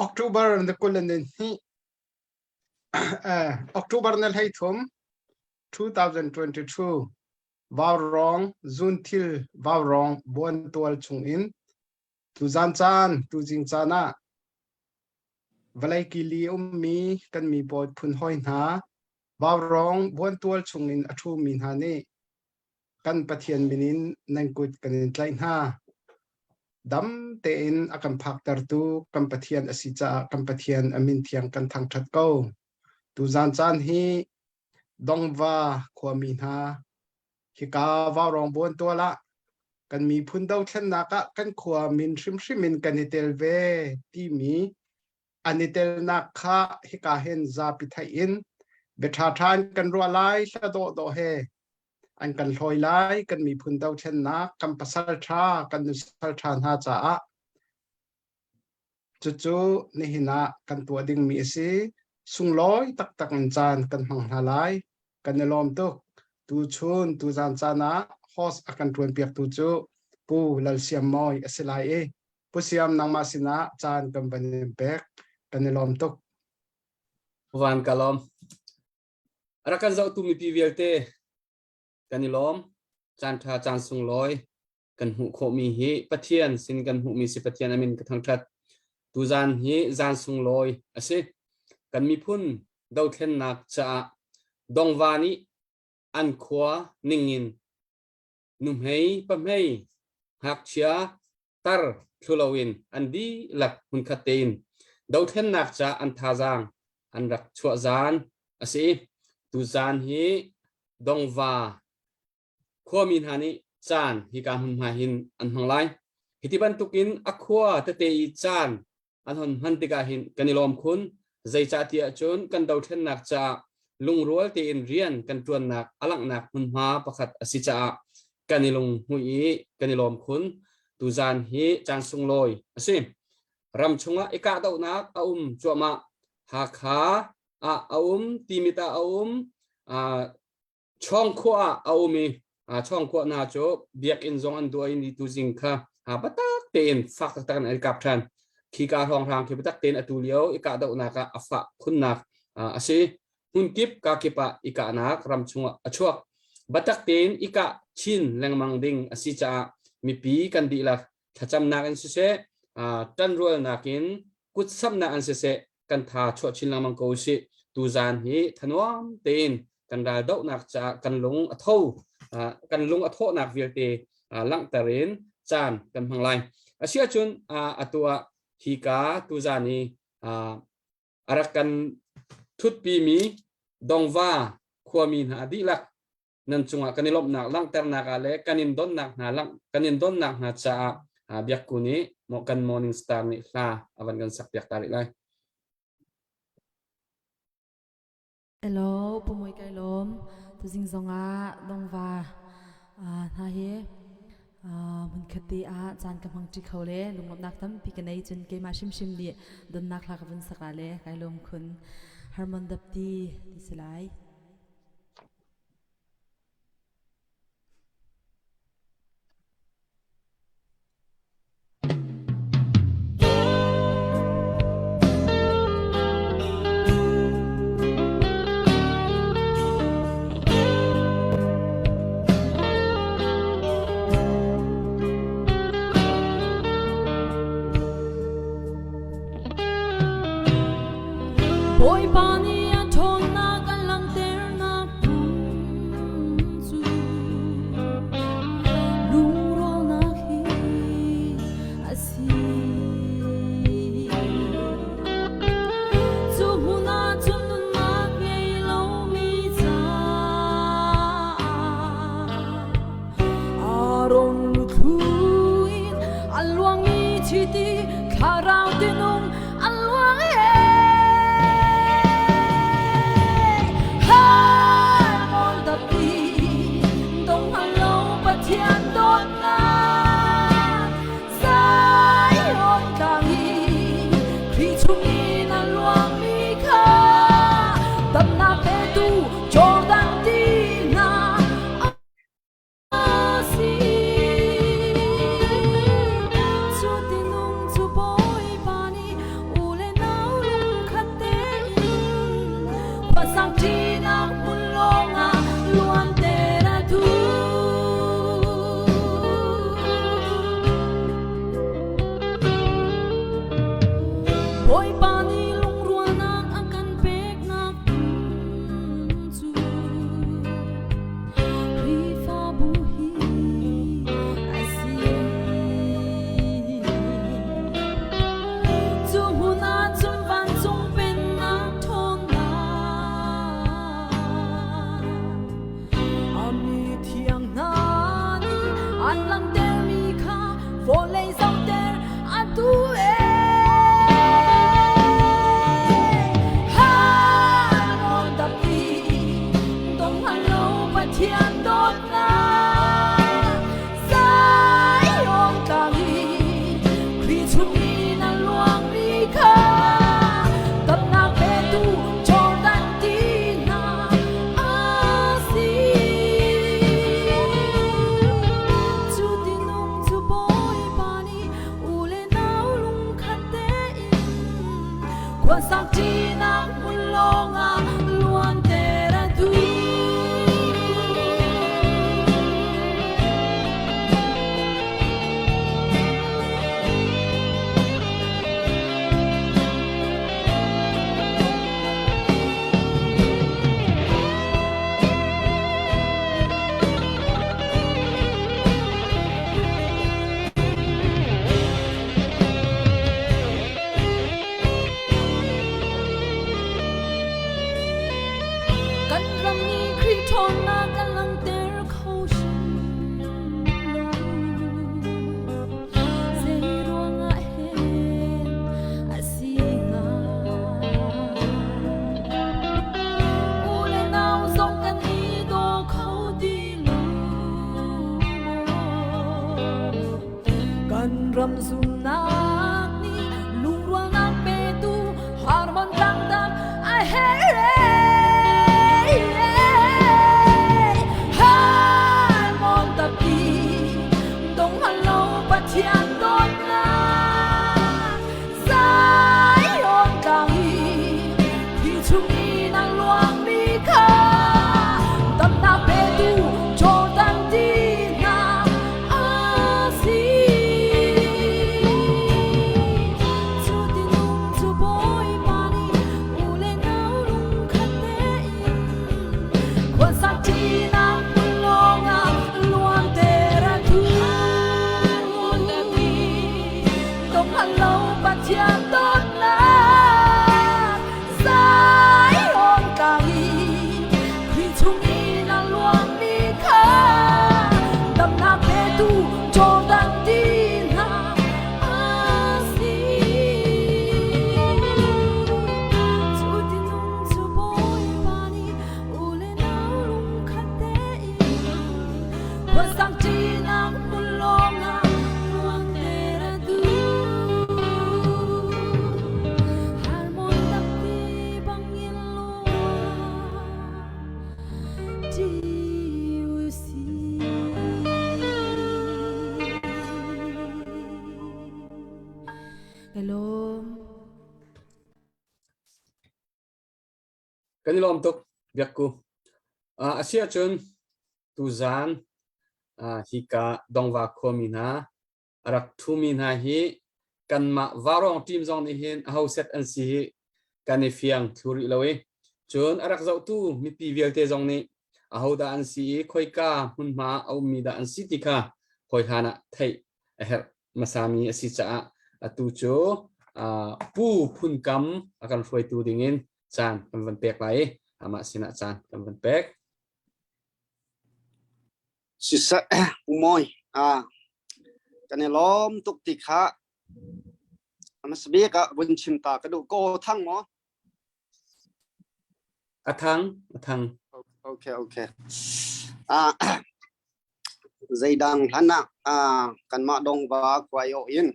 October na kulan hi October na hay thum 2022 vào rong June thil vào rong buôn tual chung in tu zan chan tu jing chana valai kili mi kan mi bot phun hoi na vào rong buôn tual chung in athu min ha ne kan pathian minin nang kut kan tlai na dam te in akam phak tar tu kam pathian asicha kam pathian amin thiang kan thang that ko tu zan chan hi dongwa khwamin ha hi ka vào rong buôn tuala kan mi phun dau thlen na ka kan khwa min shrim kan itel ve ti mi anitel na kha hi ka hen za pi thai in betha than kan ro lai sa do he an kan hloi lai kan mi phun dau thlen na kam pasal tha kan nu sal than ha cha a chu ni hina kan tu ding mi si sung loi tak an chan kan hang ha lai kan lom tu tu chun tu zan chana hos akan tuan piak tu chu pu lal siam moi asilai e pu siam nang masina chan company back kanelom tok van kalom arakan zau tu mi pvlte kanilom chan tha chan sung loi kan hu kho mi hi pathian sin kan hu mi si pathian amin ka thang that tu zan hi zan sung loi ase kan mi phun dau thlen nak cha dongwani an khwa ningin num hei pam hei hak chia tar thulawin andi lak hun khatein dau thlen nak cha an tha jang an rak chua zan ase tu zan hi dongwa khomin hani chan hi ka hum ha hin an hanglai hitiban tukin akhwa te te chan an hon hantika hin kanilom khun zai cha tia chun kan dau thlen nak cha lungrol te in rian kan tuan nak alak nak hun ma pakhat asicha kanilung hui kanilom khun tu zan hi chan sung loi ase ram chunga eka dau nak chuama ha kha timita chong khwa aumi chong khwa na cho biak in zong an duai ni tu jing kha batak ten fak tan al kap than khi ka rong rang khi batak ten atulio eka dau na ka afa khun nak ase hun kip ka kipa ika nak ram chunga achuak batak ten ika chin lengmang ding asicha mi pi kan di la thacham nak an se tan rual nakin kut sam na an se kan tha chho chin lamang ko si tu zan hi thanwam ten kan dal dau nak cha kan lung atho nak vilte lang tarin chan kan hanglai asia chun atua hika tu zan ni arakan thut pi mi dongwa khwamin ha di lak nan chunga kanilop nak lang ter nak ale kanin don nak na lang kanin don nak na cha biak kuni mo kan morning star ni la awan kan sak biak tari lai hello pumoi kai lom tu jing zonga dongwa ha he mun khati chan kam hang ti khole lungop nak tam pi kanai chun ke ma shim li don nak la ka bun sakale kai lom khun harmon dapti dislai boy pani athon na kan lang ter na chu luro na hi asi chu huna chun na ngei lo mi cha aron thuin alwang mi chiti kharau tenung alwang Ule han lang ter mi kha vo lei zong ter a tu e ha mon da pi dong han lo pa thian dot na sai ong ka mi kri chu mi na luang mi kha tam na pe tu cho dan ti na a si chu di nong chu boy pa ni u le nau lung khat te in kwa sak ti na un long a luan te ra tu kan ram ni kri thon na kan lang ter khau shin se ruang a hen a si nga u le nau zong kan ni do khau di lu kan ram zum na ni lung ruang na pe tu har mon dang dang a hey thian đốt na sai ong ka mi thì chung ni na luang mi kha tam na pe tu cho dan ti na a si chu ti nung chu boy pa ni u le nau lung khat te in kwa sa ti na long a luang te ra tu lâu bát thiam tốt na sai ong ka mi khi chung ni na luang mi kha tam na pe tu cho dan ti na a si chu ti nung chu boy pa ni u le nau lung khat te in kwa sang ti na mun long a luang te ra tu Hello. Kan lom tok biak ku asia chun tu zan hi ka dongwa khomina arak thumina hi kan ma warong team zong ni hin how set an si hi kan fiang thuri lawi chun arak zau tu mi pi velte zong ni how da an si khoi ka hun ma au mi da an si ti kha khoi hana thai her masami asi cha atu cho pu phun kam akan foi tu dingin chan kan van pek lai ama sina chan kan van pek sisa umoy kan lom tuk ti kha amas be ka bun chim ta ka du ko thang mo athang okay dây đằng hana kan ma dong ba kwai o in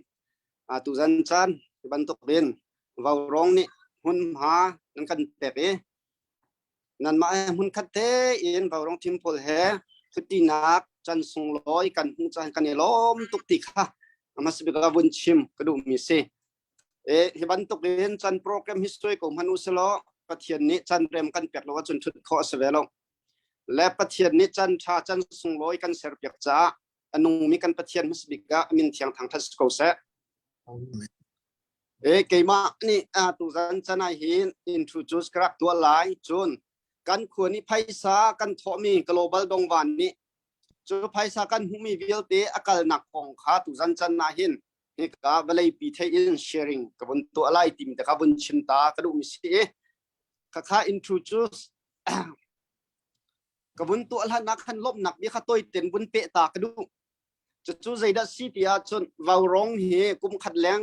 tu zan chan ban tuk bin vào rong ni hun ha nan kan pe pe nan ma hun khat te in vào rong tim pol he kuti nak chan sung loi kan hu chan kan lom tuk ti kha amas be ka bun chim ka du mi se hi ban tuk bin chan program history ko manu selo pathian ni chan rem kan pek lo chun thut kho sevelo le pathian ni chan tha chan sung loi kan ser pek cha anung mi kan pathian musbika min thiang thang thas ko se keima ni tu zan chana hin introduce krak tua lai chun kan khuni phaisa kan thomi global dongwan ni chu phaisa kan humi vilte akal nak kong kha tu zan chana hin ni ka balai pi the in sharing kabun to alai tim ta kabun chinta kadu mi si kha introduce kabun to alha nak han lop nak bi kha toy ten bun pe ta kadu จะจู่ใจดัชซีที่อาจนวาวร้องเฮกุมขัดแรง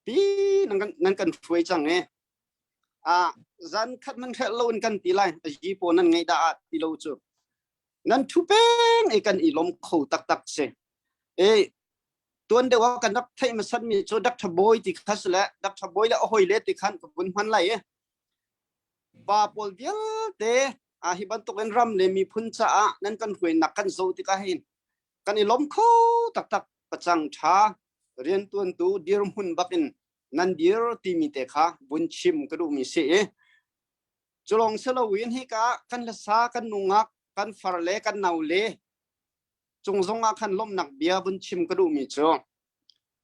ปีนั่นกันช่วยจังจันขัดมันแค่ล้นกันตีไรจีโปนั่นไงด่าตีเราจู่นั่นทุเป้งไอ้กันอีลมเขาตักเสตัวเดียวกันนักไทยมาสันมีจู่ดักทบอยติขัสละดักทบอยละโอ้ยเล็ดติขันกับบุญมันไรปาปอลเดียวเตฮิบันตุกันรำเลยมีพุนจ้านั่นกันหวยนักกันโซติกาเห็นกันอีลมเขาตักประจังช้าเรียนตัวเดียร์หุ่นบักินนั่นเดียร์ที่มีเตค่ะบุญชิมกระดูมีเสียจุลองเสลวินให้กะกันละสากันนุงักกันฟาร์เลกันนาวเลจงอาคันล้มหนักเบียบุญชิมกระดูมีเจอ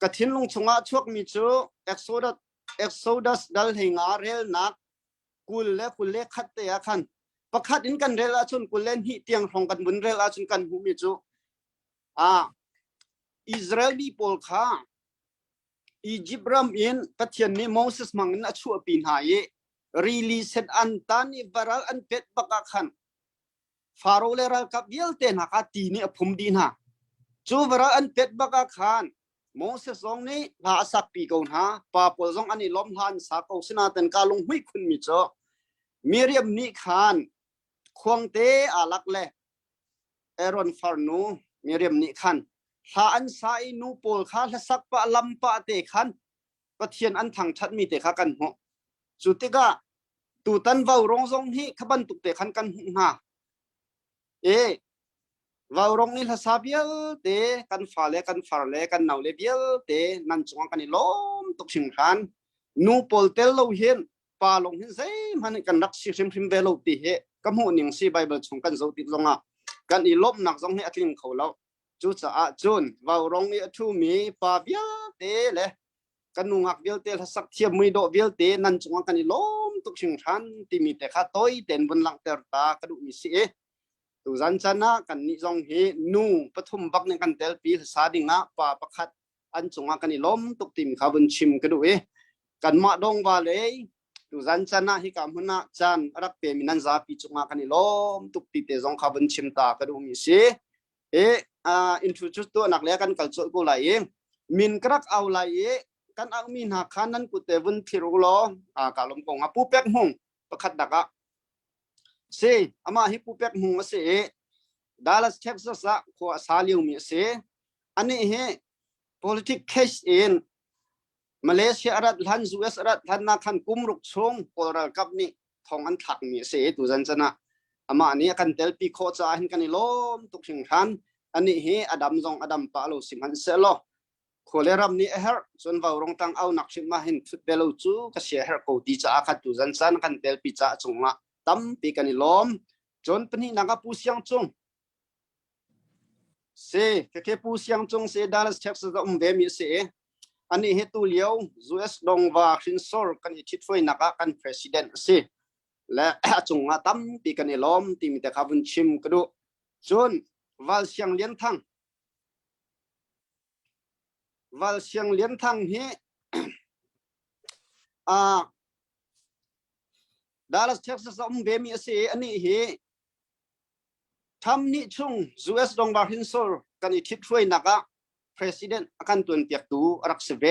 กระถินลงชงอาชวกมีเจอเอ็กโซดัสดัลหิงอาเรลนักกุลเล่ขัดเตะคันประคัดอินกันเรลอาชนกุลเล่นหิเตียงของกันบุญเรลอาชนกันหูมีเจออิสราเอลีปอลค่ะอียิปต์รัมอินปัจจุบันนี้โมเสสมังนัชชัวปีนหายรีลีเซตอันตานีวารัลอันเป็ดบักขันฟาโรเลรัลกับเยลเตนหักตีนี่พุ่มดินฮะจูวารัลอันเป็ดบักขันโมเสสองนี้ลาสักปีก่อนฮะปาปอลซองอันนี้ล้มหันสักเอาสนาตันกาลงหุยคุณมิโจมีเรียมนิขันควงเตอาลักเล่เอรอนฟาร์นูมีเรียมนิขันถ้าอันสายนูปอลข้าละสักปะลำปะเตขันก็เทียนอันทางชัดมีเตขักันหัวสุดที่ก็ตูตันวาวรงซงฮีขบันตุกเตขันกันหุงฮาวาวรงนี่ละซาเบียลเตกันฟาเลกันนาวเลเบียลเตนั่นจงกันนี่ล้มตุกชิงขันนูปอลเตลเราเห็นปาลงเห็นเซมันกันรักชิมพิมเวลตีเหกำหูหนิงซีไบเบิลชงกันโซติลงกันอีลบหนักซงฮีอักลิงเขาเราจุดจะจุนวาวรงนี่ทูมีปาเบียเตเลยกันนุงักเบียเตละสักเทียมไม่โดเบียเตนั่นจงกันนี่ล้มตุกชิงชันที่มีแต่ข้าต้อยเต็นบนหลังเตอร์ตากระดูมีเสียตุจันชนะกันนี่จงเฮนูปฐุมบักในกันเตลปีสาดิงนะปาประคัดอันจงกันนี่ล้มตุกติมข้าบนชิมกระดูกันมาดงวาเลยตุจันชนะฮิกามุนะจันรักเปมินันซาปีจงกันนี่ล้มตุกติเตจงข้าบนชิมตากระดูมีเสียintroduce ตัวนักเรียนกันculture กูไล่มินกรักเอาไล่กันเอามินหักขันนั้นกูเตวันที่รู้ล้อกาลมกงปูเป็กหงประคัดดักเสอามาฮิปูเป็กหงเสDallas Texas ละขวาสาลิวมีเสอันนี้เฮ politics case in มาเลเซียรัฐทัน US รัฐทันนักขันกุมรุกชงปอร์กับนี่ทองอันถักมีเสตุจันชนะอามาอันนี้กันเตลปีโคจ้าเห็นกันนี่ล้มตุกชิงขันอันนี้เฮอดัมจงอดัมปาโลสิมันเซโลโคเลรัมนี่เฮร์จนว่ารงตังเอานักชิมมาเห็นฟุตเบลจูก็เสียเฮร์โคดีจ้าขัดตุจันสันกันเตลปีจ้าจงละตั้มปีกันนี่ล้มจนปนี่นักผู้เสียงจงเสแค่ผู้เสียงจงเสดัลลัสเท็กซัสเวมีเสอันนี้เฮตุเลียว US ดงว่าคินโซร์กันอิทิฟวยนักกัน president เสและจงละตั้มปีกันนี่ล้มที่มีแต่ขับวนชิมกระดูจนวัลเชียงเลี้ยนทังเฮDallas Texas เบมีเสอันนี้เฮทำนิชุง US ดงบาฮินโซกันอิทิช่วยนักpresident อาการตัวเตียตูรักเสเว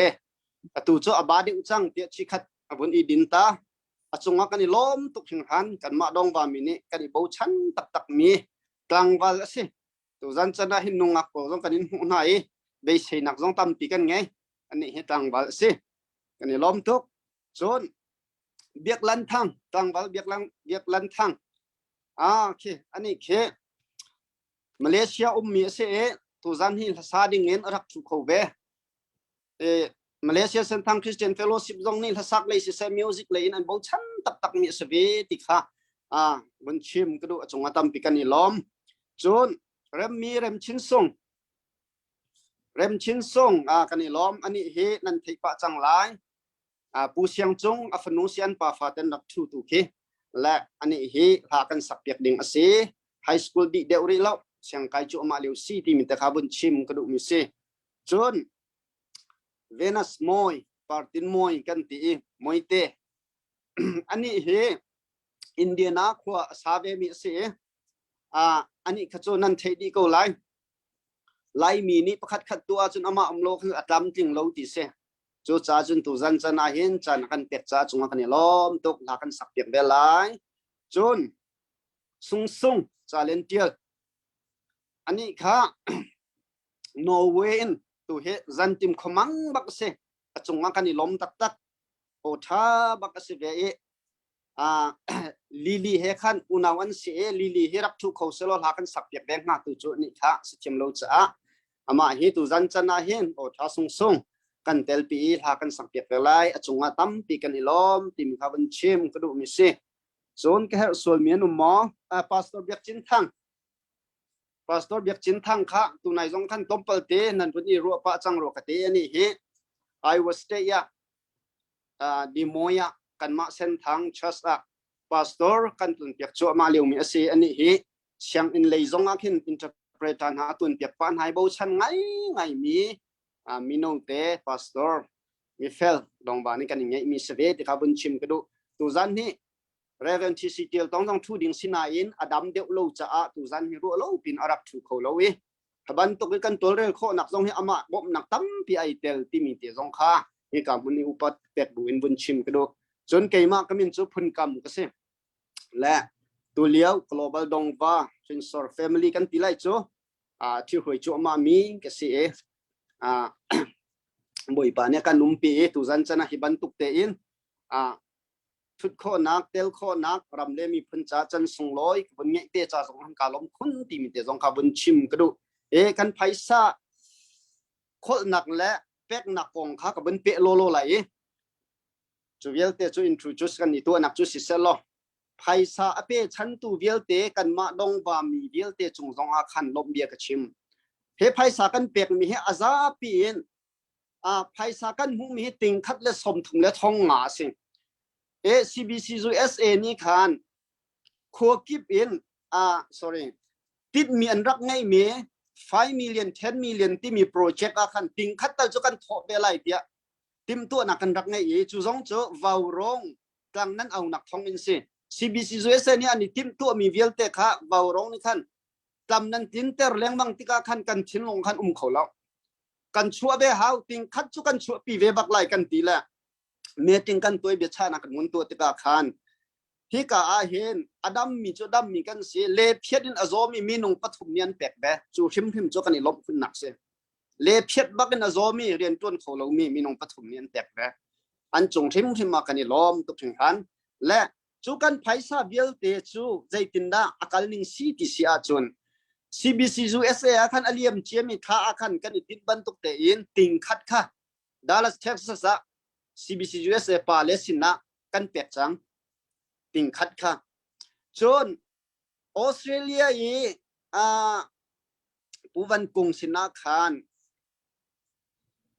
ตูโจอบาดิอุจังเตียชิคัดบนอีดินตาจงกันนี่ล้มตุกหิงหันกันมาดงบามินิกันอีบูชันตักมีกลางวัลสิตุจันชนะหินนุงักโกจงกันอินหุ่นไหเบสให้นักจงตั้มปีกันไงอันนี้ให้กลางวัลสิกันนี่ล้มตุกจนเบียกลันทังกลางวัลเบียกลันทังโอเคอันนี้เคมาเลเซียมีเสตุจันหินสาดิงเงินรักชุกเขาเวมาเลเซียเซนทังคริสเตียนเฟโลชิพจงนี่ละสักเลยสิเซมิวสิกเลยนั่นบูชันตักมีเสวีติค่ะบนชิมก็ดูจงอาตั้มปีกันนี่ล้อมจนเริ่มชินส่งกันนี่ล้อมอันนี้เฮนั่นที่ปะจังไลผู้เสียงจงอัฟนูเซียนปาฟาเตนนักชูตุเคและอันนี้เฮพากันสักเปียกดิ่งอาศัยไฮสคูลดีเดอริแล้วเสียงไกจูมาเลียวซีที่มีแต่ขาบนชิมก็ดูมีเสจนเวนัสมอยปาร์ตินมอยกันตีมอยเตอันนี้เฮอินเดียนาขวาซาเวมีเสอันนี้ขจรนันเทดีก็ไล ไลมีนี่ประคัดขัดตัวจนอามาอมโลคืออัตลัมจริงโลติเสจูจ้าจนตุจันจันอาเห็นจันกันเป็ดจ้าจงกันนี่ล้อมตกหลักกันสักเปียกเบลายจนซุงจาเลนเตียอันนี้ค่ะโนเวนตัวเฮจันติมขมังบักเสจงกันนี่ล้มตักโอทาบักเสเวลิลีเฮคันอุณาวันเสลิลีเฮรับทุกเขาเสลอหลักกันสักเปียกแบงมาตัวจุนี่ค่ะสิเชมโลจ้าอามาเฮตุจันจันอาเห็นโอทาซุงกันเตลปีหากันสังเกตไล่จงว่าตั้มปีกันฮิลอมติมข้าวันชิมกระดูมิเซโซนแค่ส่วนเมียนุมอพาสตอร์เบียกจินทังค่ะตัวนายจงขันต้มเปลเตนั่นพุ่นี่รัวปะจังรัวกเตนี่เฮไอวัสเตียดิโมยกันมาเส้นทางชัสพาสตอร์กันตุนเปียกจั่วมาเลียวมีเอซีอันนี้เฮเชียงอินเลยจงอาคินอินเตอร์เพรตันหาตุนเปียกปานหายเบาชันไงมีมีน้องเต้พาสตอร์มีเฟลดองบานี่กันอย่างเงี้ยมีเสวติคาบุญชิมกระดูตุจันนี่เรเวนทีซีเทียลต้องทูดิ่งสินาอินอดัมเดวโลจ้าตุจันฮิรัวโลปินอารับถูกเขาโลวิขบันตกกันตัวเรื่องข้อหนักตรงที่อามาบ่มหนักตั้มปีไอเตลที่มีเตจงค่านี่กับมันนี่อุปเป็ดบุญบุญชิมกระดูจนเกี่ยมากก็มีจุดพุนกรรมก็เสียและตัวเลี้ยว global ดองบาชินสอร์ family กันตีไล่จูที่หัวจูมามีก็เสียบ่อยป่าเนี่ยกันนุ่มปีตุจันจันฮิบันตุกเตอินทุดข้อนักเตลข้อนักรำเลมีพันจ่าจันส่งลอยบนเงี้ยเตจ่าส่งหันกาลมคุณที่มีเตจงคาบุญชิมกระดูกันไพศาข้อหนักและเป็กหนักกองข้ากับบุญเปโลไหลจูเวลเตจูอินทรูจูสกันนี่ตัวนักจูสิเซลล์ไพศาอเปชันตูเวลเตกันมาดงบามีเวลเตจงจงอาคันลมเบียกชิมเฮไพศากันเป็กมีเฮอาซาปีนไพศากันมุมีติงคัดและสมถุงและทองหมาสิCBCUSA นี่คันคัวกิบอินsorry ติดมีอันรักไงเม5 million 10 million ที่มีโปรเจกต์คันติงคัดแต่จุกันทอเบลัยเดียติมตัวนักกันรักไงจูจงเจอวาวรองกลางนั้นเอาหนักทองอินสิ CBCUSA นี่อันนี้ติมตัวมีเวลเตค่ะวาวรองนี่คันกำนั้นตินเตอร์เลี้ยงบังติกาคันกันชินลงคันเขาแล้วกันชัวเบหาวติงคัดจุกันชัวปีเวบักไลกันตีละเมื่อติงกันตัวเบียชานักมุนตัวติกาคันที่กาอาเห็นอดัมมีจุดัมมีกันเสียเลเพียดินอโซมีนงปฐุมเนียนแปลกแบบจูพิมจุกันนี่ลบขึ้นหนักเสียเลเพียดบักกันอโซมีเรียนต้นเขาเรามีนงปฐุมเนียนแปลกแบบอันจงพิมมากันนี่ล้อมตุกถึงคันและจูกันไพศาเบียลเตจูใจตินดาอากาศนิงซีติเสียจนCBCUSA คันอเลียมเจียมีท่าคันกันติดบันตุกเตอินติงคัดค่ะดัลลัสเท็กซัสCBCUSA ปาเลสไตน์กันเป็ดจังติงคัดค่ะจนออสเตรเลียผู้วันกุงสินาคาน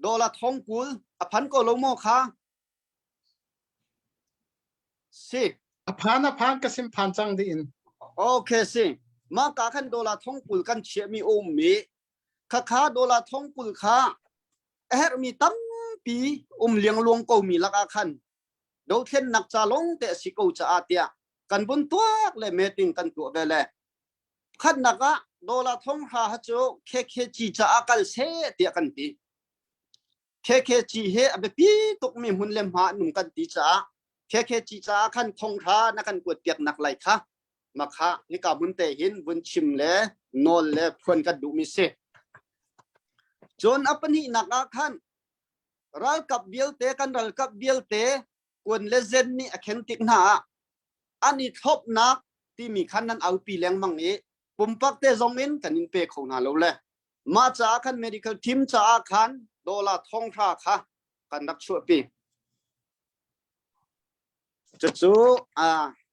ดอลลาร์ทองกุล1,000 ก็ลงโมค่ะสิพันกสิมพันจังดีอินโอเคสิมากาคันดอลลาร์ทองกุลกันเชียมีมีค่าดอลลาร์ทองกุลค่ะมีตั้มปีเลี้ยงลวงก็มีลักคันโดยเช่นนักจ่าลงแต่สิกูจะอาเตียกันบนตัวเลยเมติงกันตัวเบลเลยขันนักดอลลาร์ทองหาจูเคจีจะอาการเสียเตียกันตีเคจีเฮอเบปีตุกมีหุ่นเล่มหาหนุ่มกันตีจ้าเคจีจะขันทองหานักกันกวดเตียกนักไหลค่ะมาค่ะนี่กับบุญเตหินบุญชิมเล่นอลเล่พวนกันดูมิเซจนอัปนี้นักขันรัลกับเบียลเตกันรัลกับเบียลเตกวนเลเจนนี่อเคนติกนาอันนี้ทบนักที่มีขันนั้นเอาปีเลี้ยงมังนี้ปุ่มปักเตจงอินกันอินเปของนาโลเล่มาจากขัน medical team จากขันดอลลาร์ทองท่าค่ะกันนักช่วยปีจุดจู่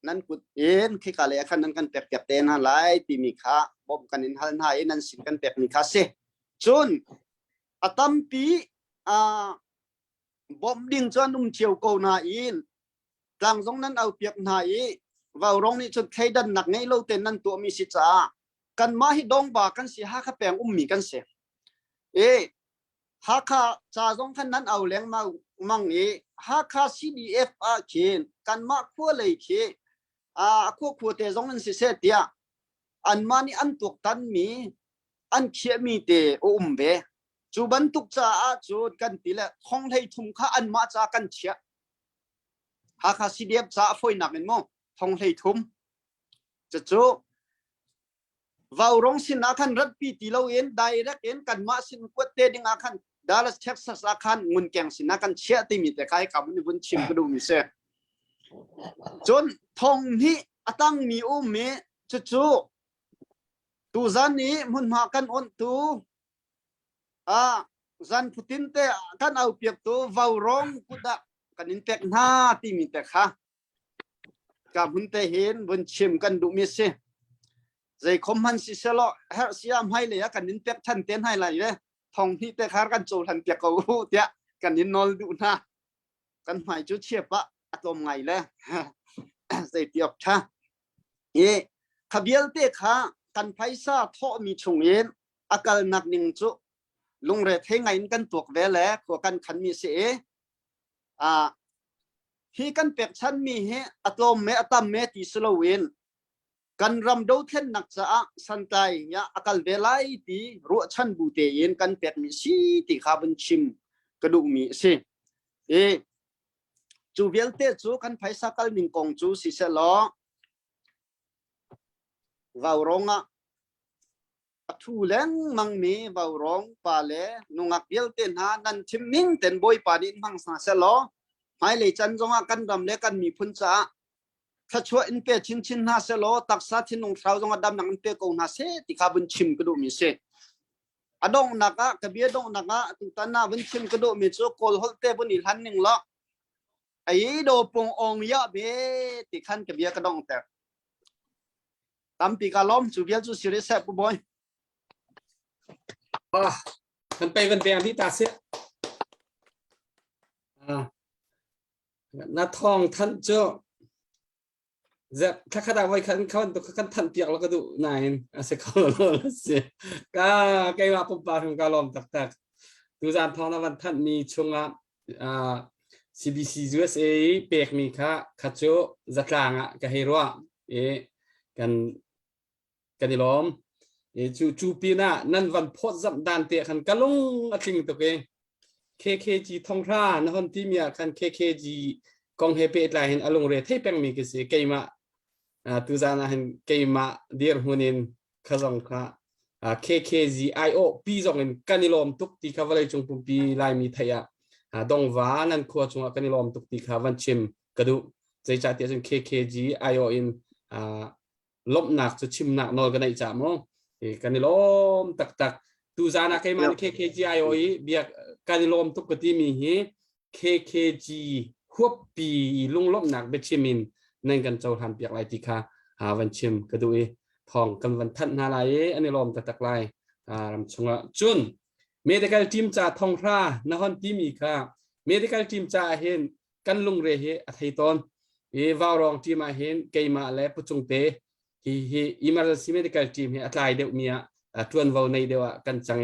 นั้นกุดเอ็นที่กาเลขันนั้นกันเปียกเตนฮะไลที่มีค่าบ่มกันอินฮันหายนั้นสินกันเปียกมีค่าเสจนอัตมปีบ่มดิ่งจนเที่ยวโกนาอินกลางตรงนั้นเอาเปียกนาอีว่าร้องนี่จนใครดันหนักไงเราเต้นนั้นตัวมีสิจ้ากันมาให้ดองบากันสิหาข้าแปลงมีกันเสียหาข้าจ่าตรงขันนั้นเอาแรงมามั่งหาข้า CDF เขียนกันมาขั้วเลยเขียขั้วเตจงนั้นสิเสียเตียอันมานี่อันตุกตันมี อันเขียมีเตเบจูบันตุกจ้าจูดกันตีละท้องให้ทุ่มข้าอันมาจากกันเชียหากสิเดียบจ้าฝอยหนักเงินโมท้องให้ทุ่มจะจูวาวร้องสินาคันรัดปีตีเราเอ็นได้รักเอ็นกันมาสินกวดเตดิงอาคันดาลัสเท็กซัสอาคันมุนแกงสินาคันเชียตีมีแต่ใครกับมันบุญชิมกระดูมิเสจนท้องนี้ตั้งมีเมจะจูตูจันนี้มุนมากันอ่อนตูจันพุตินเตกันเอาเปียกตัววาวร้องกุดะกันอินเตกหน้าที่มีแต่ค่ะกับมุนเตเห็นบนชิมกันดูมิเสใจคมหันสิเสลอเฮเสียมให้เลยกันอินเตกทันเต้นให้ไรเลยทองที่เตคาร์กันโจทันเปียกเขาเตะกันอินนอลดูนะกันหมายจุดเชียบะอารมณ์ไงเลยใจเตียบช่าขบเยลเตค่ะกันไพซ่าท่อมีชงเอ็นอาการหนักหนึ่งจุลุงเรทให้ไงกันตัวเวลแล้วกว่ากันขันมีเสียที่กันเป็กชั้นมีเฮอัตโลมเมอตัมเมติสโลเวนกันรำดูเทนนักษาสันใจเนี่ยอาการเวลาตีรัวชั้นบูเตยนกันเป็กมีสีติขาบันชิมกระดูมีเสียจูเวลเตจูกันไพซ่ากันมิงกงจูสิเสลอวาวร้องทูเลงมังมีวาวร้องปาเลนุงักเยลเตนหานันชิมมิงเต็นบอยปาดินมังสาเสลอหายเลยจันจงกันดำเลกันมีพุนจ้าถ้าช่วยอินเปชินหาเสลอตักษาที่นุ่งเท้าจงดำนังอินเปกงหาเสติขาบุญชิมกระดูมีเสอดงนักกระเบียดงนักตุตันนาบุญชิมกระดูมีโจโกลฮอลเตบุญอิลันหนึ่งละไอ้โดปงองยะเบติขันกระเบียกระดงแต่ตามปีกาล้อมจูเบียจูสิริเซปบอยมันไปเป็นแบบที่ตาเสียนาทองท่านเจ้าจะถ้าขนาดไว้ขันเขาตัวขันท่านเปียกแล้วก็ดูนายเสกเขาเลยเสียก็ไกว่าปุ่มปากของการล้อมตักดูจานทองนะวันท่านมีช่วงCBC USA เปียกมีค่ะขัดโจจักลางก็ให้รู้กันล้อมจูปีน่ะนั่นวันพอจับดานเตะขันกะลงอัดลิงตัวเอง KKG ทองท่านะคนที่มีขัน KKG กองเฮเปตไลน์เห็นอารมณ์เรทให้เป็นมีกี่สิเกย์มาตัวจานะเห็นเกย์มาเดียร์หุ่นินขจงค่ะKKG IO ปีจงเห็นกันล้อมตุกตีข้าวเลยจงปุ่มปีลายมีทายดงวานั่นขวดจงกันล้อมตุกตีข้าวันชิมกระดูใจจัดเตียจง KKG IO อินลบหนักจะชิมหนักนอนกันในจ่ามองกันล้อมตักตูจานะใครมา KKG IO เบียกกันล้อมตุกตีมีเฮ KKG หัวปีลุงลบหนักเบชิมินนั่นกันเจ้าทันเปียกไรติคาหาวันชิมกระดูทองกันวันทัดนาลายอันนี้ล้อมตักไรรำชงจุนเมดิคอลทีมจ่าทองพระนครทีมีค่ะเมดิคอลทีมจ่าเห็นกันลุงเรเฮอัฐิตอนวาวรองทีมาเห็นเกย์มาและปุจงเตemergency medical team อัตไลเดียวมีทวนวาวในเดียวกันจัง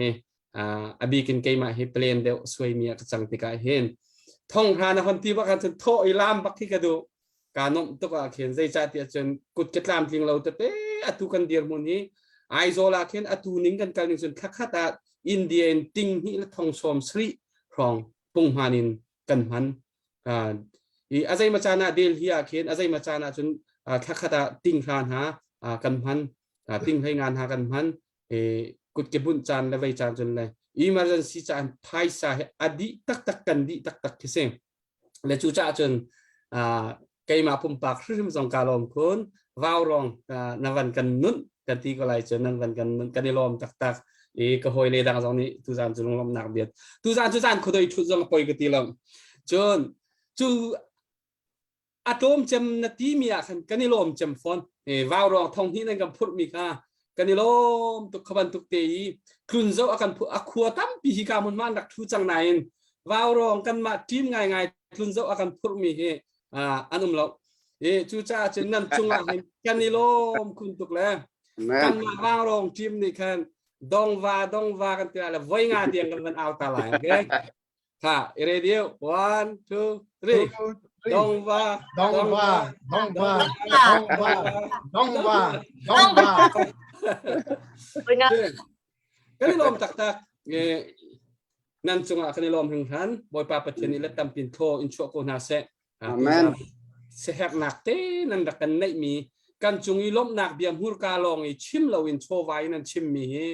อบีกินเกย์มาเฮเพลนเดียวสวยมีกันจังติกาเห็นทองพระนครทีว่ากันจนโทอิลามบักที่กระดูการนมตุกเขียนใจจ่าเตียจนกุดเกตลามทิ้งเราแต่เป๊ะตุกันเดียร์มุนีไอโซลาเขียนตุนิ่งกันการนิ่งจนคักขัดอินเดียนติงฮิและทองชมสรีครองปุ่งฮานินกันมันอาศัยมาจานาเดลฮีอาเขียนอาศัยมาจานาจนคักขัดติงคานหากันมันติงให้งานหากันมันกุดเก็บบุญจานและไว้จานจนเลยemergency จานไพศาลอดีตักกันดีตักเสียงและจู่จ้าจนไกมาปุ่มปากขึ้นสองการลมคนวาวรองนวันกันนุ่นกันที่ก็ไล่จนนั้นวันกันนุ่นกันได้ลมตักก็หอยเลยดังตรงนี้ทุจานจนลมหนักเบียดทุจานคนโดยชุดจงปล่อยกันทีลมจนจู่อะตอมจำนาทีมีอ่ะกันได้ลมจำฟอนวาวรองทองที่นั่นกับพูดมีค่ะกันได้ลมตุกขบันตุกเตยคลุนเจ้าอาการพูดอคัวตั้มปีหิกามันดักทุจังไหนวาวรองกันมาทีมง่ายคลุนเจ้าอาการพูดมีอันนั้นเราจู่จ้าจนนั่นจงเห็นกันได้ลมคุณตุกแล้วกันมาวาวรองทีมนี่คันดงวากันที่อะไรไว้งานเดียงกันมันเอาตาไหลโอเคค่ะเรดิโอ 1 2 3ดงวา cái này lom tak nan chunga cái này lom hưng han boy pa pathian ni let tam pin tho in chuak ko na se Amen. se hek nak te nan dak kan nei mi kan chungi lom nak biam hur ka long i chim lo in tho vai nan chim mi he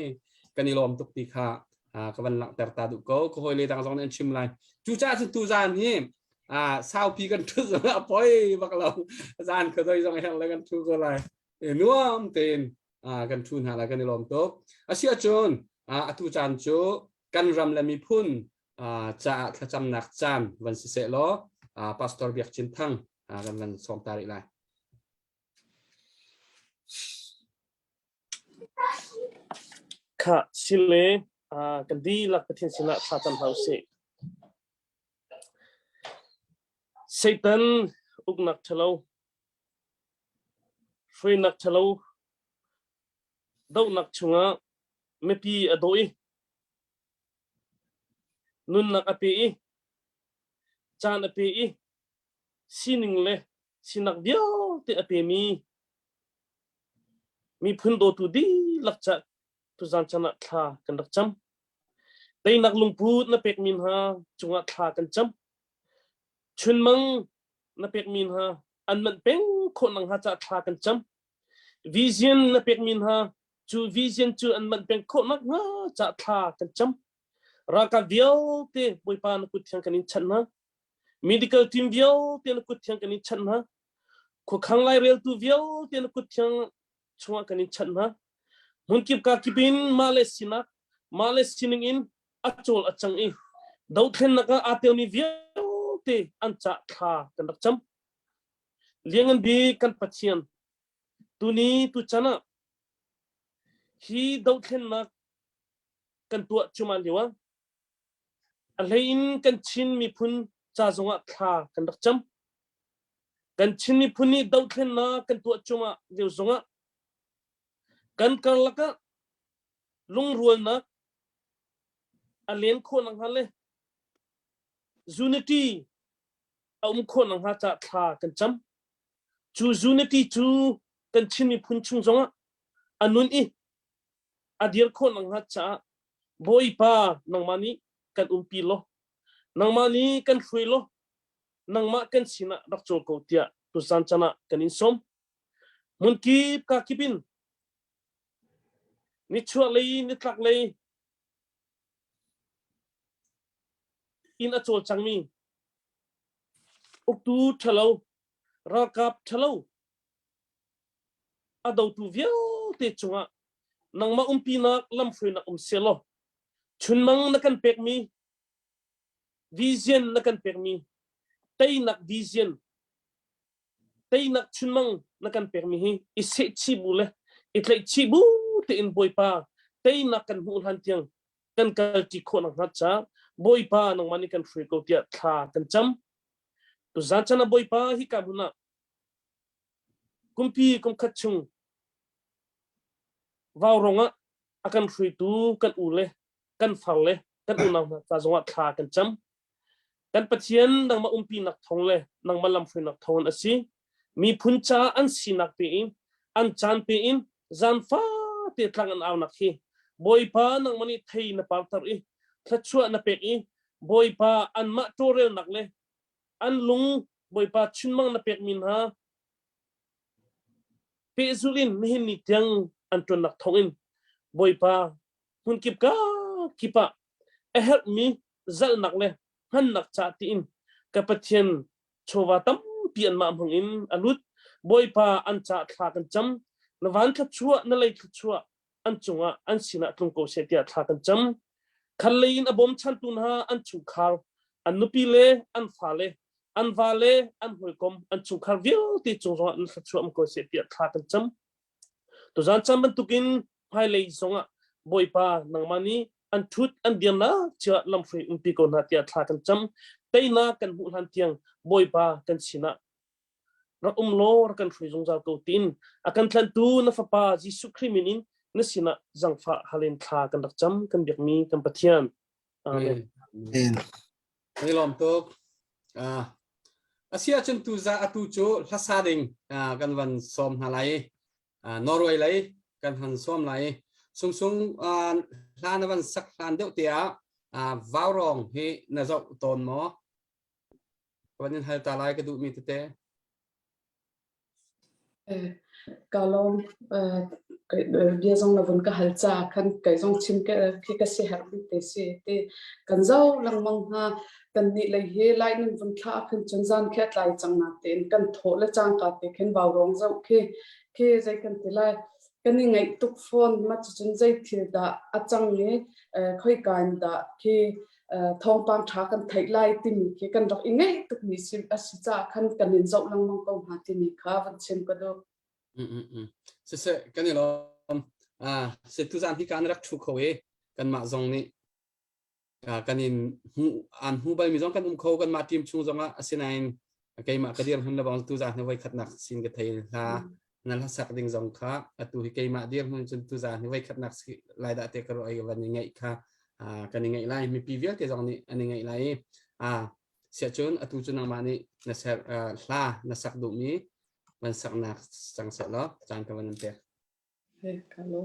kan ni lom tuk ti kha ka van lak ter ta du ko hoi le tang song nan chim lai chu cha chu tu zan hi sao pi kan tu za poi bak lo zan ko doi song hek le kan tu ko lai nuam ten kan thun ha la kan ni lom tok asia chon atu chan chu kan ram la mi phun cha tha cham nak chan van si se lo pastor biak chin thang kan van som tarik lai Kha sile kan di lak pathian sina thatan hause Satan ugnak thalo free nak thalo dau nak chunga mepi adoi nun nak api chan api sining le sinak dio te api mi phun do tu di lak cha tu zan chana tha kan dak cham tei nak lungput na pek min ha chunga tha kan cham chun mang na pek min ha an man peng kho nang ha cha tha kan cham vision na pek min ha chu vision chu an man peng kho nak nga cha tha kan cham ra ka viau te boi pa na kut thang kan in chan na medical team viau te na kut thang kan in chan na ko khang lai rel tu viau te na kut thang chunga kan in chan na mun kip ka kipin male sining in achol achang dau then naka atel ni viau te an cha tha kan dak cham liangan bi kan pathian tu ni tu chana hi dau then nak kan tua chuma liwa alhein kan chin mi phun cha zonga tha kan dak cham kan chin mi phun ni dau then na kan tua chuma liu zonga kan laka lung rual na alien kho nang hale unity kho nang ha cha tha kan cham chu unity chu kan chin mi phun chung zonga anun adir kho nang ha cha boi pa nang mani kan umpi lo nang mani kan free lo nang ma kan sina dak chol ko tia tu san chana kan in som mun ki ka kipin ni chua lei ni tlak lei in a chol changmi uktu thalo rakap thalo adau tu viau te chunga nang ma umpi nak lam free nak selo chun mang na kan pek mi vision na kan pek mi tei nak vision tei nak chun mang na kan pek mi hi ise chi bule itlai chi bu te in boi pa tei nak kan hu han tiang kan kal ti kho nak hat cha boi pa nang mani kan free ko tia tha kan cham tu zan chana boi pa hi ka huna kumpi kum khachung vào ronga akan free tu kan ule kan falle kan unang ta zonga tha kan cham kan pathian nang ma umpi nak thong le nang malam free nak thon asi mi phuncha an sinak pe in an chan pe in zan fa te thlang an aw nak hi boi pa nang mani thei na par tar thachua na pe boi pa an ma torel nak le an lung boi pa chunmang na pek min ha pe zulin mihin ni tiang an ton nak thongin boi pa hun kip ka kipa help me zal nak le han nak cha ti in ka pathian chowa tam pian ma hang in alut boi pa an cha thla kan cham lawan kha chua na lei kha chua an chunga an sina tlung ko se tia thla kan cham khallein abom chan tun ha an chu khar an nupi le an fa le an va le an hoi kom an chu khar viu ti chung zo an kha chua am ko se tia thla kan cham to zan cham ban tukin phai lei zonga boi pa nang mani an thut an diam na cha lam free umpi ko na tia thla kan cham teina kan hu han tiang boi pa kan sina ra lo ra kan free zong zal ko tin akan thlan tu na fa pa jisu kriminin na sina zang fa halen thla kan dak cham kan biak mi kan pathian amen ni lom tok asia chen tu za atu cho hasading kan van som halai norway lai kan han som lai sung sung lan văn sắc lan đeo tia vào rong hi na dậu tôn móวันนี้ให้ตาลายก็ดูมีเตะ kalom dia zong na vun ka halcha khan kai zong chim ke ka se har te se te kan zau lang mang ha kan ni lai he lai nin vun kha khan chun zan khet lai chang na ten kan tho la chang ka te khen baw rong zau ke zai kan te lai kan ni ngai tuk phone ma chun zai thil da achang le khoi kan da ke thong pang tha kan thai lai ti mi ke kan dok ingai tuk mi sim asicha khan kan nin zau lang mang ko ha ti mi kha van chen ko do sẽ cái này là sẽ tu gian thì can rắc chụp khẩu ấy cần mạ dòng này cần in hu bay mi dòng cần khẩu cần mạ tim chung dòng á xin anh cái mạ cái điểm hơn là bằng tu gian nó vay khát nặc xin cái thầy là sắc định dòng khác tu cái mạ điểm hơn chân tu gian nó vay khát nặc lại đã tê cái rồi vấn ngày khác cần ngày lại mi pi viết cái dòng này anh ngày lại sẽ chốn tu chân năng mạ này là sẽ là sắc đủ miมันสักนักสังเสร็จแล้วจานกับวันนั้นเตะ Hello.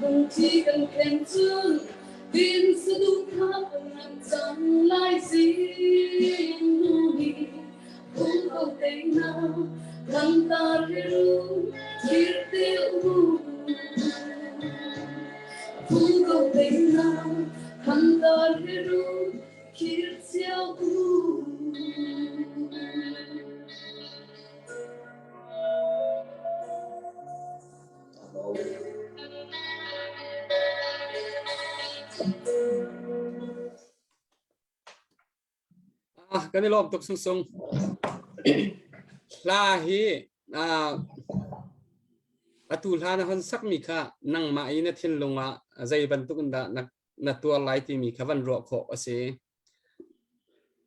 bang thi kan khen chun tin su du tha kan chang lai zin hi cũng không thể nào làm ta hiểu biết tiêu cũng không thể nào làm ta hiểu biết tiêu cái này lom tục sung sung la hi atul hana han sak mi kha nang ma ina thin lunga zai ban tuk da na tua lai ti mi khavan ro kho ase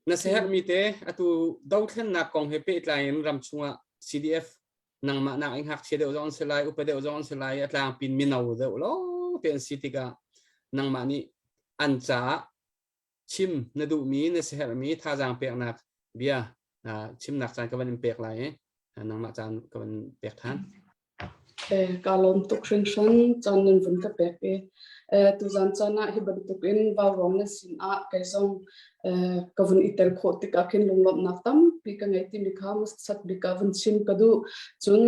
na seher mi te atu dau thlen na kong hepe tlain ram chunga CDF nang ma na ing hak che de zon selai upade zon selai atlang pin minau de lo pen city ka nang ma ni an cha chim na du mi na seher mi tha jang pek nak bia chim nak chan ka ban pek lai nang ma chan ka ban pek than kalom tuk shin shin chan nen vun ka pek e tu zan chana hi ban tuk in ba rong na sin a kai zong ka vun itel kho tik a khin lunglom na tam pi ka ngai ti mi kha mus sat bi ka vun chim ka du chun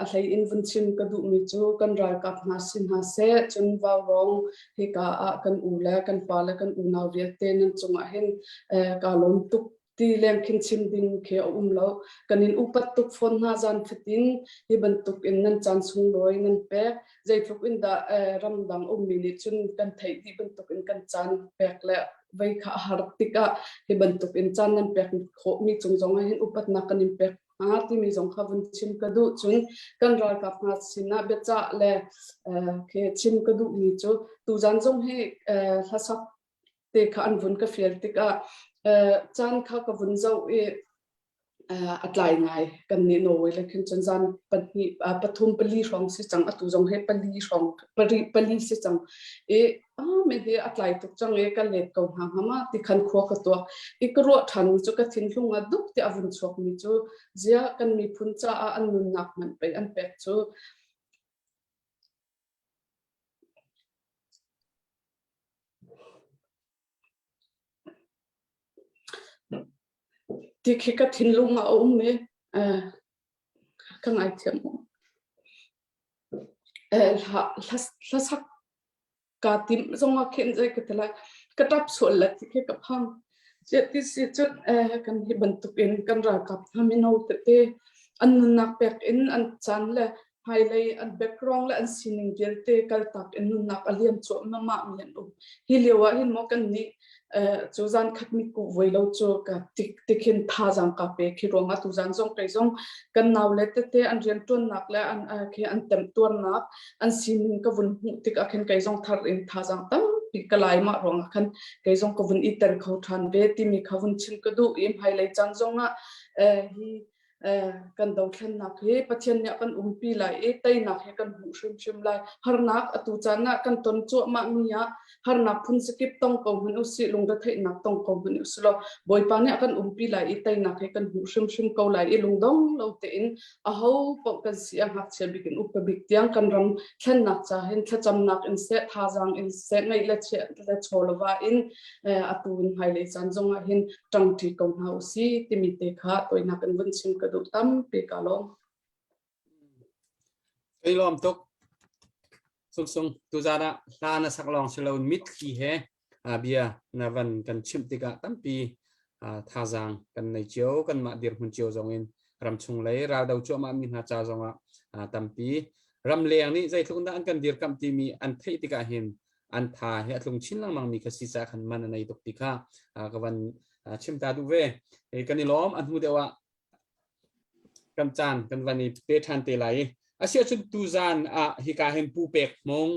a hlei in vun chim ka du mi chu kan ral kap na sin ha se chun ba rong hi ka a kan u la kan pa la kan u na ria te nan chunga hin kalom tuk ti lem khin chim ding khe lo kanin upat tuk phone na jan fitin hi ban tuk in nan chan sung loi nan pe zai thuk in da ramdang minute chun kan thei ti ban tuk in kan chan pek le vai kha har tika hi ban tuk in chan nan pek kho mi chung jong hin upat na kanin pek ti mi jong kha vun chim ka du chun kan ral kap na sina be cha le khe chim ka du mi chu tu jan jong he hasak te kha an vun ka fiel tika chan kha ka vun zo e atlai ngai kan ni no we lekhin chan jan pani pathum pali rong si chang atu jong he pali rong pali si chang e me he atlai tuk chang e ka let ko ha hama ti khan kho ka to ikro than chu ka thin hlunga duk ti avun chok mi chu zia kan mi phun cha a an nun nak man pe an pek chu ti khi ka thin lunga me ka ngai thiam la sak ka tim zonga khen jai ka tala ka tap sol la ti khi ka phang je ti si chu kan hi ban tu pen kan ra kap hami no te an nak pek in an chan le highlight an background la an sining gel te kal tak in nak aliam chu ma ma mian hi lewa hin mo kan ni chu zan khat mi ku voilo chu ka tikhin tha jang ka pe khi ronga tu zan jong kai jong kan naw le te an rian ton nak la an khi an tem ton nak an sining ka vun hu tik akhen kai jong thar in tha jang tam pi kalai ma ronga khan kai jong ko vun iter kho than ve ti mi khavun chim ka du im highlight chan jonga hi kan dau thlen nak he pathian nya kan umpi lai e tai nak he kan hu shim lai har nak atu chana kan ton chu ma nia har nak phun skip tong ko hun usi lungda thei nak tong ko hun uslo boy pa nya kan umpi lai e tai nak he kan hu shim ko lai e lungdong lo te in a ho po kan si a hak che bikin up bik tiang kan ram thlen nak cha hen thacham nak in se tha jang in se ngai la che la cholwa in atu in haile chan zonga hin tang thi ko hau si timi te kha toina kan vun sim ka du tam pe kalom ei lom tuk sung tu zara la na sak long selon mit khi he bia na van kan chim tika tampi tha jang kan nei chiu kan ma dir hun chiu jong in ram chung lei ra dau chu ma min ha cha jonga tampi ram leng ni zai thung da an kan dir kam ti mi an thei tika hin an tha he atlung chin lang mang mi ka si cha khan man nei tok tika ka van chim ta du ve e kan ni lom an hu dewa kan chan kan vani pe than te lai asia chu tu zan hi ka hem pu pek mong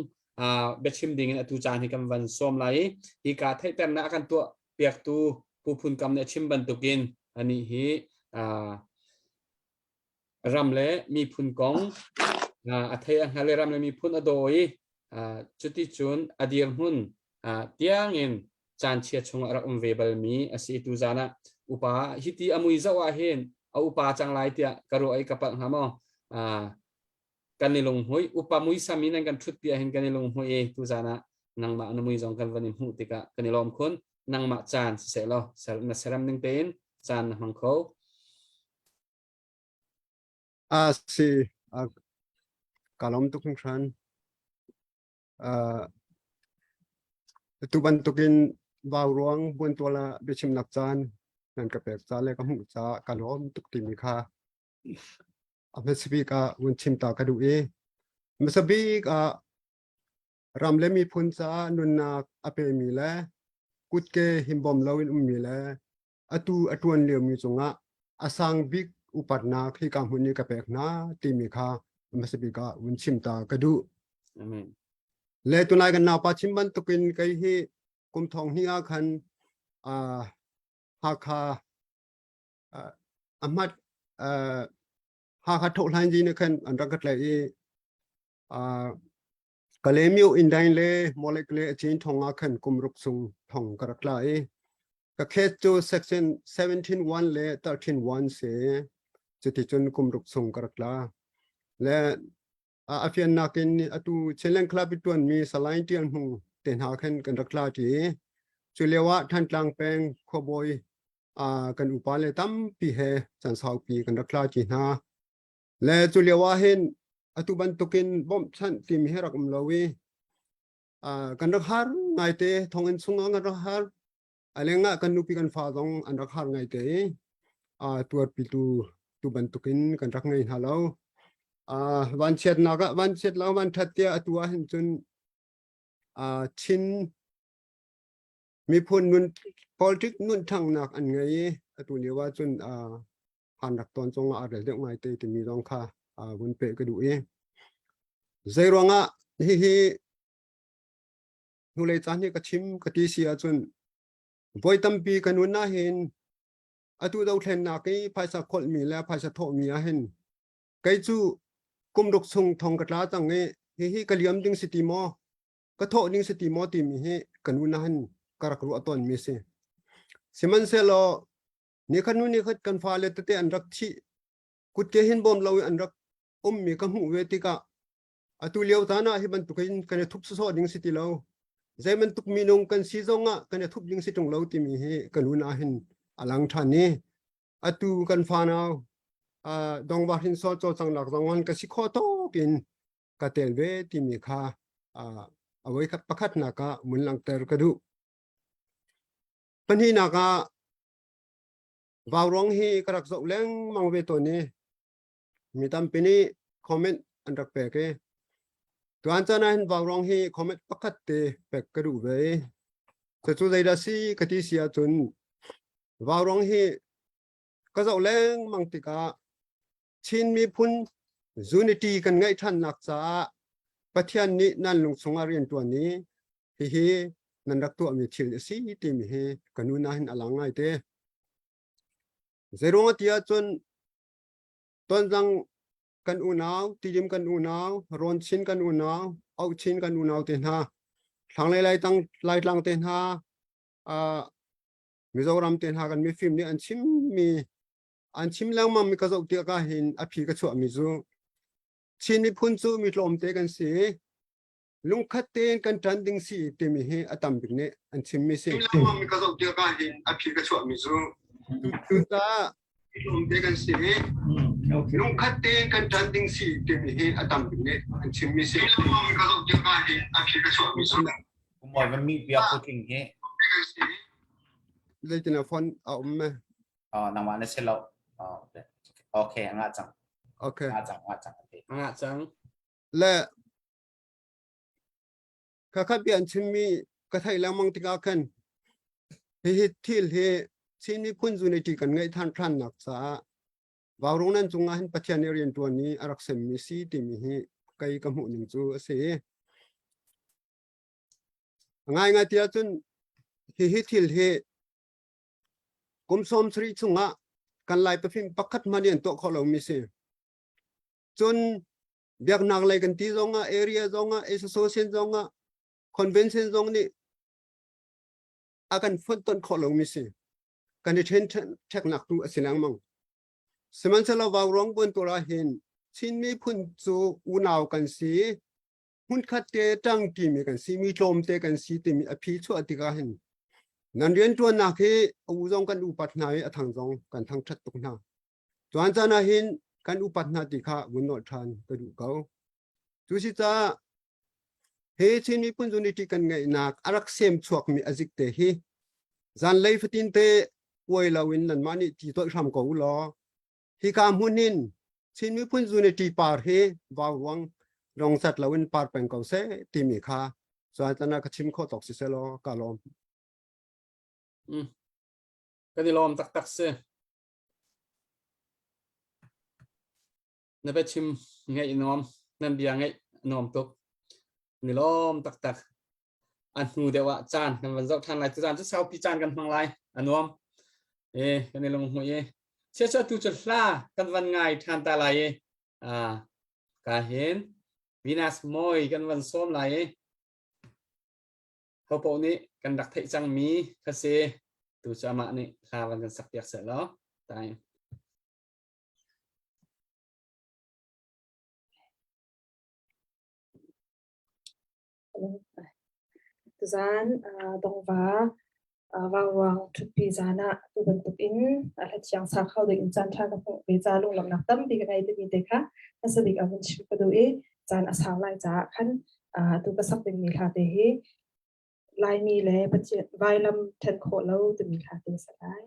bechim ding tu chan hi kam van som lai hi ka thai ter na kan to pek tu pu phun kam ne chim ban tukin ani hi ramle mi phun kong athai an hale ramle mi phun adoi chuti chun adir hun tiang in chan chia chung ara vebal mi asi tu zana upa hiti amui zawa hen upa chang lai tia karo ai kapak hamo กันในลงหวยอุปมุยสามีนั่นกันชุดเปียเห็นกันในลงหวยตุจานะนางมานมุยจงกันวันนี้หูติกะกันในลมคนนางมาจานเสร็จแล้วเสร็จมาเสร็จนึงเป็นจานมังเขาsi kalom tukung tran tu bantukin vào ruang buôn tua là bị chìm nặc chan nên cái bẹt cha lấy cái hũ cha kalom tuk tìm kha ame sibi ka buôn chìm ta cái đuôi ame sibi ka ram le mi phun cha nun na ape mi le kut ke himbom lawin mi le atuan liam mi chunga asang big upat na khi kam huni ka pek na timi kha masibi ka un chimta kadu amen le tunai kan na pa chimban tukin kai hi kum thong hi a khan ha kha amat ha kha thol han ji ne khan an rakat lai kalemiu indain le molecule chain thonga khan kum ruk sung thong karak lai ka khet to section 17:1 le 13:1 se chiti chun kum ruk sung karakla le afian nakin atu cheleng club tuan mi salain tian hu ten ha khan kan rakla ti chulewa than tlang peng khoboi kan upale tam pi he chan sau pi kan rakla ti na le chulewa hen atu ban tukin bom chan tim herak umlowi kan rakhar ngai te thongin sunga ngar rakhar alenga kan nupi kan fa dong an rakhar ngai te tuat pi tu bantukin kan rak ngai halo van chet naga van chet law van thatia atua hin chun chin mi phun nun politic nun thang nak an ngai atu lewa chun han rak ton chong a rel deu ngai te ti mi rong kha bun pe ka du e zaironga hi nu le chan ni ka chim ka ti sia chun voi tampi kanun na hin atu dau thlen na kai phaisa khol mi la phaisa tho mi a hen kai chu kum ruk sung thong katla tang nge hi kaliam ding city mo ka tho ding city mo ti mi he kanun na han karak ru aton mi se siman se lo ni khanu ni khat kan fa le te an rak thi kut ke hin bom lo an rak mi ka hu we ti ka atu leo ta na hi ban tu kain kan thup so ding city lo zaiman tuk mi nong kan si zonga kan thup ding si tong lo ti mi he kanun a hin alang thani atu kan fana dong ba hin so cho chang lak dong an ka si kho to kin ka tel ve ti mi kha awai khat pakhat na ka mun lang ter ka du pani na ka wawrong hi karak zo leng mang ve to ni mi tam pini comment an rak pe ke tuan chana hin wawrong hi comment pakhat te pek ka du ve so chu dai da si ka ti sia chun wawrong hi ka zo leng mang ti ka chin mi phun unity kan ngai than nak cha pathian ni nan lung sunga rian tu ni hi nan rak tu mi thil si ti mi he kanuna hin alangai te zerong tia chun ton jang kan unaw tidim kan unaw ron chin kan unaw au chin kan unaw te na thang lai tang lai tlang te na Mizoram ten ha kan mi film ni an chim lang ma mi ka zo ti ka hin a phi ka chu mi zu chin mi phun chu mi tlom te kan si lung khat ten kan tran ding si te mi he atam bik ne an chim mi se lang ma mi ka zo ti ka hin a phi ka chu mi zu tu ta tlom te kan si lung khat ten kan tran ding si te mi he atam bik ne an chim mi se lang ma mi ka zo ti ka hin a phi ka chu mi zu moi vẫn mi bia puting he lấy tiền phone me nang ma na se lo okay nga chang okay nga chang le ka kha bian chimi ka thai la mang tika khan hi thil he chini phun unity kan ngai than nak sa wawrong nan chunga hin pathian rian tu ni arak sem mi si ti mi hi kai ka mu ning chu ase ngai tia chun hi thil he kum som sri chunga kan lai pa phim pakhat manian to kholo mi se chun biak nak lai kan ti zonga area zonga association zonga convention zong ni akan fon ton kholo mi se kan ni chen thek nak tu asilang mang seman sala wawrong bun to ra hin xin mi phun chu u nào kan si hun khat te tang ti mi kan si mi tlom te kan si ti mi a phi chu atika hin nan rian tuan na khi u zong kan u pat nai a thang zong kan thang that tuk na chuan chana hin kan u pat na ti kha gun no than ka du ko chu si cha he chin mi phun unity kan ngai nak arak sem chuak mi azik te hi zan lei fatin te woi lawin nan mani ti to ram ko lo hi kam hunin chin mi phun unity par he wawang rong sat lawin par pen ko se ti mi kha chuan chana ka chim kho tok si se lo ka lom cái gì lom tắc tắc se nè bé chim ngay nom nem bia ngay nom tục ni lom tắc tắc anh nu dewa chan nam văn dạo than lại tu chan chút sau pi chanกันmang lại anh nom cái này là một người chia cho tu chật laกันvăn ngày than ta lại cả hiến Venus môiกันvăn xóm lại hậu bộ nàyกันđặc thị trang mí khá xe tu cho mạng này là vănกันsắc tiệc sợ đó tại Zan dong vào chụp pi zana tu ban tuk in là chiang sa khâu de in chan tha ka pho be za lu lam nak tam bi kai te bi te kha na sa dik avun shi ka do e chan asal lai cha khan tu ka sak de mi kha te he lai mi le pachi vai lam then kho lo te mi kha te sa lai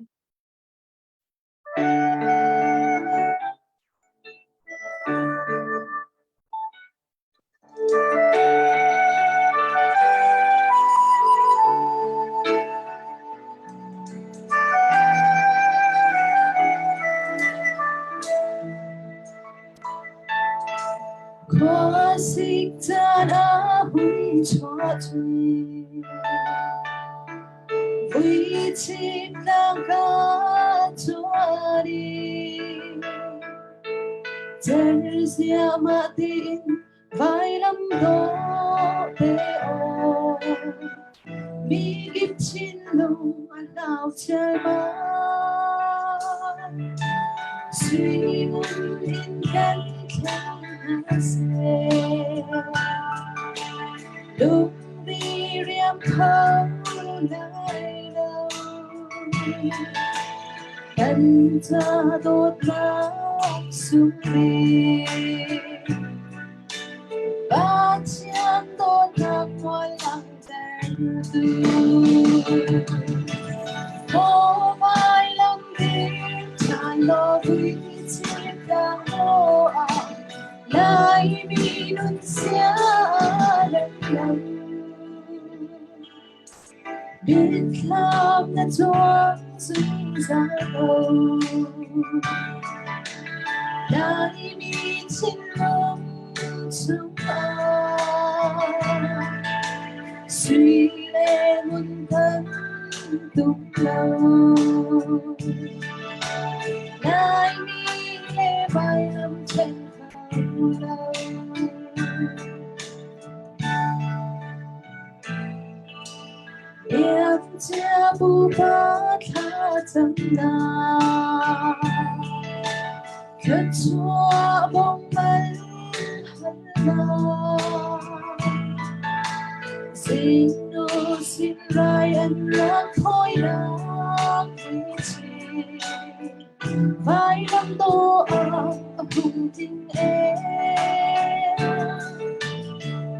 Có dịch ta đã hủy cho tôi vì chỉ đang cả cho đi chân xia mà tin vai lắm đó để ô mi kịp chín lòng anh nào chơi mà suy muốn in cánh lúc đi riêng không lại đâu cần cho tốt lắm xuống đi ba chân tốt lạc ngoài lặng đèn tư có vai lòng tiếng tràn lo vui chiếc đang mô ảo lại bị nôn xia lần lần biết làm nên cho duyên ra đâu lại bị trên lòng chúng ta suy lên muôn thân tục lâu lại bị lê bài âm trên Yep, jabu patlatam na Ketua bong malhala Sinu sin rai an lạc khói lạc chi Vai lắm tô cùng tình em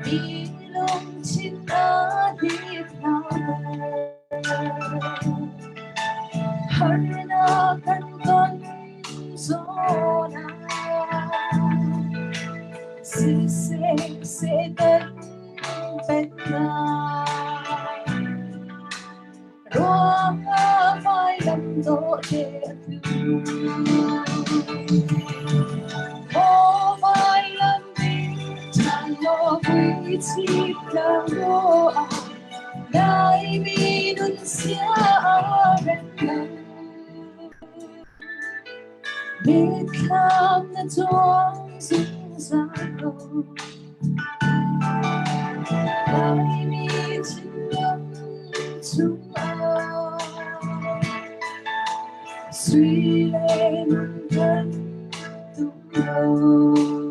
Đi lòng chín đi thao Harna kan kon zona Se dan benna Ruang vai lam do de Oh vai lam chan lo vui chi lang do Lại bị nôn xia bên lòng biết làm nên choáng dính ra đâu lại bị trên lòng chúng suy lên thân tung lâu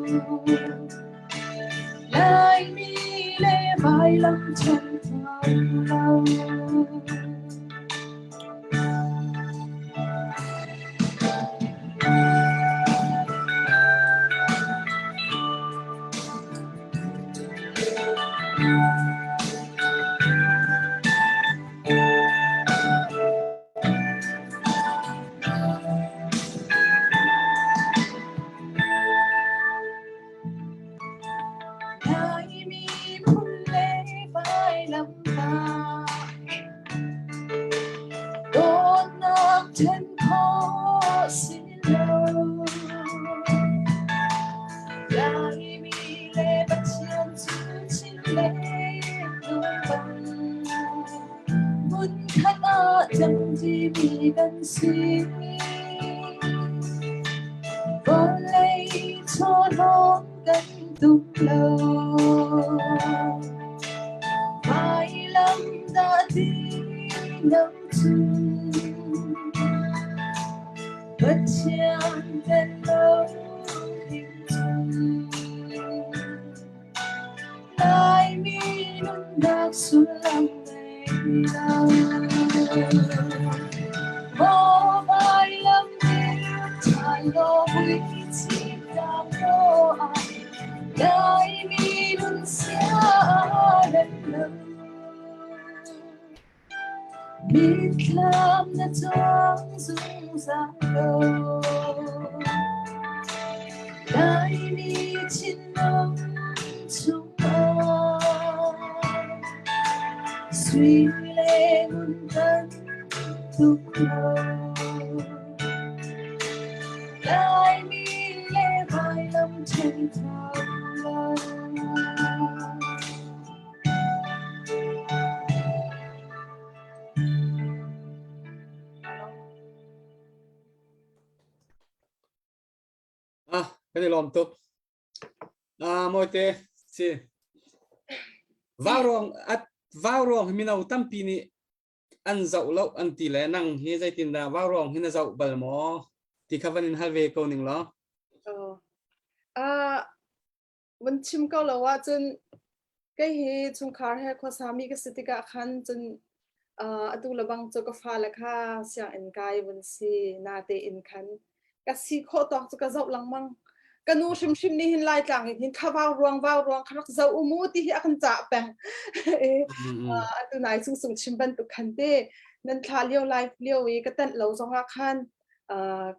Lại mi buồn lệ vai lắm ta đốt nát trên khó xin lỗi lại mi lệ bắt chân giữ xin lệ đôi bằng muốn khát ở chẳng gì vì gần xin vô lấy cho nó gần tung lâu mai lắm đã đi nấu chung bất chợt đến lâu hình dung lại mi luôn đau suốt lòng ngày nào vô vai lắm điều trải lo vui chỉ cảm lo ai lại mi luôn xa đến lâu biết làm đã choáng rung rang đầu lại mi trên nắng chung suy lệ muôn thân tục lâu lại mi lệ vai lắm trên thao lâu cái này làm tốt mọi thế si vào rong mình nào tâm pin ăn dậu lâu ăn tỷ lệ năng hiện在tiền đã vào rong hiện dậu bal mò thì các bạn hal về câu nín lo mình chim câu làว่า chân cái hi chung khar he kho sami cái sitika khan chân atu labang cho ka fa la kha sia en kai bun si na te in khan ka si kho to cho ka zau lang mang ka nu shim shim ni hin lai tlang hin kha vào ruang kharak zau umu ti hi akan cha peng atu nai sung sung chim ban tu khan te nan thla liao lai liao e ka tan lo zonga khan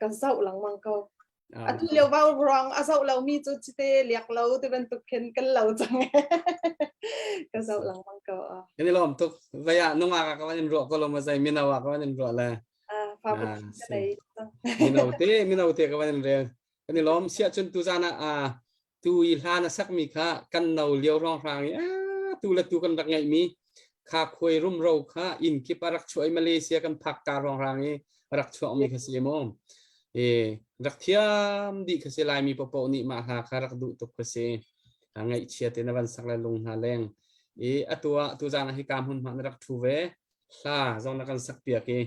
ka zau lang mang ko atu liao vào ruang a zau lo mi chu te liak lo te ban tu khen kan lo chang ka zau lang mang ko cái này làm tốt vậy nung à các bạn rửa có làm gì mình nào các bạn rửa là fa bu cái này mình nào thế các bạn rửa cái này làm xia chân tu ra na tu ilhana sắc mi kha căn nào liều rong rang tu là tu kan rak ngai mi kha khoi rum ro kha in ki parak choi Malaysia kan phak ta rong rang ni rak choi mi kha si mo rak thiam di kha se lai mi popo ni ma ha kha rak du tok kha se ngai chia te na ban sak la lung na leng atua tu ra na hi kam hun man rak thu ve sa zong na kan sak pia ke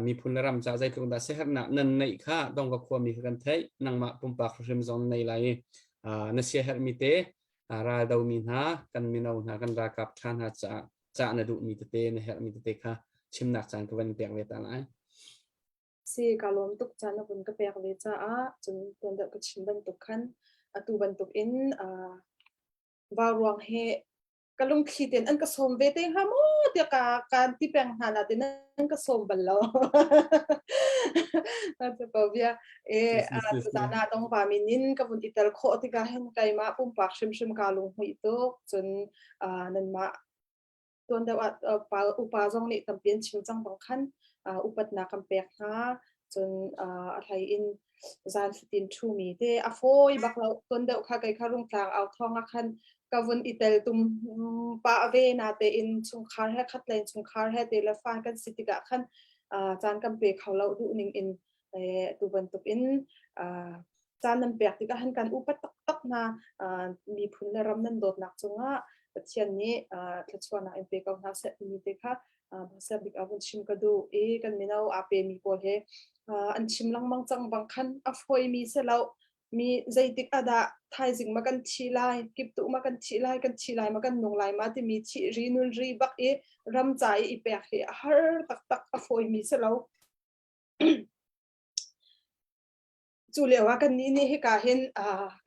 mi phun ram cha zai tung da se har na nan nei kha dong ka khwa mi kan thai nang ma pum pa khrim zon nei lai na se har mi te ra dau mi na kan mi nau na kan ra kap than ha cha na du mi te na har mi te kha chim nak chan ka van pek ve ta lai si kalom tuk chan bun ka pek ve cha chun ton da ka chim ban tuk khan atu ban tuk in va ruang he kalung khiten an ka som ve te ha mo te ka kan ti peng ha na te an ka som bal lo atu pa bia atu dana tong pa minin ka bun itel kho ti ka hen kai ma pum pak shim kalung hui to chun nan ma ton da pa upa jong ni tampien chim chang bang khan upat na kam pek ha chun a thai in zan fitin thu mi te a foi bak lo ton da kha kai kharung tlang au thong a khan kavun itel tum pa ve na te in chung khar he khat len chung khar he te la fa kan sitika khan chan kam pe khawlo du ning in tu ban tup in chan nan pek ti ka han kan upat tak tak na mi phun le ram nan dot nak chunga chian ni thachwana in pe ka na se mi te kha bhasa bik avun chim ka du kan minau a pe mi pol he an chim lang mang chang bang khan a foi mi se lo มีใจติกอดาไทยจิงมากันชีไลกิบตุมากันชีไลกันชีไลมากันนงไลมาที่มีชีรีนุนรีบักเอรำใจอีเปียกฮาร์ตักตักอฟอยมีเสลาจูเลียว่ากันนี้นี่ให้กาเห็น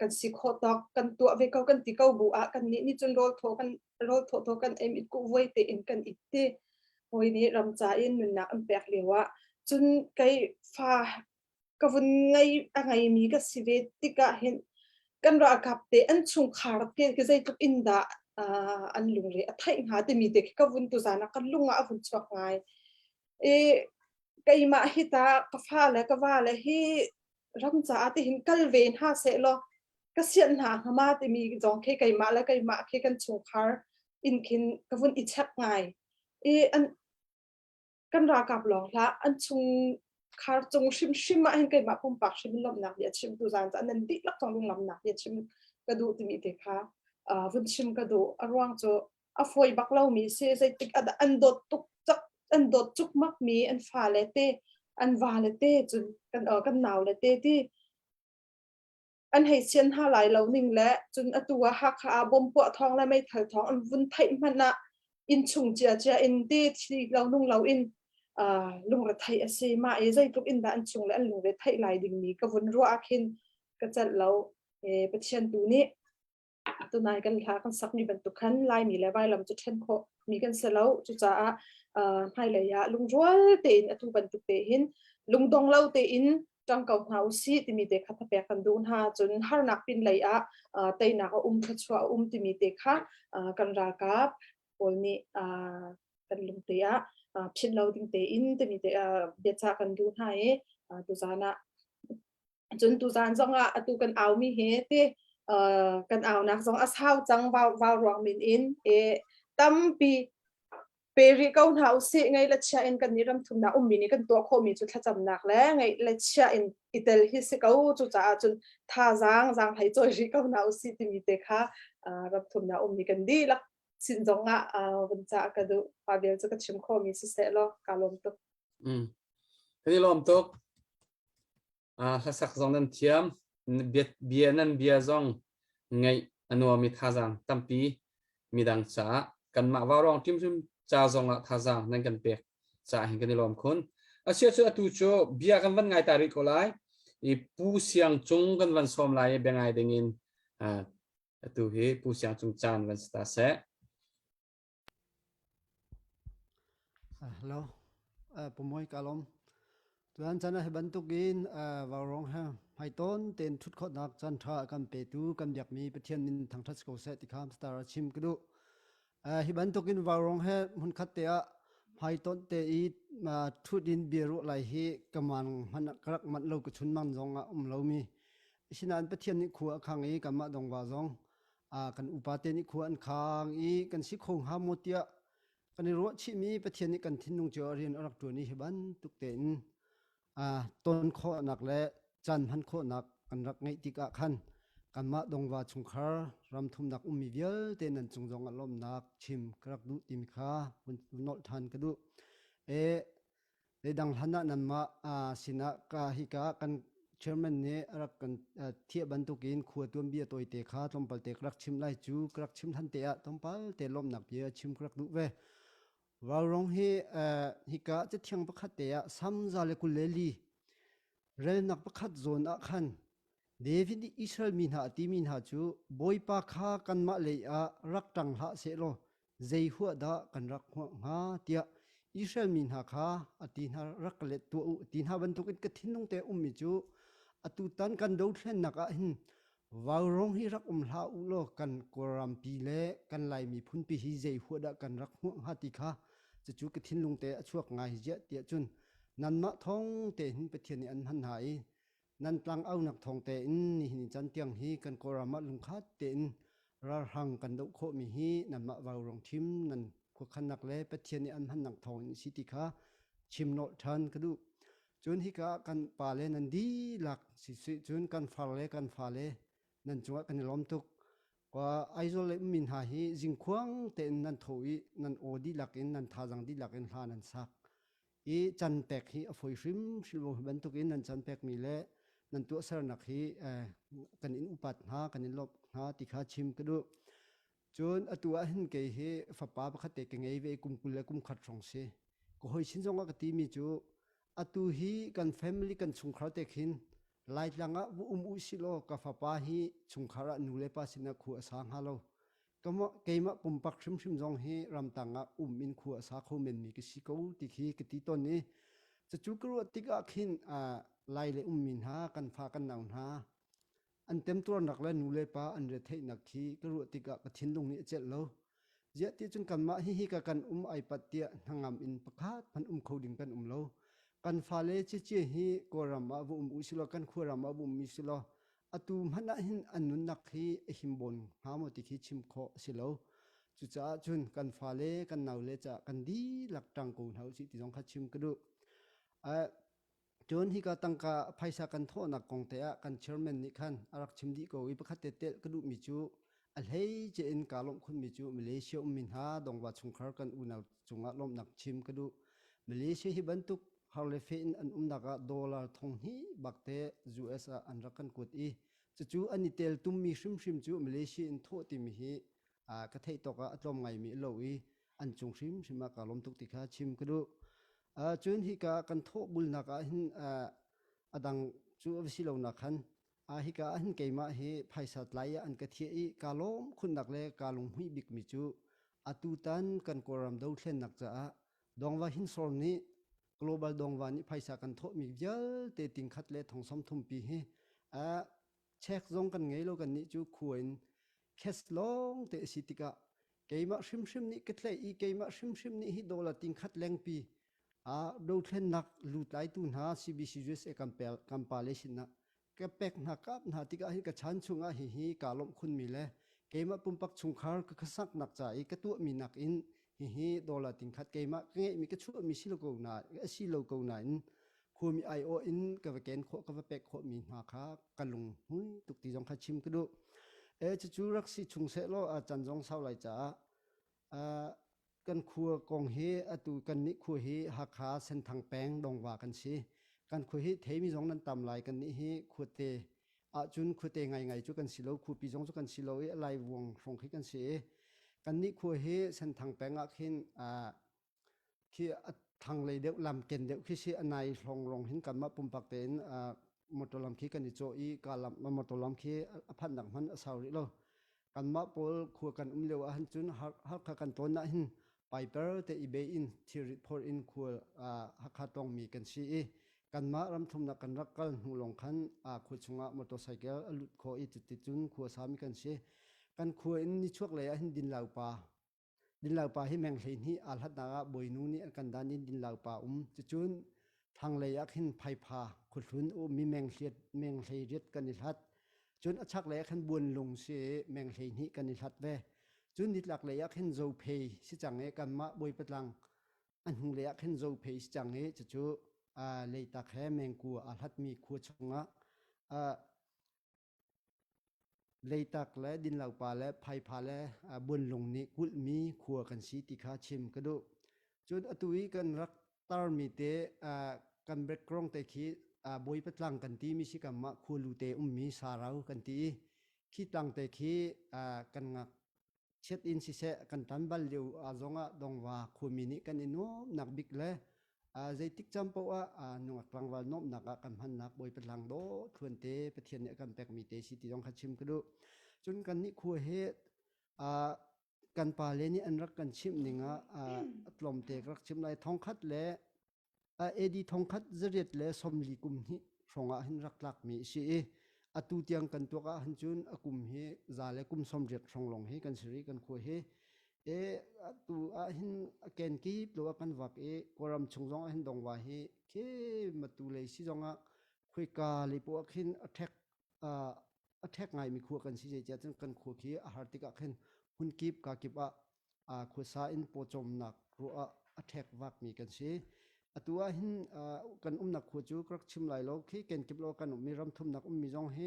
กันสิโคตอกกันตัวเวกกันติเกาบัวกันนี้จนโรลโทกันเอ็มอีกูไว้เตอินกันอีเตโอยนี้รำใจอินนุนนักอันเปียกเลียวว่าจนไกฟ้ากวนไงอะไรมีก็สิเวติกาเห็นกันรักกับเตอันชุงขาดเกก็ใจทุกอินดาอันลุงเลยไทยหาแต่มีเด็กก็วนตุจานักกันลุงอ่ะวนชวกไงไกมาฮิตากฟ้าเลยก็ว่าเลยฮีรำจ่าที่เห็นกัลเวนหาเสลก็เสียนหามาแต่มีจองเคไกมาแล้วไกมาเคกันชุงขาดอินคินก็วนอิชักไงอันกันรักกับหลงละอันชุงขาจงชิมมาเห็นไกมาปุ่มปากชิมลมหนักเดียชิมตุจานจะนั่นดิลักจงลงลำหนักเดียชิมกระดูที่มีเด็กค่ะวันชิมกระดูอรวงโจอฟอยบักเล่ามีเสียใจติกอันโดดตุกจักอันโดดจุกมักมีอันฟ้าเลเตอันวาเลเตจนกันหนาวเลเตที่อันให้เชียนหาหลายเหล่านิ่งและจนตัวหักขาบมปวดท้องและไม่เถิดท้องอันวุ่นไทยมันนะอินชุงเจียอินดีที่เรานุ่งเราอินลุงระไทยเสมาใจทุกอินดาอันชุงและอันลุงระไทยหลายดิ่งนี้ก็วุ่นรัวอาคินก็จะเราเปเชียนตัวนี้ตัวนายกันค่ะกันสักมีบรรทุกขันลายมีแล้วใบลำจุดเช่นโคมีกันเสลาจุจ้าให้เลยยะลุงรัวเตอินอตุบรรทุกเตอินลุงดงเล่าเตอินจังเก่าหาซีที่มีเด็กขัดเปียกันดูนหาจนฮาร์นักปินเลยเตยนักขชัวที่มีเด็กค่ะกันรากับวันนี้กันลุงเตะพินเราดิ้งเตอินที่มีเด็กเบียดจากกันดูนหาตุจานะจนตุจานจังตุกันเอามีเหตุกันเอานักสองอาสาวจังวาวรวงมินอินตั้มปีเปรีเก้าหนาวสิไงละเชียนกันนี่รำทุนนะมินี่กันตัวโคมีจุดจำหนักแล้วไงละเชียนอิตาลีสิเก้าจุดจ้าจนท่าจางให้จอยรีเก้าหนาวสิที่มีเด็กค่ะรำทุนนะมิกันดีละสินจงวันจ้ากระดูปาเบลจะกระชิมโคมีสิเสร็จแล้วการลมตุกทีนี้ลมตุกสักสองนั้นเทียมเบียนั้นเบียซองไงอันว่ามีท่าจางตั้มปีมีดังจ้ากันมาว่ารองทีมชุมจ้าซองละท่าจางนั่นกันเปียกจ้าเห็นกันในลมคนเชื่อตูโจเบียกันวันไงตาริโกไลอีผู้เสียงจงกันวันสมไลเบียงไงดึงินตูเฮผู้เสียงจงจานวันสตาเซ่ฮัลโหลผมมวยกาลมตัวนั้นจะให้บรรทุกินวารองฮะให้ต้นเต็นชุดขอนักจันทรากันเปตูกันอยากมีประเทศนินทางทัศกเสติคามสตาร์ชิมกระดูให้บรรทุกินวารองฮะมันคัดเตะให้ต้นเตอีมาทุดินเบียรุไหลเฮกำมันมันกรักมันเราก็ชุนมันจงเรามีฉะนั้นประเทศนี้ขัวขังอีกันมาดงวาจงกันอุปาเตนิขัวอันขังอีกันสิคงหาโมเตียกันในรั้วชิมีประเทศนี้กันทิ้งลงเจอเรียนรักตัวนี้ให้บันทุกเต็นต้นโคหนักและจันพันโคหนักกันรักไงติกะขันกันมาดงวาชุงคารำทุมนักมีเวียลเตนันจงจงอารมณ์นักชิมกรักดูติมขาบุญนอทันกระดูดังทันนั้นมาสินะกาฮิกากันเชื่อมันเนี่ยรักกันเทียบบันทุกินขวดตัวเบียตัวเตะขาต้มปลเตะกรักชิมไล่จูกรักชิมทันเตะต้มปลเตะลมหนักเบียชิมกรักดูเววารองฮิกาจะเที่ยงประคัดเตะซ้ำซาเลกุเลลีเรนักประคัดโซนขันเดวิดอิสราเอลมินหาตีมินหาจูบอยปาคากันมาเลยรักตังหาเสโลใจหัวดากันรักหัวหาเตียอิสราเอลมินหาคาตีนหารักเล็ดตัวตีนหาบรรทุกกันทิ้งลงเตะมิจูตุตันกันดูเช่นนักหินวารองฮิรักลาอุโลกันกรามปีเล่กันไลมีพุนปีฮิใจหัวดากันรักหัวหาติคาจะจูกันทิ้งลงเตะช่วงไงเจเตียจุนนันมาท้องเตหินไปเทียนอันหันหายนันปลังเอาหนักทองเตอินนี่หินจันเตียงฮีกันกรามาลุงคัดเตอินราหังกันดุโคมีฮีนันมาวารองทิมนันขวขันนักเล่ไปเทียนอันหันหนักทองสิติคาชิมโนทันกระดูจนฮิกากันปาเลนันดีหลักสิจนกันฟาเลนันจังหวะกันล้อมตุกว่าไอโซเลมินหาฮีจิงควงเตอินนันโถยนันโอดีหลักอินนันทาจังดีหลักอินหานันซักจันแปกฮีอฟอยฟิมชิลบรรทุกอินนันจันแปกมีเล่ นันตัวสารนักฮีกันอินอุปัตหากันอินลบหาติขาชิมกระดูจนตัวเห็นเกยเฮฟ้าป้าประคัตเตกงไงเวกุมกุลและกุมขัดสองเสก็หอยชินจงกตีมีจูตัวฮีกันแฟมิลี่กันสุงคราเตกินไล่ลังอ่ะวุอุสิโลกับฟ้าป้าฮีสุงครานูเลปัสินะขัวสางฮาโลก็มเกยมะปุ่มปักชิมจงเฮรำตังอ่ะมินขัวสาคูเมนมีกสิโกติขีกติตอนนี้จะจูกรัวติกาขินไล่เลมินหากันฟ้ากันนาวหาอันเต็มตัวนักและนูเลปาอันเรเทนักขีกรัวติกากทิ้นลงนี้เจ็ดโลเยอะที่จนกันมาฮิกกันไอปัตเตียทางอินประคาดพันเขาดิ่งกันโลกันฟ้าเลเจฮีกอรามาวุอุสิโลกันขัวรามาวุมิสิโลตูมันน่ะหินอันนุนักฮีหิมบนหามติขีชิมโคสิโลจุจ้าจุนกันฟ้าเลกันนาวเลจะกันดีหลักจังกูเฮาสิที่ต้องขัดชิมกระดูจนฮิกาตังกาไพศากันโทนักกองเตะกันเชอร์แมนนี่คันอารักชิมดีก็วิปคัตเตเตกระดูมิจูอัลเฮเจอินกาลมคุณมิจูมาเลเซียมินหาดงวัดสงขลากันอุณาจงอาลมนักชิมกระดูมาเลเซียฮิบันตุกฮาร์เลเฟนอันนักดอลลาร์ทงฮีบักเตยูเอสอันรักกันกุดอีจูอันนี้เตลตุมมีชิมจูมาเลเซียอินโทติมิฮีกระเทยตกอัตลมไงมีโลวีอันจงชิมากาลมตุกติกาชิมกระดูจนฮิกากันโทบุลนักหินดังจูวิสิโลนักขันฮิกาหินเกมาเฮไพศาลไลอันกะเทียกาลมคุณนักเลกาลงหุยบิกมิจูตูตันกันกอรัมดาวเทนนักจ้าดงว่าหินโซนนี้ global ดงว่านี้ไพศากันโทมีเยอะเตติงคัดเลทองสมทุมปีเฮเช็คจงกันไงโลกันนี้จูควรแค่ลงเตสิติกาเกมาชิมนี้ก็เลยเกมาชิมนี้ฮิดอลลาร์ติงคัดแรงปีดูเทนนักลุดไลตุนหา CBCUS กัมปาเลชินะก็เป็กนักกับนาติกาหินกับชันชุงฮิกาลมคุณมีเลยเกมาปุ่มปักชุงคาร์ก็ขสักนักใจก็ตัวมีนักอินฮิดอลลาร์ติงคัดเกมาเงยมีก็ช่วยมีสิโลโกนาสิโลโกนาอินคูมีไอโออินกับเกนโคกับเป็กโคมีนาคากันลุงหุยตุกตีจงคัดชิมก็ดูจะจูรักสิชุงเสโลอาจารย์จงเศร้าไรจ้ากันขัวกองเฮตูกันนิขัวเฮหักขาเส้นทางแปงดงว่ากันสิกันขัวเฮเทมิจงนั้นตำลายกันนี่เฮขัวเตจุนขัวเตไงจุกันสิโลขัวปีจงจุกันสิโลไลวงฟงให้กันสิกันนิขัวเฮเส้นทางแปงขินคือทางเลยเดียวลำเกนเดียวคือสิอันไหนลงหินกันมาปุ่มปักเต็นมตลำขี้กันนิโจอีกาลำมตลำขี้พันดังมันสาวริโลกันมาปอลขัวกันเลวหันจุนหักกันตัวนั้นหินไปเปอร์เตอีเบอินที่รีพอร์ตอินขัวหักขาตองมีกันสิกันมารำทุมนักกันรักกันหูลงขันขัวชงมอเตอร์ไซค์ลุดคออีติดจุนขัวสามีกันสิกันขัวอินนิช่วงเลยหินดินเหล่าป่าให้แมงเลยนี่อาลัดนาบอยนูนี่กันดานินดินเหล่าป่าจะจุนทางเลยหินไผ่พาขุดหุนมีแมงเลียดเรียดกันนิทัดจนชักเลยขันบวนลงเสียแมงเลยนี่กันนิทัดเวจุนนิดหลักเลยขันโจเพยสิจังเอกันมาบอยปลังอันหงเลยขันโจเพยสิจังเอจะจูเลยตาแค่แมงกัวอาลัดมีขัวชงเลยตักและดินเหล่าป่าและไผ่พาและบนลงนี้กุลมีขัวกันสีติขาชิมกระดูจนอตุยกันรักตาร์มีเตกันเบรกกรองเตคีบอยปลังกันตีมิสิกรรมขัวลูเตมีสาราวกันตีขี้ตังเตคีกันงักเช็ดอินสิเสกันตันบัลเดียวจงดงว่าขัวมินิกันอินโนนักบิกเลยใจติกจำเพราะว่าหน่วยกลางวันนบหนักกันพันนักบอยเป็นหลังโดทวนเตปเทียนเนี่ยกันแปกมีเตสิติต้องขัดชิมกระดูจนกันนี่ขัวเฮกันป่าเลนี่อันรักกันชิมหนึ่งตลมเตกรักชิมไรทองคัดและเอดีทองคัดเจริญและสมลีกุมนี้สงหินรักลักมีสิตูเตียงกันตัวกันจุนกุมเฮซาเลกุมสมเด็จสงลงเฮกันสิริกันขัวเฮตัวหินเกณฑ์กีบหรือว่ากันวักกรำชงจงหินดงว่าเฮเคมาตัวเลยสิจงคุยกาลิปวกหินattack ไงมีขัวกันสิเจจนกันขัวขี้อาหารติกะหินหุ่นกีบกากีบขัวซาอินโปจมหนักรัวattack วักมีกันสิตัวหินกันหนักขัวจูกรักชิมไหลโลขี้เกณฑ์กีบโลกันมีรำทุ่มหนักมีจงเฮ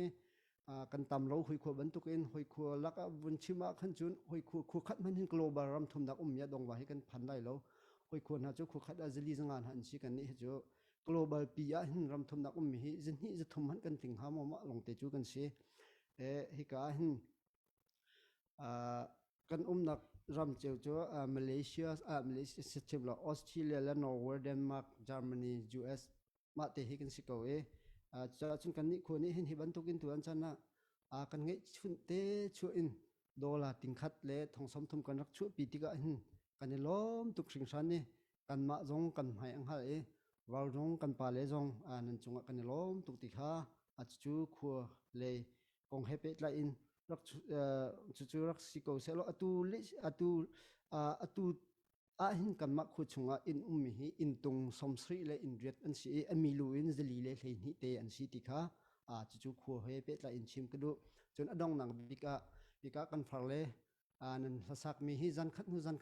กันตำเราหุยขวบรรทุกเองหุยขวบลักบุญชิมาขันจุนหุยขวบขัดมันหินกลบารำทุมนักยาดงว่าให้กันพันได้แล้วหุยขวบน่าจะขวบขัดอาจลีจงานหันชิกันนี่จู global pi a hin ram thum na mi hi zin hi za thum han kan ting ha ma long te chu kan se hi ka hin kan nak ram cheu chu Malaysia Malaysia system la Australia la Norway Denmark Germany US ma te hi kan si ko cha chun kan ni kho ni hin hi ban tukin tu an chana kan ngai chun te chu in dollar ting khat le thong som thum kan rak chu pi ti ga hin kan lom tuk sing san ni kan ma zong kan hai ang hal vào rong kan pa le zong nan chunga kan lom tuk ti kha chu khu le kong hepe la in rak chu rak si ko se lo atu a hin kan ma khu chunga in hi in tung som sri le in riat an si ami lu in zali le hlei ni te an si ti kha chu khu hepe la in chim kadu chun adong nang bika kan phar le nan sasak mi hi zan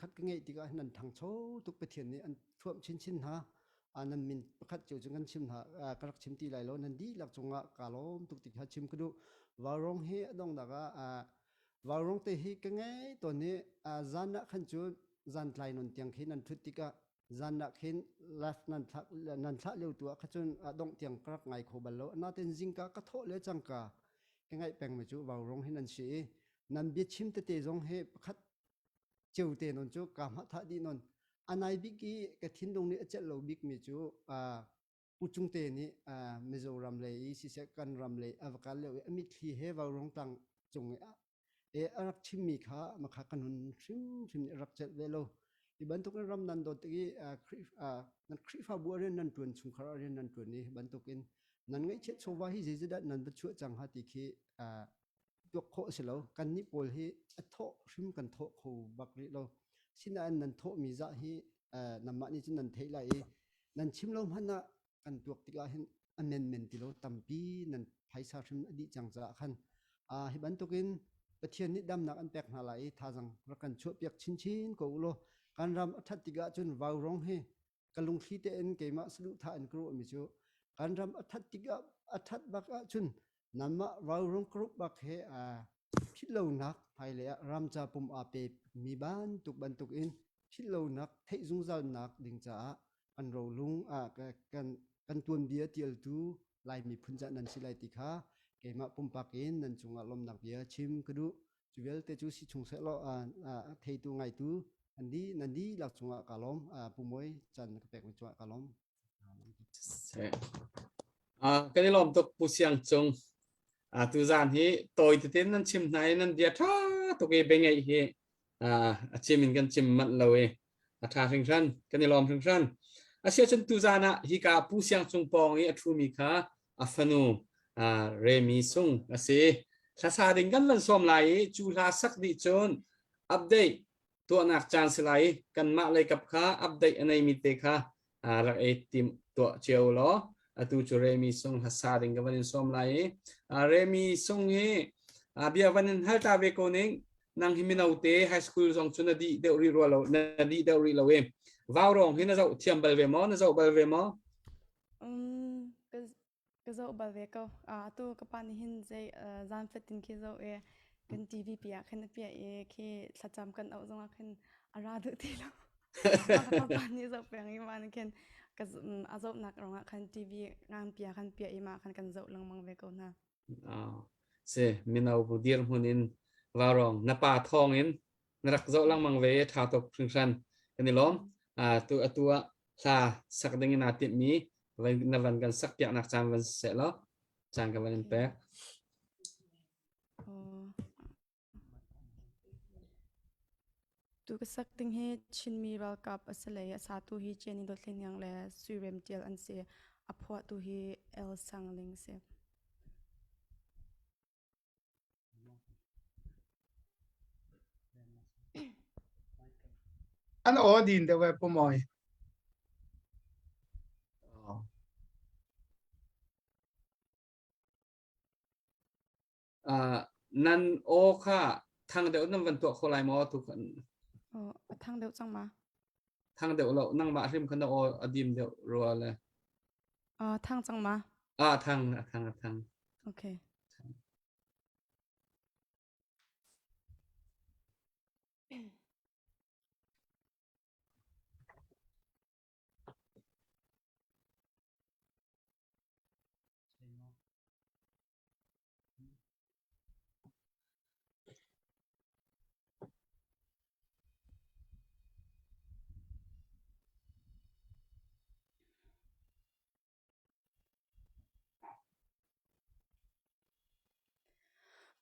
khat ka ngei ti ka nan thang cho tuk pe thian ni an thuam chin ha nan min pakhat chu chung kan chim ha karak chim ti lai lo nan di lak chunga kalom tuk ti kha chim kadu warong hi adong daga warong te hi ka ngei to ni zan na khan chu zan tlai non tiang khi nan thut ti ka zan na khin left nan thla leu tu kha chun adong tiang karak ngai kho bal lo na ten jing ka tho le chang ka ka ngai peng me chu warong hi nan si nan bi chim te zong he pakhat cheu te non chu ka ma tha di non anai bi ki ka thin dong ni achel lo bik mi chu puchung te ni Mizoram le si se kan ram le avakal le ami thi he warong tang chung arak chim mi kha ma kha kanun shim rak chet ve lo i ban tuk ram nan do ti nan khri fa bu ren nan tun chung khara ren nan tun ni ban tukin nan ngai chet so wa hi ji da nan bu chu chang ha ti khi tok kho se lo kan ni pol hi a tho shim kan tho kho bak ri lo sina an nan tho mi za hi namma ni chin nan thei lai nan chim lo hana kan tuak ti ga hin amendment ti lo tampi nan phaisa shim adi chang za khan hi ban tukin pathian ni dam nak an pek na lai tha jang rakan chu piak chin ko lo kan ram athat ti ga chun waw rong he kalung thi te en ke ma slu tha an kro mi chu kan ram athat ti ga athat bak a chun namma waw rong krup bak he philo nak phai le ram cha pum a pe mi ban tuk in philo nak thei zung zal nak ding cha an ro lung kan tuan bia tial tu lai mi phun cha nan silai ti kha ke ma pum pakin nan chunga lom nak bia chim kudu chuvel te chu si chung se lo thei tu ngai tu nandi lak chunga kalom pumoi chan ka pek chunga kalom cái này làm tục pusiang chung tu gian hi tôi thì tên nan chim này nan dia tha to cái bên ngay hi chim mình kan chim man lâu tha thing san cái này làm thing san sia chân tu gian hi ka pusiang chung pong hi thu mi kha afanu re mi sung ase sa sa ding kan lan som lai chu la sak di chon update to nak chance lai kan ma lai kap kha update anai mi te kha rak e tim to cheu lo tu chu re mi sung hasa ding ka vanin som lai re mi sung he bia vanin hal ta ve ko ning nang himinau te high school song chuna di de ri ro lo na di de ri lo em vào rong hi na zau thiam bal ve mo na zau bal ve mo cái dấu bảo vệ câu tu các bạn hin dây gian phết tin khi dấu cái TV bịa khi sát chăm cần áo giống khi ra được thì lo các bạn như dấu bèn như mà khi cái dấu nạc rong khi TV ngang bịa mà khi cần dấu lăng mang về câu na se minau bu dir hunin vào rong na pa thong in na rak dấu lăng mang về thao tục phương san cái này lom tu sa sak ding na tip mi vậy là vẫn cần sắc tiệm nạc trang vẫn sẽ lo trang cái vấn đề tu cái sắc tình hết chin mi vào cặp ở sài sa tu hi chen đôi lên yang le suy rem tiel an se apua tu hi el sang ling se an odin de we pomoi nan o kha thang đều năm vận tụ khô lại mò tu thang đều chăng mà thang đều lộ năng bạ thêm khăn o adim đều rồi là thang chăng mà thang okay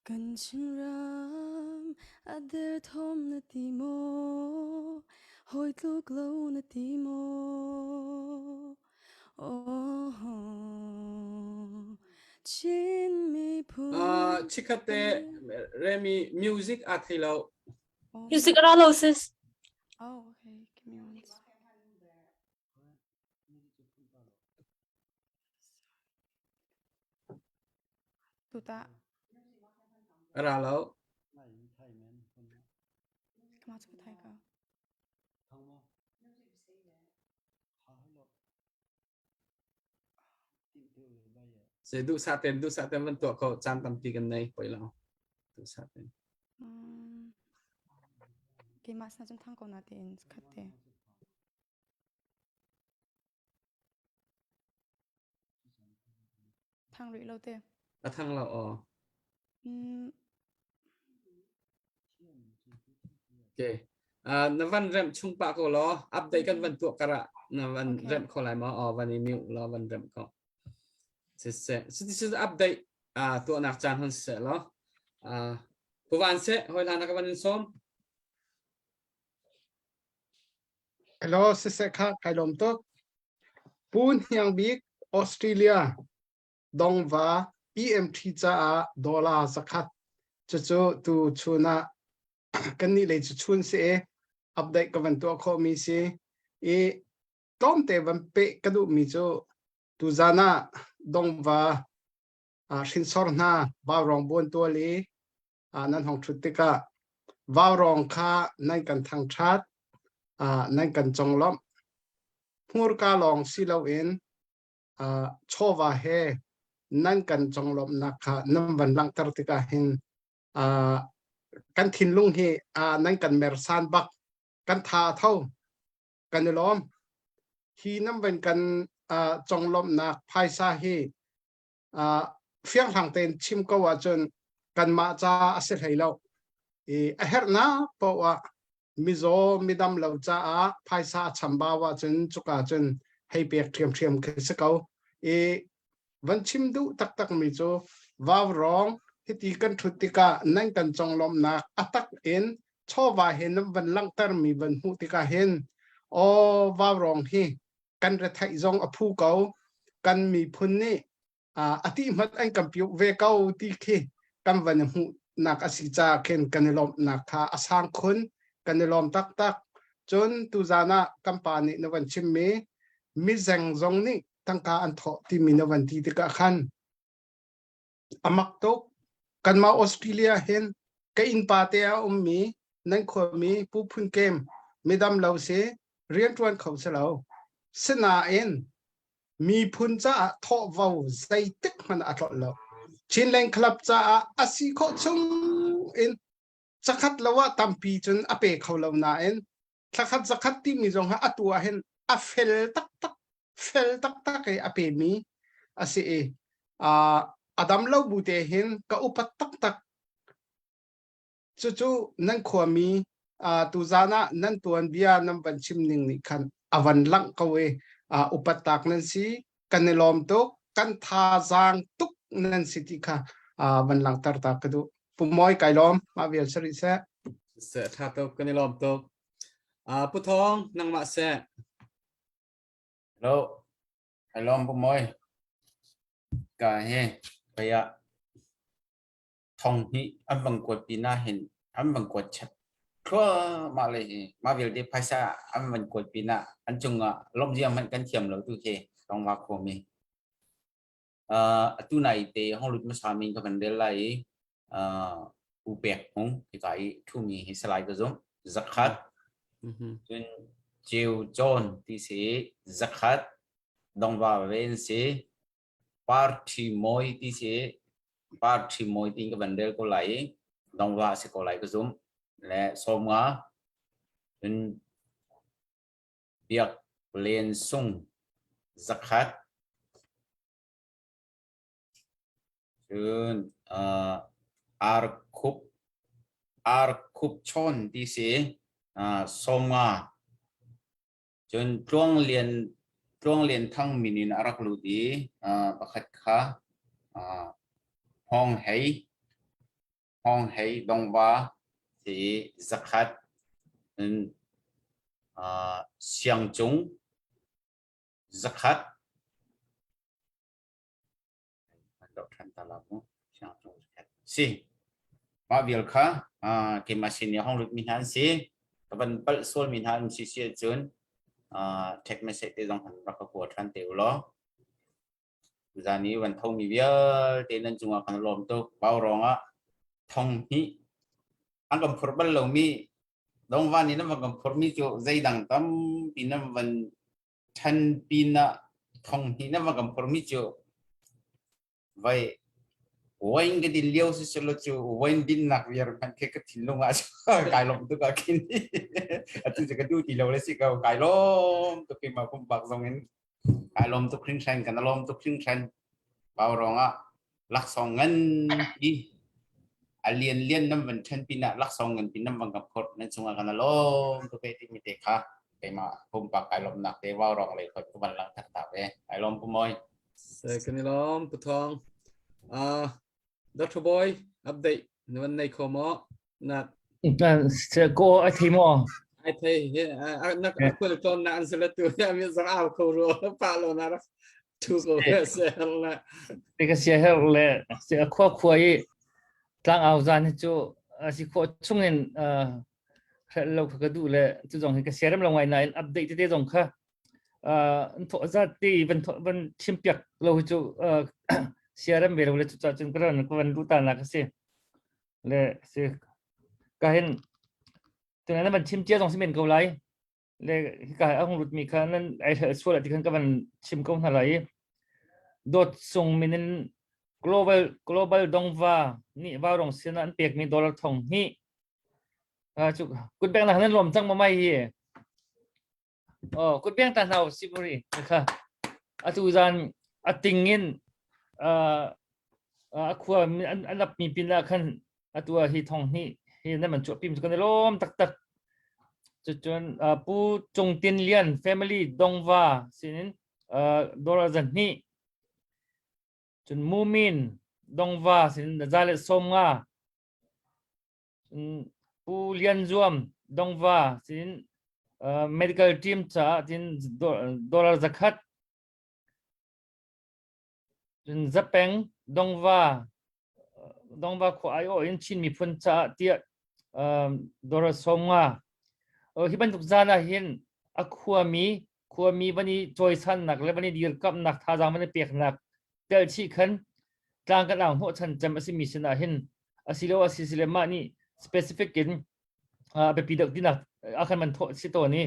กันชิมรำอาเดอร์ทอมนาติโมหอยลูกเลานาติโมโอ้โหชินมีพูชิคาเตเรมีมิวสิกอาทิเรา Music analysis. Oh, okay. Give me one second. Tuta, อะไรแล้ว come out to the tiger. เสดูสาเตนมันตัวเขาจานตัมปีกันในไปแล้วดูสาเตน Give us some time on that in Skate. Thang reload there. แล้วทั้งเราอ๋อ โอเคนวันเริ่มชุ่มปากก็รออัปเดตกันวันตัวกระนวันเริ่มเขาไหลมาอ๋อวันนี้มิวรอวันเริ่มก็เสร็จสุดอัปเดตตัวนักจานคนเสร็จแล้วผู้วันเสร็จหอยลานักวันนี้ส้ม Hello เสร็จค่ะไก่ลมตกปูนยังบิ๊กออสเตรเลียดงว่า EMT จ้าดอลลาร์สักคัดจู่ๆตูชูน่ะกันนี่เลยจะชวนเสียอัปเดตกันวันตัวเขามีเสียต้อมเตวันเปะกระดูมีจู่ตูจานะดงว่าชินสอร์น่ะบ่าวรองบนตัวเลยนั่นของชุดติกะบ่าวรองค่านั่นกันทางชาตินั่นกันจงล้อมพูดกาลองสิเราเองชอบว่าเฮนั่นกันจงล้อมนักค่ะน้ำวันหลังตรติกาเห็นกันทินลุงเฮนั่นกันเมรซานบักกันทาเท่ากันล้อมฮีน้ำวันกันจงล้อมนักภายซาเฮเฟียงทางเต็นชิมก็ว่าจนกันมาจ้าอาศัยให้เราเฮร์นะเพราะว่ามิโซมิดำเราจ้าภายซาชัมบาวจนจุกาจนให้เปียกเทียมคือสกาววันชิมดูตักมิโซว้าวร้องที่ตีกันทุติกานั่งกันจงลมนักอัตักชอบว่าเห็นวันลังเตอร์มีวันหูติกาเห็นว้าวร้องที่กันระไทยจงอภูเกากันมีพุนนี่อธิมัดอันกันปิวเวเกาตีเคกันวันหูนักอสิจาเข็นกันลมนักขาอสังคนกันลมตักจนตุจานะกัมปานีนวันชิมมีแสงจงนี่ตั้งการอันทอที่มีนวันที่ติกาขันอามักตกกันมาออสเตรเลียเห็นก็อินปาเตียมีนั่นขวมีผู้พุ่นเกมไม่ดำเราเสียเรียนทวนเขาเสลาสนามีพุ่นจ้าทอวาวใจตึกมันอัดเราชินแรงคลับจ้าอาศิโคชงสักขัดละว่าตามปีจนอเปเขาเราหน้าสักขัดที่มีจงหาตัวเห็นเฟลตักอเปมีอาศิอดัมเล่าบุตรเห็นก็อุปตักจู่นั่นขวามีตุจานะนั่นตัวเบียนั่นวันชิมหนึ่งนี่คันวันลังก็เวอุปตักนั่นสิกันในลมตกกันทาจางตุกนั่นสิที่ค่ะวันลังตักก็ดูปุ่มมอยไก่ล้อมมาเวียนสริเสะเสะท่าตกกันในลมตกผู้ท้องนั่งมาเสะแล้วไอ้ล้อมผมมอยกาเฮไปอะทองนี้อันบังกวดปีหน้าเห็นอันบังกวดชัดครัวมาเลยมาเวลที่ภาษาอันบังกวดปีหน้าอันจงล้มเรียงมันกันเทียมเราตู้เจต้องว่าโคมีตู้ไหนเตะห้องรุ่นมาสามีกับมันเดลัยอุเบกของที่ไก่ทุ่มีสไลด์ก็ส่งzakat จนเจียวโจนที่สีzakatดงว่าเวนสีปาร์ตี้มวยที่สีปาร์ตี้มวยที่กับมันเดลก็ไหลดงว่าสิก็ไหลก็ส่งและสมงาจนเบียกเลียนส่งzakatจนอาร์คุบชนที่สีสมงาจนช่วงเรียนทั้งมินินอารักลูดีประคัดขาห้องให้ ห้องให้ดงว่าที่สักขัดเสียงจงสักขัดดอกทันตลาดมั้งเสียงจงสักขัดสิมาเวลค่ะเกมมาชินในห้องลึกมีหันสิตะวันเปิดโซลมีหันสิเสียจนเทคไม่เสร็จต้องหันรักกับปวดทันเตียวล้อจานี้วันทองมีเวียเตนันจุงอากันลมตัวเบารองอ่ะทองนี้อันกับพรบัลลมีดงวันนี้นะมันกับพรมีจูใจดังตั้มปีนั้นวันทันปีน่ะทองนี้นะมันกับพรมีจูไว้วันก็ดิเลี้ยวสุดๆจูวันดินนักเวียร์พันแค่ก็ทิ้งลงอ่ะกายลมตัวก็กินตุจะก็ดูที่เราเลยสิก็กายลมตัวเป็นมาคุมปากตรงนี้กายลมตัวครึ่งแทงกันลมตัวครึ่งแทงเบารองอ่ะลักสองเงินดีเลียนน้ำมันเช่นปีน่ะลักสองเงินปีน้ำมันกับพดนั่นส่งกันลมตัวเป็นที่มีเด็กค่ะไปมาคุมปากกายลมหนักเดี๋ยวเบารองเลยคนทุกวันหลังถักตาไปกายลมปุ่มมอยเสกกันล้อมปุทองดรบอยอัปเดตในวันในคอมนักโกไอทีมอไอ้เท่นักคุยตอนนั้นเสร็จตัวยังมีสาวเขารู้ป่าโลนาร์ทุกคนเสียละเด็กเสียเลยเสียข้อคุยตั้งเอาจานจูสิข้อช่วงนี้เราก็ดูเลยจุดตรงนี้ก็เสียแล้วลงไว้ในอัปเดตที่ตรงค่ะทุกสัตว์ที่เป็นชิมเปียกเราจูเสียแล้วไม่รู้เลยจุดจนกระนั้นก็วันรู้ตาหนักเสียเลยเสียก็เห็นตรงนั้นมันชิมเจียตรงสิเมนเกาไลเลยก็เอาของรุดมีค่ะนั่นไอ้ส่วนที่เขาก็มันชิมกงอะไรโดดส่งมิน global ดงว่านี่ว่าลงเสียนั้นเปียกมีดอลลาร์ทองนี่จุกกุดแบงค์นั้นรวมทั้งมาไม่เหี้ยกุดแบงค์ตาหนาวสิบุรีนะคะตุจานติงเงินขั้วอันดับมีปีละขั้นตัวฮีทองนี่ฮีนั่นมันจวบพิมพ์กันล้มตักจนผู้จงตินเลียน family ดงว่าสินดอลลาร์นี่จนมูมินดงว่าสินจาเลสมงาผู้เลียนจวมดงว่าสินmedical team จ้าสินดอลลาร์zakatจนจะเป็นดงว่าขวายโออินชินมีพุ่นจ้าเตียดอลลาร์สมงาที่บรรทุกจานะเห็นขัวมีวันนี้จอยสันหนักและวันนี้ดีกับหนักท่าทางวันนี้เปียกหนักเดลชีขันกลางกันอ่างหัวฉันจำอาศิมีชนะเห็นอาศิเลมานี่ specific กินไปปีเด็กที่หนักอาคันมันโทษสิตัวนี้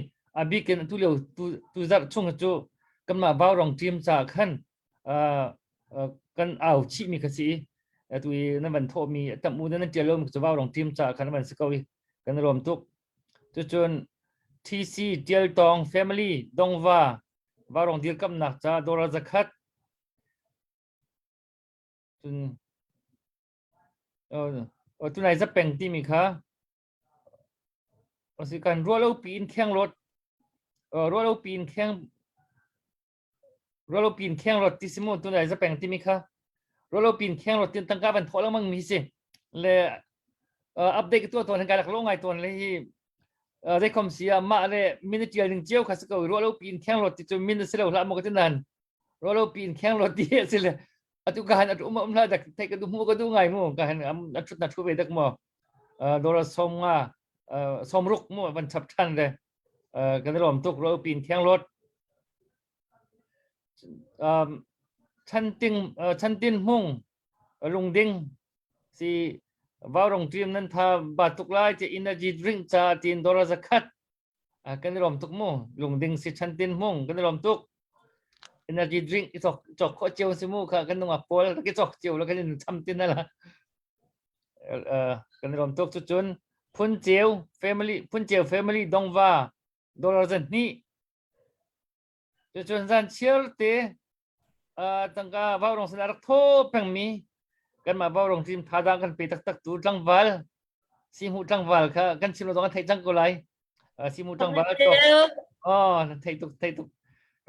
บีกินทุเรียวตุจัดช่วงจู่กันมาบ่าวรองทีมจากขันกันเอาชีมีกษีตุยนั่นมันโทษมีแต่มูนั้นเจริญจะบ่าวรองทีมจากขันมันสกอวีกันรวมทุกจนทีซีเดียลตอง family ดงว่าบ่าวรองดีกับหนักจ้าดอลลาร์จักรจนตัวไหนจะเป็นที่มีค่ะสิการรัวเราปีนแข่งรถรัวเราปีนแข่งรถที่สมุนตัวไหนจะเป็นที่มีค่ะรัวเราปีนแข่งรถที่ตั้งการบันทอแล้วมันมีสิเลยอัปเดตตัวทางการหลักโลกไงตัวเลยได้คำเสียมาเลยมินิเจียหนึ่งเจียวค่ะสกัดรัวเราปีนแข่งรถที่จะมินิเซลล์ละมันก็จะนั่นรัวเราปีนแข่งรถที่สิเลยตุการอัตุumlah dak tai kadu mu kadu ngai mu kan atut na thu be dak mo dora somnga somruk mu ban chap than le kan rom tuk ro pin khang rot chan tin hung lung ding si vào rong trim nan tha ba tuk lai che energy drink cha tin dora zakat kan rom tuk mu lung ding si chan tin hung kan rom tuk energy drink จอกข้อเจียวสิมูค่ะกันต้องมาปอแล้วก็จอกเจียวแล้วก็ทำตินนั่นละกันรวมทุกจุดพุ่นเจียว family ดงว่าดอลลาร์นี่จุดนั้นเชื่อเตะตั้งแต่บ่าวรองสนามทั่วแผ่นมีกันมาบ่าวรองทีมท่าดังกันไปตักตูจังวัลซิมูจังวัลค่ะกันชิมเราต้องไทยจังกุไลซิมูจังวัลจบไทยตุก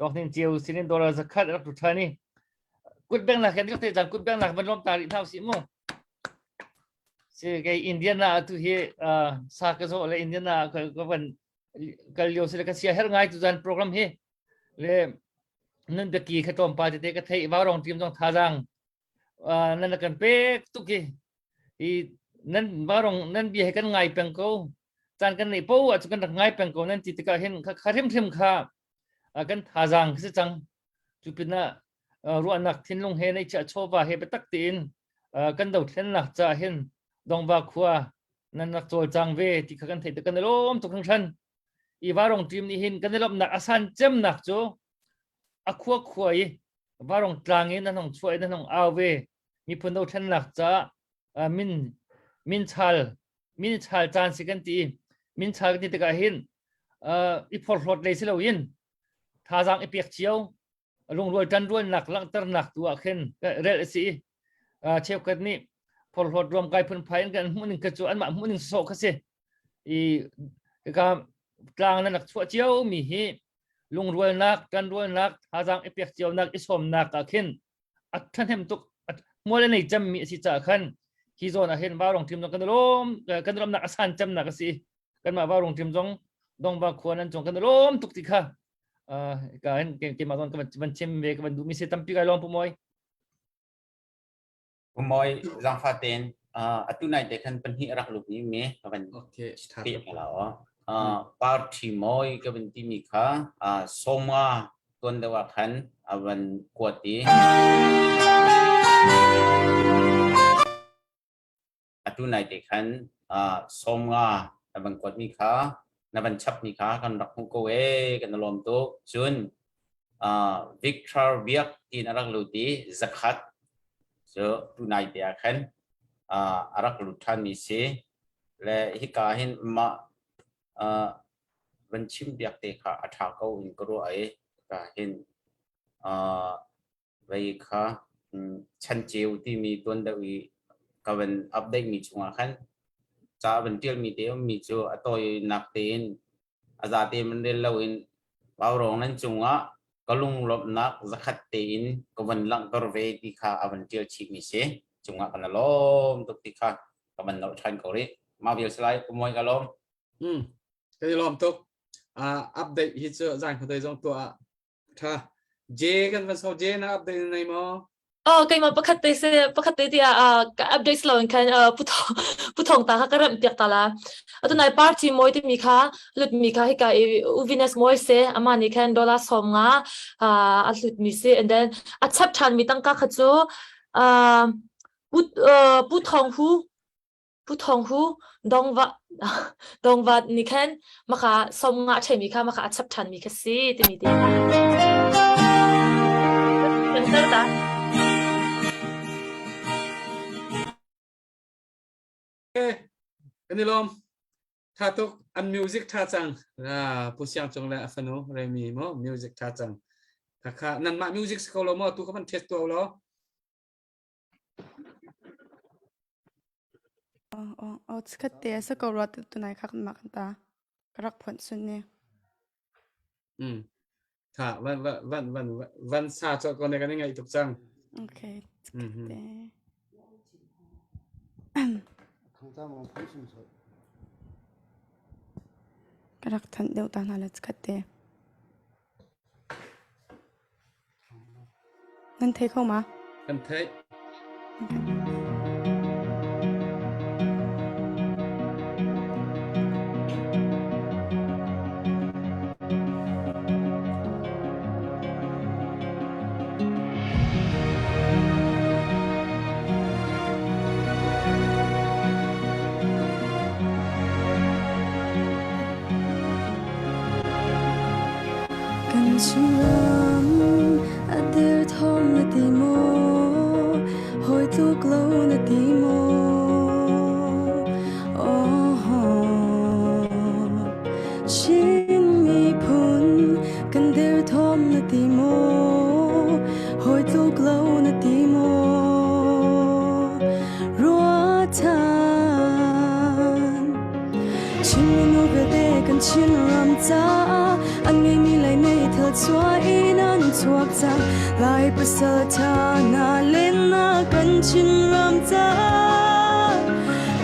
ดอกนี่เจียวสินดอลลาร์สักคัดรับทุกท่านี่กุดแบงหลักแค่นี้ก็เตะจังกุดแบงหลักมันล้มตาดิเท่าสิโม cái Indian na tu hi sa ka zo le Indian na ka ban kal yo se ka sia her ngai tu jan program hi le nan be ki khatom pa te ka thei ba rong tim jong tha jang nan kan pe tu ki i nan ba rong nan bi he kan ngai peng ko chan kan nei po a chu kan ngai peng ko nan ti ka hin kha thim kha kan tha jang se chang chu pina ru anak thin lung he nei cha chowa he be tak tin kan do thlen nak cha hin dong ba khua nan nak chol chang ve ti kha kan thei te kan lom tu khang than i warong tim ni hin kan lom nak asan chem nak chu a khua khoi warong tlang in nan hong chuai nan hong aw ve mi phun do thlen nak cha min chal chan si kan ti min chal ti te ka hin i phol hlot le si lo in tha jang i piak chiao lung roi tan roi nak lang tar nak tu a khen rel si cheu kat ni phol hlot rom kai phun phain kan hmunin ka chu an ma hmunin so kha se I ka tlang na nak chua chiao mi hi lung roi nak kan roi nak tha jang i piak chiao nak i som nak ka khen at than hem tuk mo le nei jam mi si cha khan hi zon a hen ba rong tim jong kan lom nak asan cham nak si kan ma ba rong tim jong dong ba khwan an jong kan lom tuk ti kha ka hen ke ma don ka ban chem ve ka ban du mi se tam pi ga lom pu moi giang pha ten atu nai te khan pan hi rak lup ni me ka ban okay start pi la party moi ka ban ti mi kha soma ton de wa khan aban kwati atu nai te khan soma aban kwat mi kha na ban chap mi kha kan rak ko e kan lom to chun Victor Biak in arak luti zakhat so tu nai te khan arak lutan mi se le hi ka hin ma ban chim biak te kha atha ko in ko ai ka hin vai kha chan cheu ti mi ton da wi ka ban update mi chunga khan cha ban til mi te mi chu atoi nak ten aza te man le lo in baw rong nan chunga kalung lop nak zakhat te in ko ban lang tor ve ti kha aban til chi mi se chunga kan lom tuk ti kha ka ban no than ko ri ma vil slide ko moi ka lom cái lom tuk update hi chu jang khoi jong to tha j kan van so j na update nei mo cái mà bắt khát tới thì cái update lâu kan不同ta cái ram tiak ta la tu nai party moi thì mi kha lut mi kha hi ka uvinas moi se ama ni kan dollar som nga lut mi se and then chap chan mi tang ka kha chu不同乎dong va ni kan ma kha som nga chai mi kha ma kha chap chan mi kha si ti mi ti ta cái này lom tha tuk an music tha chang pu siang chong la afano re mi mo music tha chang kha nan ma music ko lo mo tu ka ban test to lo skat te sa ko rat tu nai khak ma kan ta karak phon sun ne tha van sa cho con này cái này ngay tuk chang okay karak than deu ta na la skat te nan thei khau ma kan thei Adil thom na ti mo hoi tu glow na ti mo shin mi phun kan dir thom na ti mo hoi tu glow na ti mo rua tan chin no be de kan chin ram cha an ngay mi lại nay thật xóa in an chuộc ra lại bất sợ ta na lên na cần chin ram ta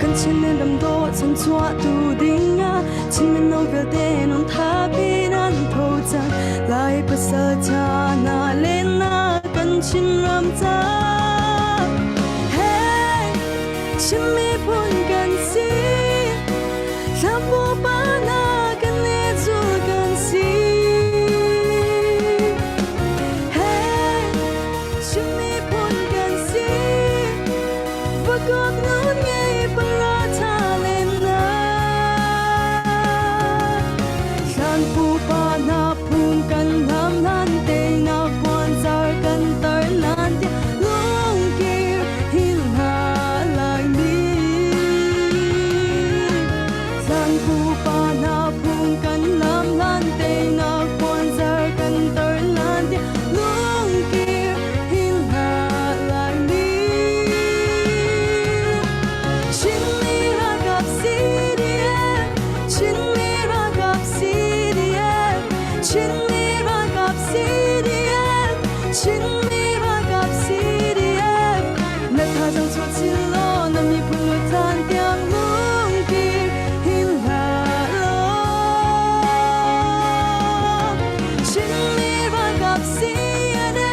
kan chin nen ram do chan chua tu ding a chin men no vel te non tha bin an tho chang lai pa sa cha na len na kan chin ram cha hey chin mi pun kan si lam bo pa na kan le zu kan si hey chin mi pun kan si va gok non ngai pa ra tha len na san pu pa na pun kan lam nan te na kwan zar kan tar nan ti long kir hin ha lai mi san pu pa na pun kan lam nan te na kwan zar kan tar nan ti long kir hin ha lai mi chin mi ra gap si dia chin mi ra gap si dia chin mi ra gap si dia chin mi ra gap si dia na tha jang chua chin lo na mi pun lo tan tiang long kir hin ha lo chin mi ra gap si ane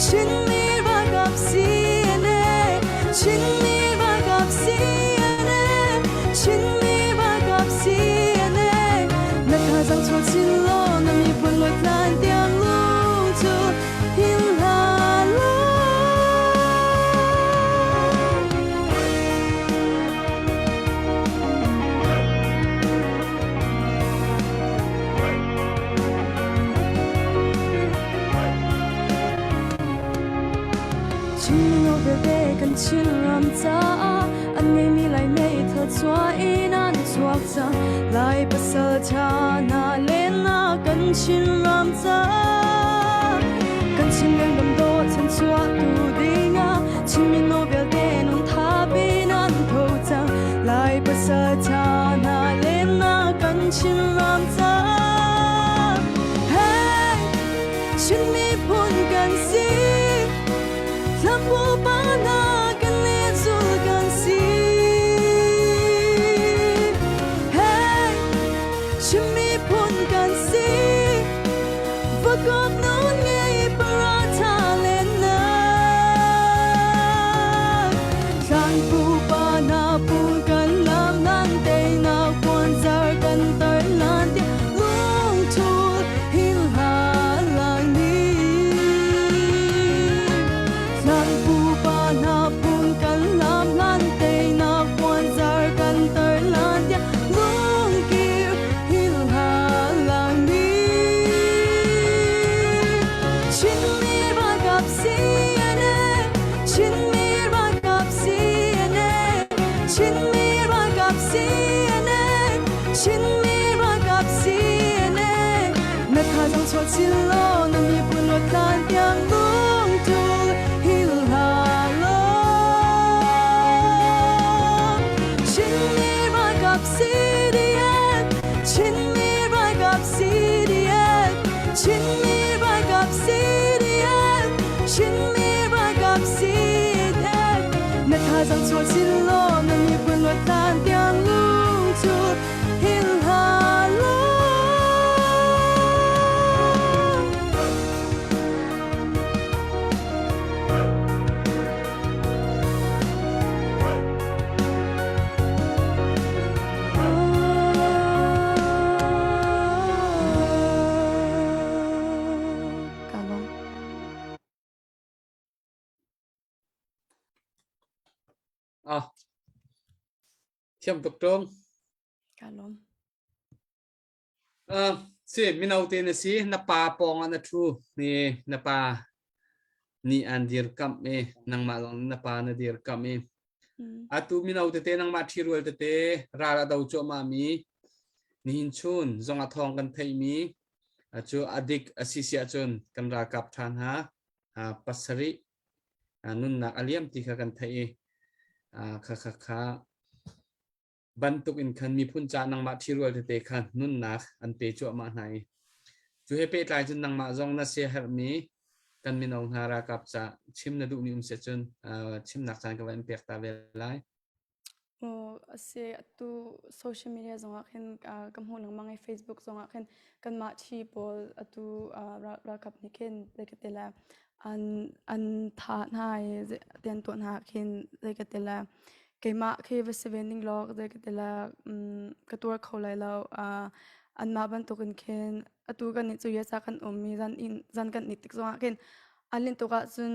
chin mi ra gap si ane chin mi ra gap si ane chin mi ra gap si ane na tha jang chua chin lo na mi pun lo tan tiang long chu hin ha lo chin lo ve ve kan chin ram cha an ngai mi lai nei tha chua in an chuak cha lai pa sa cha na len na kan chin ram cha kan chin len ram do chan chua tu ding a chin mi no vel te non tha bin an tho cha lai pa sa cha na len na kan chin ram cha hey chin mi pun kan si lam bo pa na kan le zu kan si hey chin mi pun kan si va gok non ngai pa ra tha len na san pu pa na pun kan lam nan te na kwan zar kan tar nan ti long thu hin ha lang ni san pu pa na pun kan lam nan te na kwan zar kan tar nan ti long kir hin ha lang ni chin mi ra gap si ane chin mi ra gap si ane chin mi ra gap si ane chin mi ra gap si ane na tha jang chua chin lo na mi pun lo tan tiang long tu hin ha lo chin mi ra gap si dia chin mi ra gap si dia chin mi ra gap si dia chin mi ra gap si dia na tha jang chua chin lo na mi pun lo tan tiang long tu hin ha lo Kalong thiam tok tong kalong si minau te na si na pa pong an thu ni na pa ni an dir kam me nang ma long na pa na dir kam me atu minau te nang ma thirul te ra ra dau cho ma mi ni hin chun zong a thong kan thei mi chu adik asisia chun kan ra kap than ha pasari nun na aliam ti kha kan thei kha bantuk in khan mi phun cha nang ma thirul te khan nun na an pe chu ma nai chu he pe tlai chun nang ma zong na se har mi kan mi nong hara kap cha chim na du ni se chun chim nak chan ka wan pek ta ve lai se tu social media zonga khen kam hu nang mangai Facebook zonga khen kan ma chi pol atu ra kap ni khen lekatela an tha na ten to na khen lekatela keima khe vesevening log lekatela katur kholai lo an ma ban to kan khen atu kan ni chu ya sa kan mi zan kan ni tik zonga khen alin to ka chun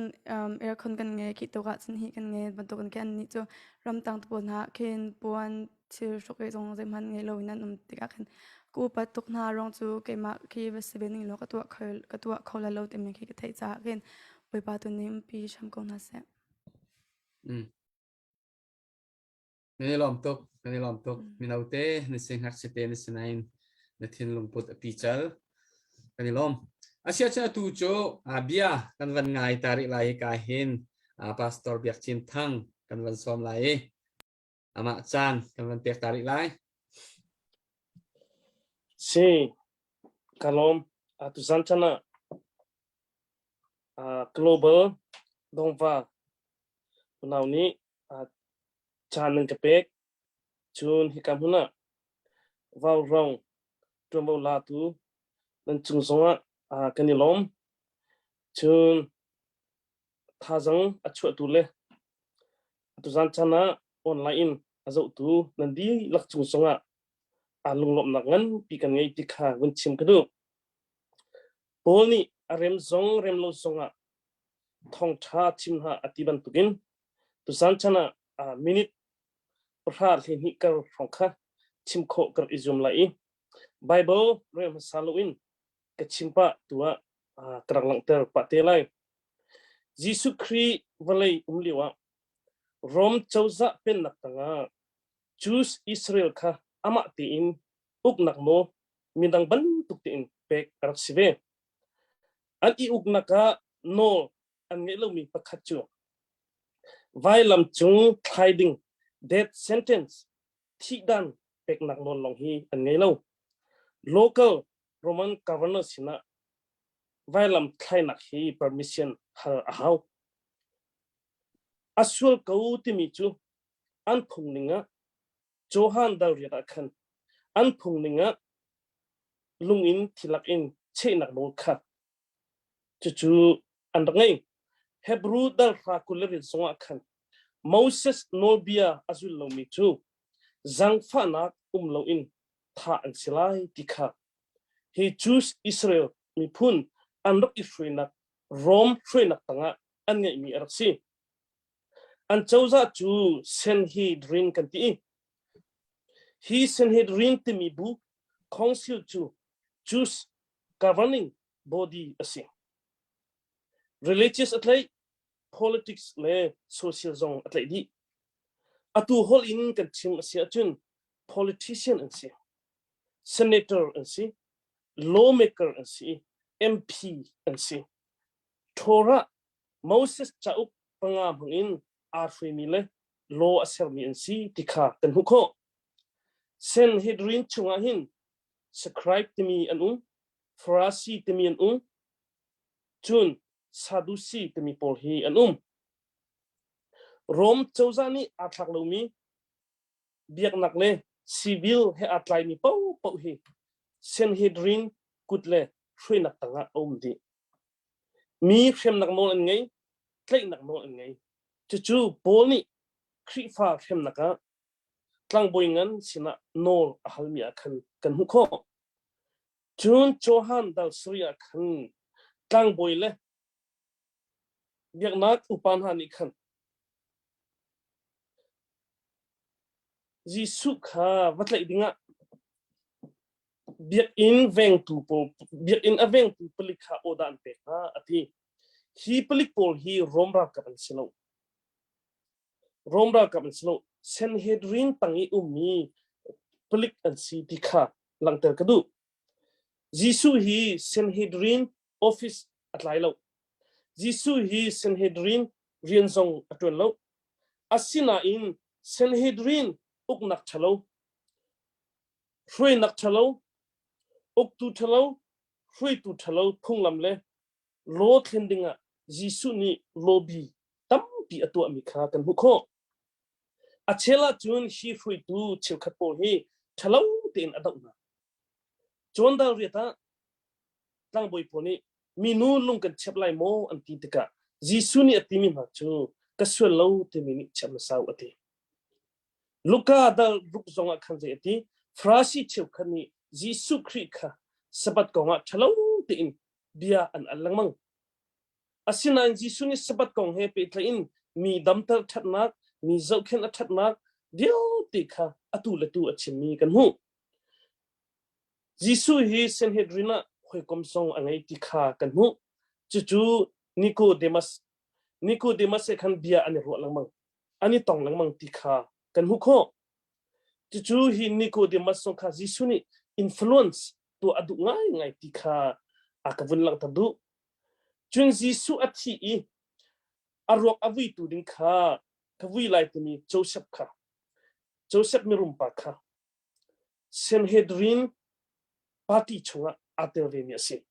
air con kan nge ki to ka chun hi kan nge ban to kan kan ni chu ram tang to na khen puan thir shok e jong zem han nge lo in an tika khen ku pa tok na rong chu ke ma ki ve sevening lo ka to khola lo te me ki thai cha khen poi pa tu nim pi sham ko na se Ni lom tok minaute ni sing hak sete ni sinain na thin lungput api chal kani lom asia cha tu cho abia kan van ngai tarik lai ka hin pastor biak chin thang kan van som lai ama chan kan van pek tarik lai si kalom atu zanchana global dongwa now ni chan nang kapek chun hikam huna vào rong trong vào la tu nan chung songa kanilom chun thazang achu tu le tu zan chana online azo tu nan di lak chung songa alung lom nak ngan pi kan ngai ti kha gun chim kadu polni rem zong rem lo songa thong tha chim ha atiban tukin tu zan chana minute prhar hi kar phongkha chim kho kar izum lai bible rem saluin ka chimpa tua krang lang ter pa te lai jisu khri valai umliwa rom chauza pen nak tanga choose israel kha ama ti in uk nak mo mindang ban tuk ti in pek arak sive an I uk naka no an nge lo mi pakhat chu vailam chung hiding death sentence thi dan pek nak non long hi an nge lo local roman governor sina vailam khai nak hi permission har ahau asul kau ti mi chu an phung ninga johan dawriya khan an phung ninga lungin thilak in che nak mo kha chu an ngai hebrew dal ra kulerin songa khan moses nobia azul lo mi chu zangfa nak lo in tha an silai tikha he choose israel mi phun anok ifrina rom frina tanga an ngai mi araksi an chauza chu Sanhedrin kanti he Sanhedrin ti mi bu council chu choose governing body ase religious atlay politics le social zone atlay di atu hol in kan chim asia chun politician ansi senator ansi lawmaker ansi MP ansi Torah Moses chauk panga bangin arfui mile law asel mi ansi tikha kan hukho Sanhedrin chunga hin scribe timi anu Pharisee timi anu chun Sadducee timi pol hi anum Rom chauzani athak lo mi biak nak le civil he atlai mi pau hi Sanhedrin kutle thrui nak tanga di mi khem nak mol an ngai tlai nak mol an ngai chu bol ni khri fa khem naka tlang boingan sina nol ahalmi akhan kan hu kho chun johan dal surya khan tlang boile biak nak upan hani khan jisu kha watlai dinga biak in veng tu po biak in aveng tu pelikha odan pe ha ati hi pelik pol hi romra kapan silo Sanhedrin tangi ummi pelik an si tikha langter kadu jisu hi Sanhedrin office atlai lo jisu hi Sanhedrin rianzong atun lo asina in Sanhedrin uknak chalo hrui nak chalo uk tu chalo hrui tu chalo phunglam le lo thlendinga jisu ni lobby tampi atu ami kha kan hukho a chela chun hi hrui tu cheu khat pol hi thalo tin adau na chon dal riata tlang boi poni minu lung kan chep lai mo an ti tika jisu ni atimi ma chu kaswel lo te mini chep na saw ati luka dal ruk zonga khanje ati frasi cheu khani jisu khri kha sabat konga thalo tin bia an alangmang asina jisu ni sabat kong he pe tlain mi damtar thatnak mi zau khen athatnak dio ti kha atu latu achimi kan hu jisu hi Sanhedrin khoi kom song angai ti kha kan hu chu Nicodemus se khan bia ani ro langmang ani tong langmang ti kha kan hu kho chu hi Nicodemus song kha jisu ni influence to adu ngai ti kha akavun lang tadu chung jisu athi i arok avi tu ding kha kavui lai tini Joseph mirumpa kha Sanhedrin party chunga atervenia se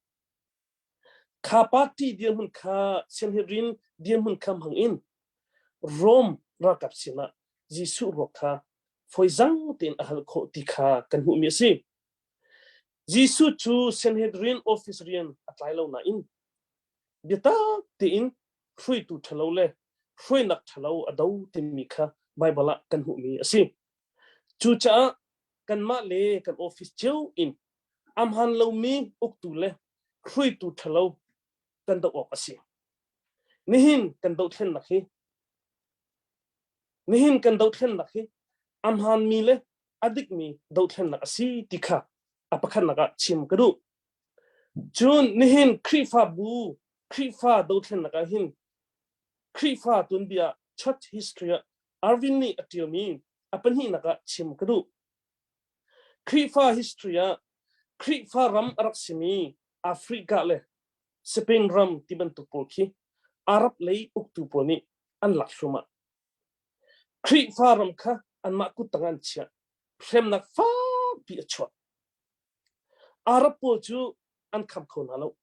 kha party dian hun kha Sanhedrin dian hun kam hang in Rome rakap sina jisu rokha foizang tin ahal kho ti kha kan hu mi se jisu chu Sanhedrin office rian atlai lo na in bita tin hrui tu thalo le hrui nak thalo adau tin mi kha bible kan hu mi ase chu cha kan ma le kan office cheu in am han lo mi uk tu le hrui tu thalo kan do op ase nihin kan do thlen nak hi am han mi le adik mi do thlen nak asi tikha apakhan naga chim kadu chun nihin krifa do thlen naga hin krifa tunbia church history arvini atiomi apani naga chim kadu krifa history krifa ram araksimi afrika le Spain ram tiban tu polki arab lei uktu poni an lakshuma krifa ram kha an ma ku tangan chia frem nak fa pi achwa arab po chu an kham khon halo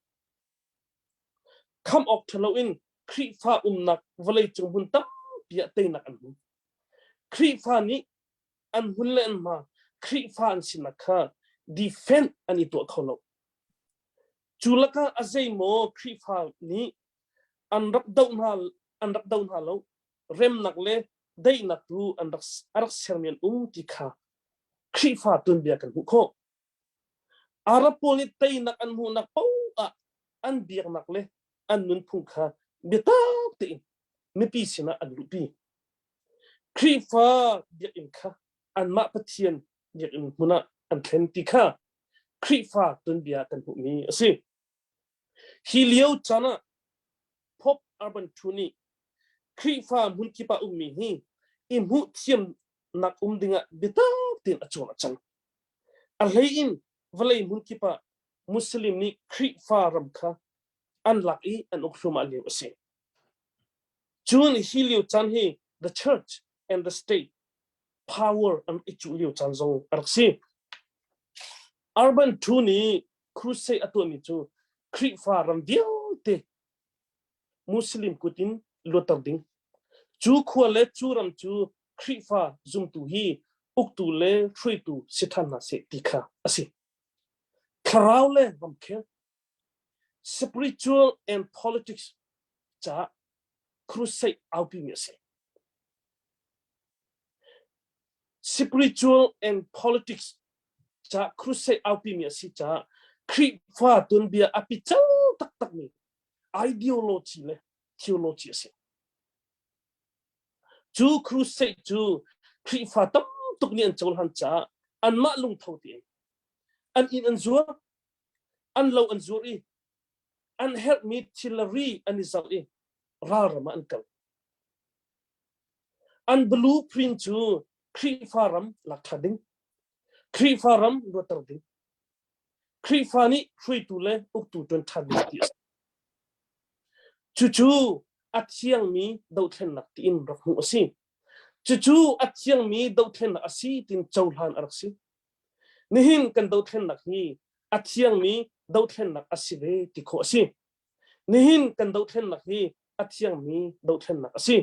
kham ok thalo in krifa nak valai chung hun ta pi te nak an krifa ni an hunlen ma krifa an sinakha defend ani to kholo chulaka azai mo krifa ni anrak down halo rem nakle dai naktu arak sermian tikha krifa tun bia kan kho arapoli tai nak an hu nak pau an biak nakle an nun phungkha beta te mi pi sina an rupi krifa bia in kha an ma pathian bia in huna an thlen tikha krifa tun bia kan hu mi ase hilio chana pop urban tuni krifa mun kipa ummi hi imhu thiam nak dinga beta tin achona chang alhein valai mun kipa muslim ni krifa ramkha unlucky and okhruma le ase chun hilio chan hi the church and the state power and ichulio chan zong arksi urban tuni crusade atomi chu krifa ram diote muslim kutin lotar ding chu khwale churam chu krifa zum tu hi uktu le thrui tu sithana se tikha ase kharawle bamkhe spiritual and politics cha crusade outping ase spiritual and politics cha crusade outping ase cha krifa tun bia api chang tak ni ideology le theology ase chu crusade chu krifa tam tuk ni an chol han cha an ma lung thau ti an in an zur an lo an zuri an help me chilari an izali rarama an kal an blueprint chu krifa ram lakhading krifa ram rotarding krifa ni hrui tu le uktu ton thadi chu athiang mi do thlen nak ti in rakhu asi chu athiang mi do thlen nak asi tin chawlan araksi nihin kan do thlen nak hi athiang mi do thlen nak asile ti kho asi nihin kan do thlen nak hi athiang mi do thlen nak asi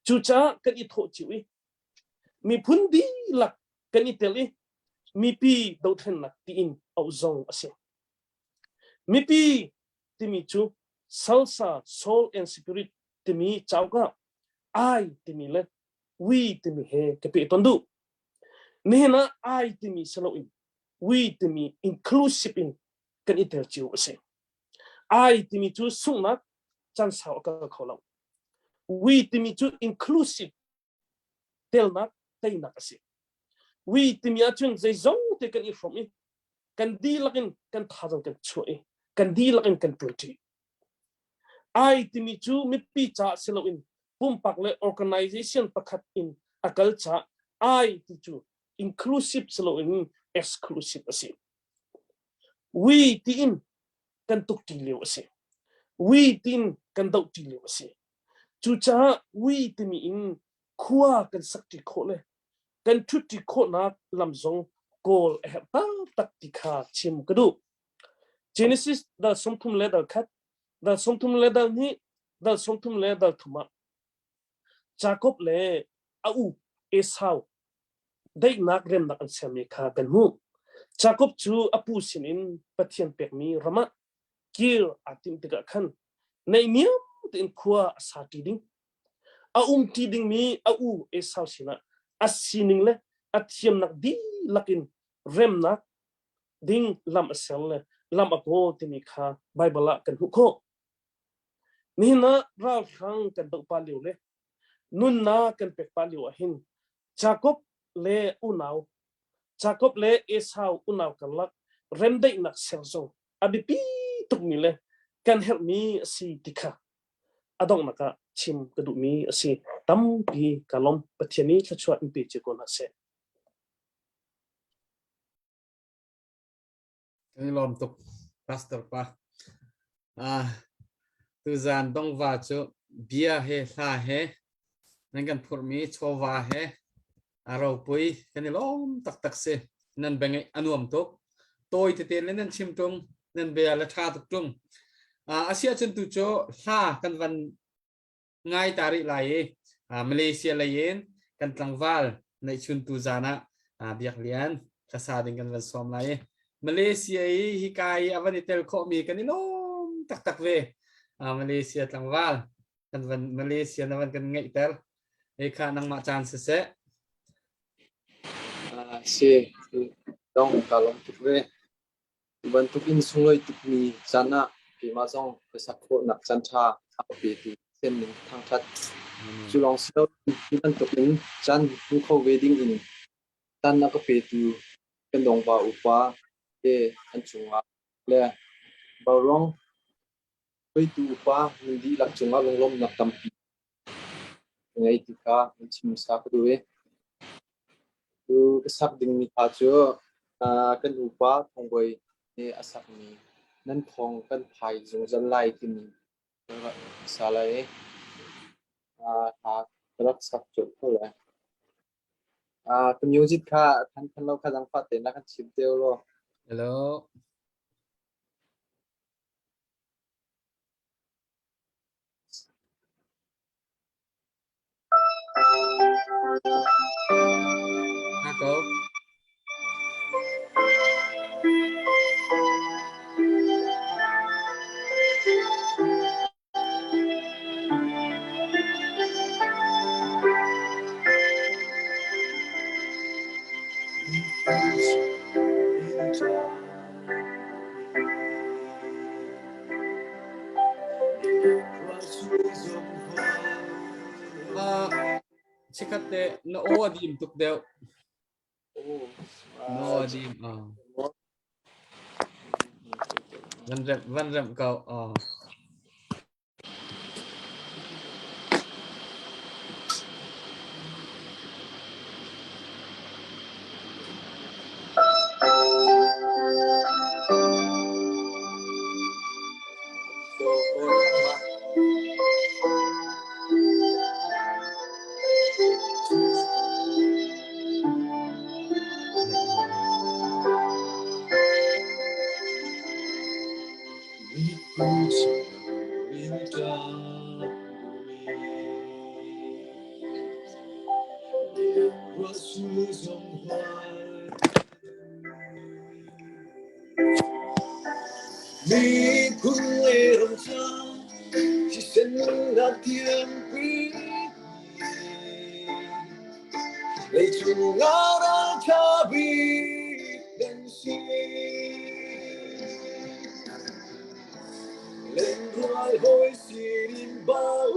chu cha kan I tho chiwi mi phun đi lạc cái này teli mi pi đầu thân lạc ti in au zong ase mi pi ti mi chu salsa soul and spirit ti mi chau ka ai ti mi le we ti mi he ke pe tondu ni na ai ti mi salo in we ti mi inclusive in kan itel chiu ase ai ti mi chu sung na chan sao ka kholau we ti mi chu inclusive tel na tay na ase we ti mi achun zai zong te kan I from in kan di lakin kan thajang kan chui kan di lakin kan purti ai ti mi chu mi pi cha selo in pum pak le organization pakhat in akal cha ai ti chu inclusive selo in exclusive ase we ti in kan tuk ti leo ase we tin kan dau ti leo ase chu cha we ti mi in khua kan sakti khole kan thuti kho na lamzong kol ta tak ti kha chim kadu Genesis da somthum le dal khat da somthum le dal ni da somthum le dal thuma Jacob le au Esau dai nak rem nak an sami kha kan mu Jacob chu apu sinin pathian pek mi rama kir atim tiga khan nei miam tin khua sa ti ding ti ding mi au Esau sina asining le athiam nak di lakin rem nak ding lam asel le lam apo ti mi kha bible kan hu kho ni na ra khang kan do pa liu le nun na kan pek pa liu hin Jacob le unau Jacob le Esau unau kan lak rem dei nak sel so abi pi tuk mi le kan help me si tikha adong naka chim kadu mi si tam pi kalom pathiani thachwa impi che kon ase cái lom tục pastor pa tu zan dong va chu bia he tha he nên kan phur mi chowa he aro pui kan lom tak tak se nan bengai anuam tok tôi te te len chim tung nên bia la tha tuk tung asia chen tu cho tha kan van ngai tari lai Malaysia lain kan tlangwal nei chun tu zana biak lian kasa ding kan van som lai Malaysia hi kai avan itel kho mi kan inom tak tak ve Malaysia tlangwal kan van Malaysia na van kan ngai tel e kha nang ma chan se se dong kalom tuk ve ban tuk in sungoi tuk mi chana pi ma jong ke sakho nak chan tha api tu sen ning thang that chulong selo ban tuk in chan nu kho wedding in tan na ko pe tu kan dong ba upa e an chunga le ba rong pei tu upa ndi lak chunga lom nak tampi ngai ti ka chim sa ko we tu sak ding mi ta chu kan upa thong boi e asak mi nan thong kan phai jung jan lai tin sa lai ha rak sak chu ko la kan music kha than lo kha jang fa te na kan chim teo lo hello Go. Chikate no adim tuk deu no adim van rem kau su dòng hoài mi cũng lê rong cha chỉ xin đã thiên quý lấy chung ngao đã cha bi đến si lên rồi hồi xin bao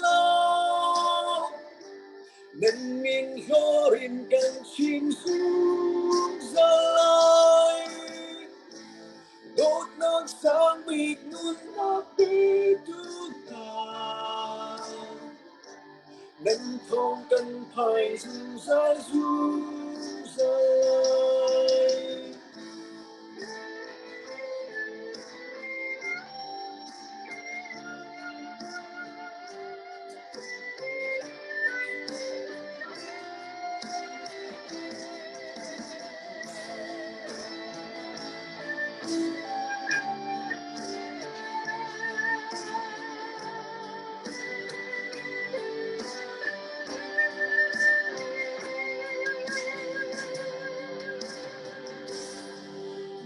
lâu nên mình horin cần chim xuống ra lại đốt nắng sáng mịt nuốt nát đi tu ta nên không cần phải dừng ra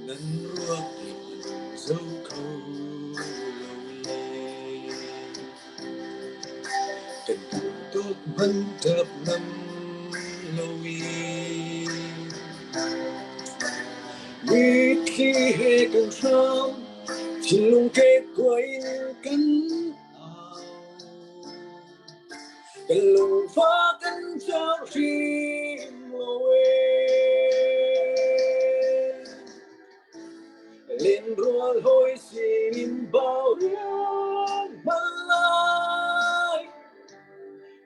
nên ruột dấu câu tình tốt vẫn thập năm lâu ít khi hệ càng sao chỉ luôn kết quay cánh cần lùng phá cánh trao chim lên rồi hồi xin bao nhiêu lại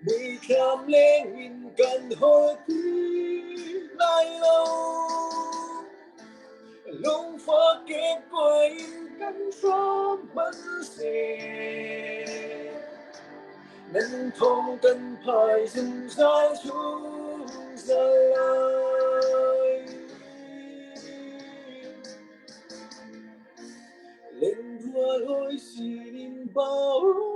mùi khám lên nhìn cần hồi tim lại lâu lúc phá kết quay cánh gió bắn xe nên không cần phải dừng dài xuống ra lại lên đua lối xin bao lâu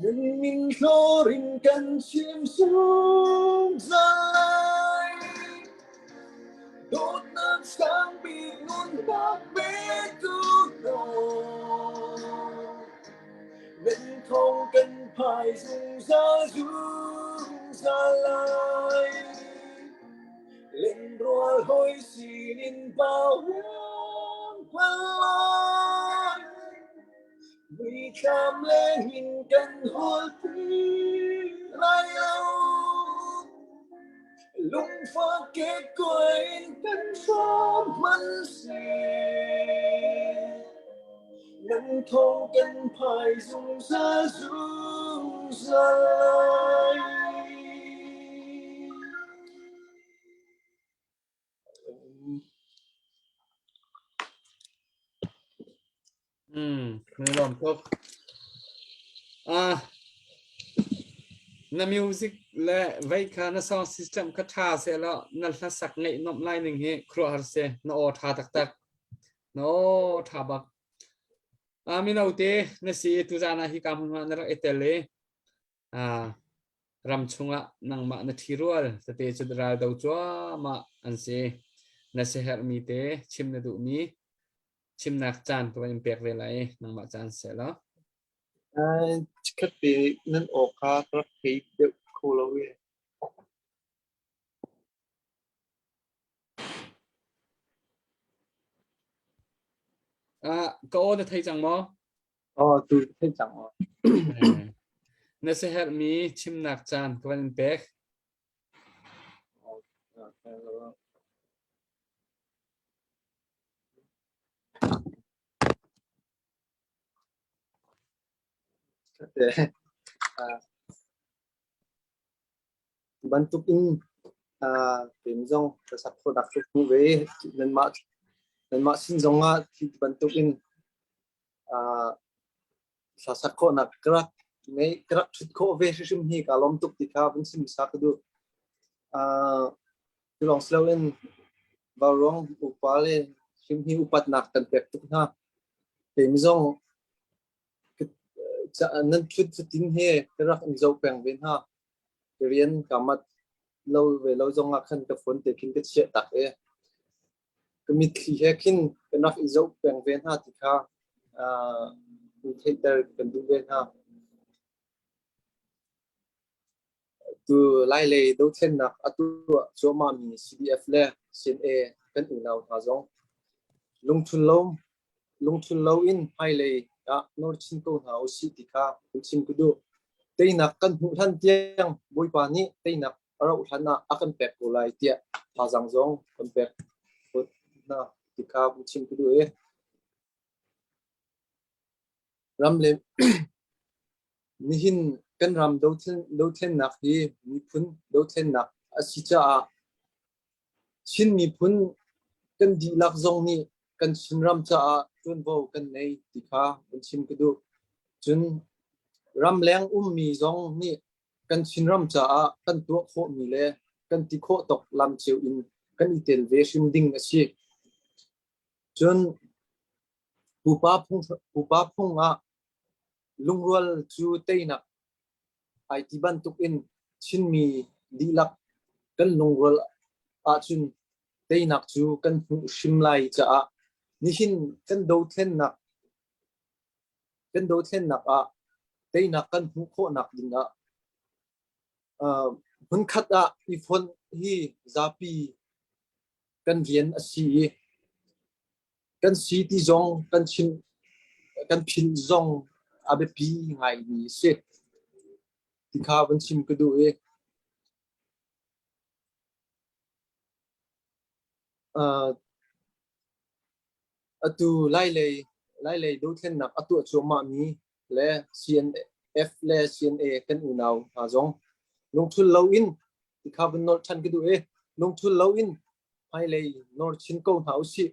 nhưng mình horin cần chim xuống ra lại đốt nắng sáng bị ngôn bạc bế tu đồ nên không cần phải dừng ra lại lên rồi hồi xin bao nhiêu lại vì khám lên nhìn cần hồi tim lại lâu lúc phá kết quay cánh gió mắn xe nên không cần phải dùng ra lại Người làm tốt na music le vai kha na sound system ka tha se la na la sak nei nom lai ning he khro har se no o tha tak no tha bak mi nau te na si tu jana hi kam ma na ra etele ram chunga nang ma na thirual ta te chudra dau chwa ma an se na se her mi te chim na du mi chim nak chan to in pek ve lai nang ma chan se la Chắc bị nên ổ khá rất khí được khô lâu vậy. Có đã thấy chẳng mò? Tôi thấy chẳng mò. Nó sẽ help me chim nạc chan to in pek. Bantukin tìm dòng cái sắp phô đặc phục về nên mà xin dòng thì bantukin sa sakko na krak nei krak ko ve shim hi ka lom tuk ti kha bin sim sa ka du long slowen ba rong upale shim hi upat nak tan pek tuk na tìm dòng nan chut tin he rak in zo peng ven ha rian kamat lo ve lo zonga khan ka phone te kin ke che tak e kamit khi he kin rak in zo peng ven ha ti kha theater kan du ven ha tu lai le do chen nak atu so ma mi CDF le sin e kan u nau tha zong lung chun lo in hai le a nor chin ko na o si ti kha chin ku du te nak kan hu than tiang boi pa ni te nak aro than na akan pek ko lai tia tha jang zong kan pek ko na ti kha chin ku du e ram le ni hin kan ram do then nak hi mi phun do then nak a si cha chin mi phun kan di lak zong ni kan chin ram cha chun vo kan nei ti kha kan chin ku du chun ram leng mi zong ni kan chin ram cha kan tu kho mi le kan ti kho tok lam cheu in kan itel ve shim ding a si chun pupa phung a lungrual chu teina ai ti ban tuk in chin mi di lak kan lungrual a chun teinak chu kan shim lai cha ni hin kan do then nak a teinak kan hu kho nak ding a hun khat a i phone hi zapi kan vian a si kan si ti zong kan chin kan phin zong abe pi ngai ni se ti kha ban chim ku du e atu lai le do then nak atu chu ma mi le CNF le CNA kan u nau ha zong lung thul lo in ti kha ban nor than ku du e lung thul lo in hai le nor chin ko hau si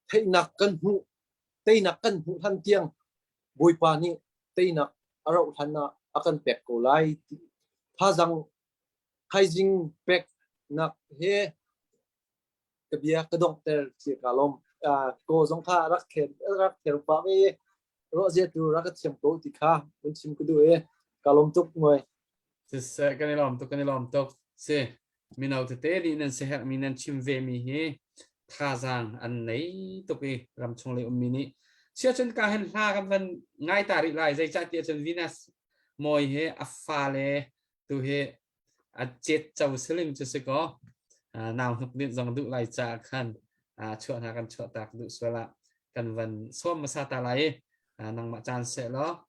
thei nak kan hu than tiang boi pa ni tei nak aro than na akan pek ko lai tha jang khai jing pek nak he ka bia ka doctor chi kalom ko jong kha rak kher pa me ro je tu rak chem ko ti kha un chim ku du e kalom tuk ngoi se kan lom tok se minau te ni nan se hak minan chim ve mi he tha jang an nei tok e ram chung le mi ni sia chen ka hen la kan van ngai ta ri lai zai cha tia chen Venus moi he afa le tu he a jet chau sling chu se ko nào học điện dòng đu lại trả khăn chọn hạ cần chọn tạc đu xóa lại cần vấn xóm mà sa ta lại năng mà chan sẽ đó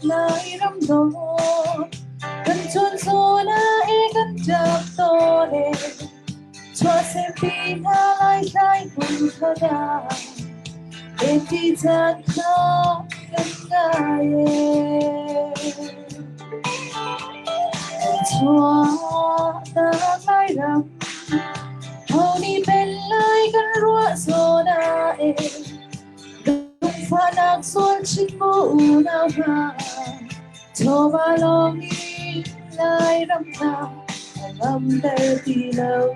lại rắm đôi cần chôn số na e cần chập to lên cho xem tin ha lại trái cùng thơ đà em đi chân nó cần gai cho ta lại rắm hầu đi bên lại cần rua số na e Fanak suan chimu na ha Tova long ni lai ram ta Ram der ti lâu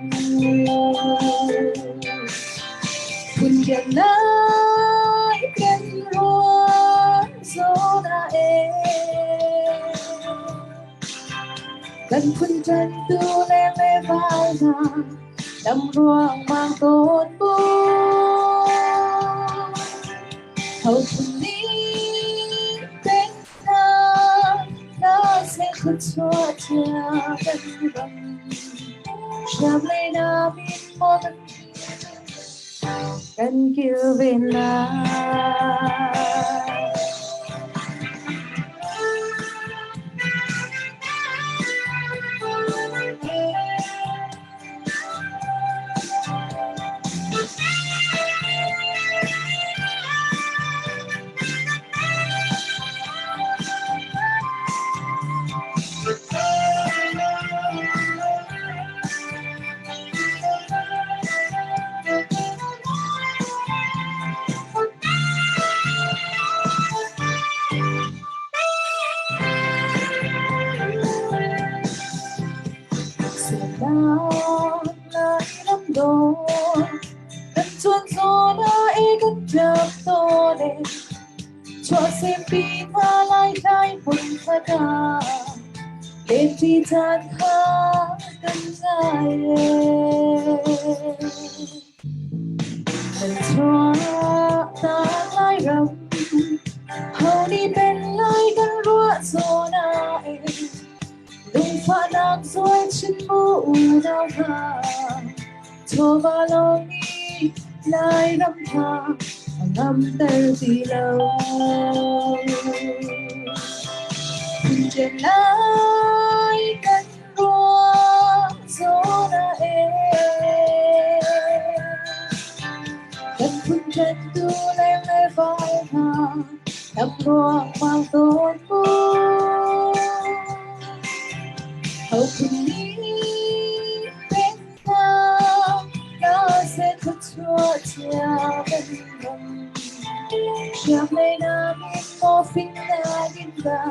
Kun gen lai ken ruan so na e Kan kun chân tu le le vai na Đam ruang mang tôn bu hầu cùng đi bên ta sẽ không cho cha bên bằng chạm lấy na biết một cần kêu về lại กันจวนโซนาเอกันจับโตเลชัวเซมปีทาลายใจปุ่นพดาเด็กที่จัดหากันใจเป็นชัวตาลายรำเฮานี่เป็นลายกันรัวโซนาเอลุงฟ้านักสวยฉันมูดาวหาโทบาลองนี้ลายรำพาลำเตอร์ที่เราคุณจะลายกันรัวโซนาเอกันคุณจะดูแลไม่ไฟมาทำรัวความโดนฟูเขาคนนี้เป็นทางน่าเสียทุกชั่วเที่ยวเป็นลมเชื่อไม่นานโมฟินนาดินดา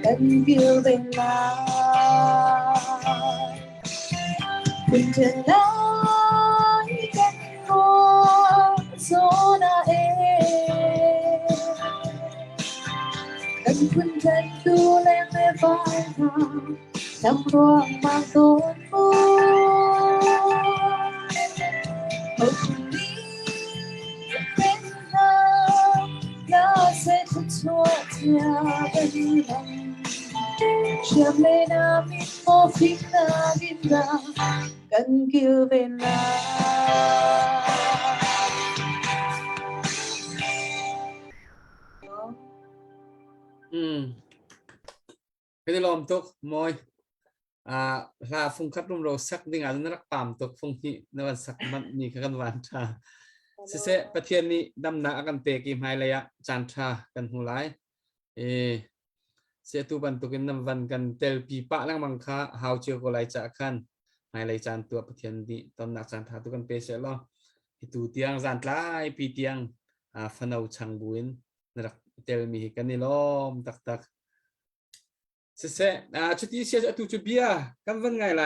กันเดียวเป็นลาคุณจะลายกันรัวโซนาเอกันคุณจะดูแลไม่ไฟมาทำรวมมาโดนฟูเขาคนนี้เป็นทางน่าเสียทุกชั่วเที่ยวเป็นลมเชื่อไม่นามิโมฟิกนาดินดากันเกี่ยวเวลาcái này làm tốt mồi là phong cách trong rồi sắc đi ngắn nó làm tốt phong thị nó là sắc mặt như cái căn bản trà sẽประเทศนี้ดำนากันเตะกิมไฮเลยอะจันทรากันหูไลเสียตัวบันตุกินนำวันกันเตลปีปะนั่งบังคับหาวเชียวก็ไลจากขันไฮเลยจันตัวประเทศนี้ตอนนักจันทราตัวกันเปเสียล้อตัวเตียงจันทรายปีเตียงฟันเอาช่างบุญนักเตลมีกันนี่ล้อมตักชุดที่เสียจะตุจุเบียกันวันไงไร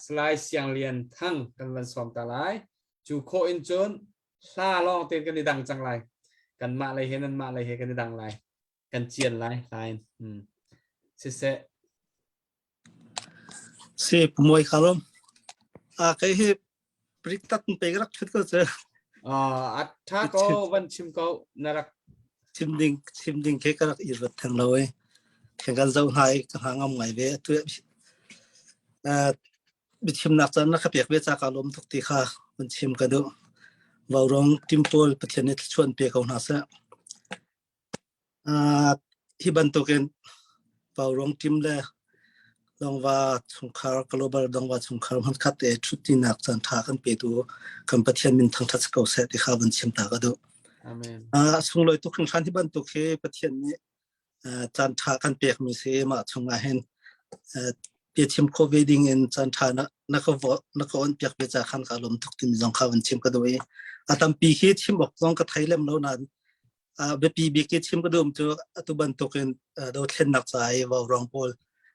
สไลด์เสียงเรียนทั้งกันวันสอมตาไลจูโคอินจนซาลองเต้นกันในดังจังไรกันมาอะไรเห็นนั่นมาอะไรเห็นกันในดังไรกันเจียนไรไลน์เสีผมมวยคารมใครให้ปริกตัดไปกรักชุดก็เจอถ้าก็วันชิมก็น่ารักชิมดิ่งแค่กรักอีรถทางเราแข่งกันเจ้าหายกับหางเอาไงเว้ยตัวบิชิมนักจันนะครับเปียกเวจากอารมณ์ทุกทีค่ะมันชิมกันดูว่าร้องทิมโพลประเทศนี้ชวนเปียกเอาหน้าเสียที่บรรทุกกันว่าร้องทิมเลยลองว่าสงครามกลบลองว่าสงครามมันคัดชุดที่นักจันทากันไปดูกันประเทศมินทั้งทัศน์เก่าเสียที่ข้ามันชิมตากันดูสงเลยทุกครั้งที่บรรทุกให้ประเทศนี้จันทากันเปียกมีเสียมาชงมาเห็นเปียชิมโควิดดิ้งin จันทานักวันเปียกเปียจากขันกาลมทุกทีมจงข้าวันชิมก็ด้วยตามปีที่ชิมบอกจงกระไทยเล่มแล้วนั้นเบปีบีกิชิมก็ดูมตัวตุบันตุกันโดยเช่นนักใจว่ารองโพล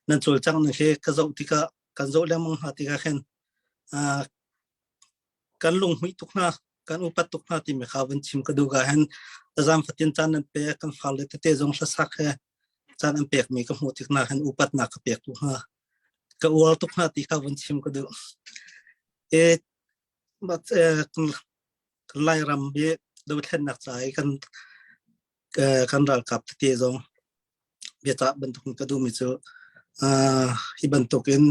นั่นส่วนจังนี่คือกระโจนที่กันโจเล่มมังหาที่ก็เห็นกันลงหุยทุกหน้ากันอุปตุกหน้าที่มีข้าวันชิมก็ดูกันเห็นจำฝันจันนั่นเปียกันฟังเลยที่เตจงสักแค่จันนั่นเปียกมีก็หัวที่หน้าเห็นอุปนักเปียกทุกหน้าก็วัวทุกหน้าที่ข้าวันชิมก็ดูบัดกันไล่รำเบี้ยดูเช่นนักใจกันรักกับที่เตจงเบี้ยจับบรรทุกก็ดูมิจูที่บรรทุกิน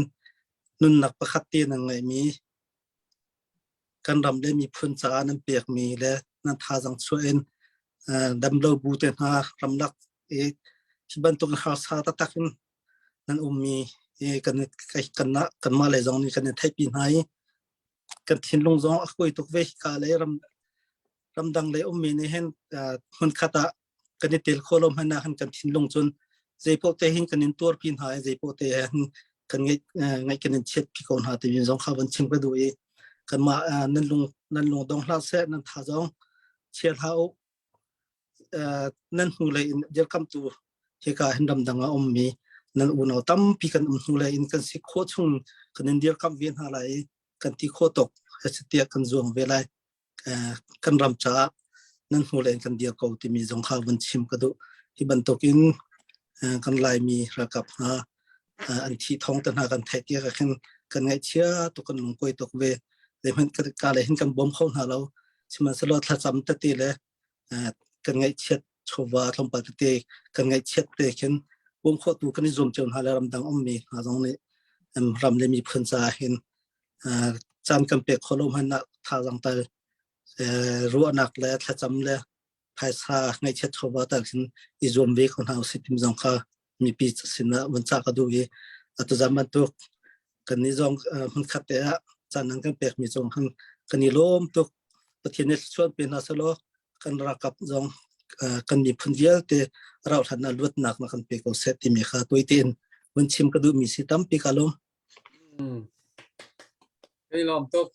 นุ่นนักประคัตตีนั่งไงมีกันรำได้มีพื้นฐานนั่นเปียกมีและนั่นท่าจังช่วยดำเลบูเตนารำลักที่บรรทุกหาสาตักนั่นมีกันมาเลยจงนี่กันไทยปีนให้กันทิ้งลงจงคุยตุกเวกาเลยรำดังเลยมีนี่เห็นมันขัดกันเตลโคลมให้นากันทิ้งลงจนใจโปเตหินกันตัวปีนให้ใจโปเตหินกันไงกันเช็ดพี่คนหาที่ยังจงข้าวันชิมก็ดูกันมานั่นลงดงลาเสนั่นท่าจงเชียร์เขานั่นหูเลยเดี๋ยวคำตัวที่การเห็นรำดังมีนั่นอุณหตั้มปีกันหูเลยกันสิโคชงกันเดียวคำเวียนอะไร kan ti kho tok hastia kan zuang velai kan ram cha nan hulen kan dia ko ti mi jong kha van chim ka du hi ban tokin kan lai mi rakap ha an thi thong tan ha kan thai tia ka kan ngai chia to kan lung koi tok ve le man ka le hin kan bom khon ha lo chima salo thla cham ta ti le kan ngai chet chowa thom pa te kan ngai chet te khen bom kho tu kan zum chon ha la ram dang om mi ha jong ni ram le mi phun cha hin chan kan pe kholom han na tha jang ta ru anak le thla cham le phai sa ngai chet chowa ta khin i zum ve khon ha sitim jong kha mi pi sina wan cha ka du ye atu zaman tu kan ni jong hun khat te chan nang kan pek mi jong han kan ni lom tu pathian ne chon pe na salo kan rakap jong kan mi phun vial te rau than na lut nak na kan pe ko set ti mi kha toitin wan chim ka du mi si tam pi kalom cái lom tốt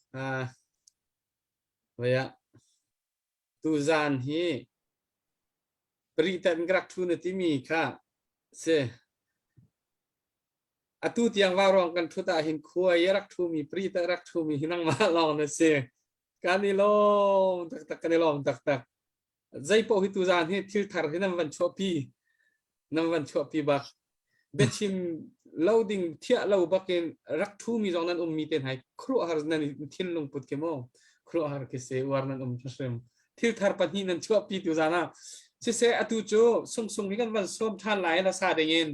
vậy ạ tu gian hi pritan grak thu na ti mi kha se atu tiang wa rong kan thu ta hin khua yak thu mi prita rak thu mi hinang ma long na se kan ni lom tak tak kan ni lom tak tak zai po hi tu gian hi thil thar hi nam van cho pi ba bechim loading thia lo bakin rak thu mi jong nan mi ten hai khru har nan thin lung put ke mo khru har ke se war nan threm thil thar pa hi nan cho pi tu jana se atu cho sung hi kan van som than lai la sa de yin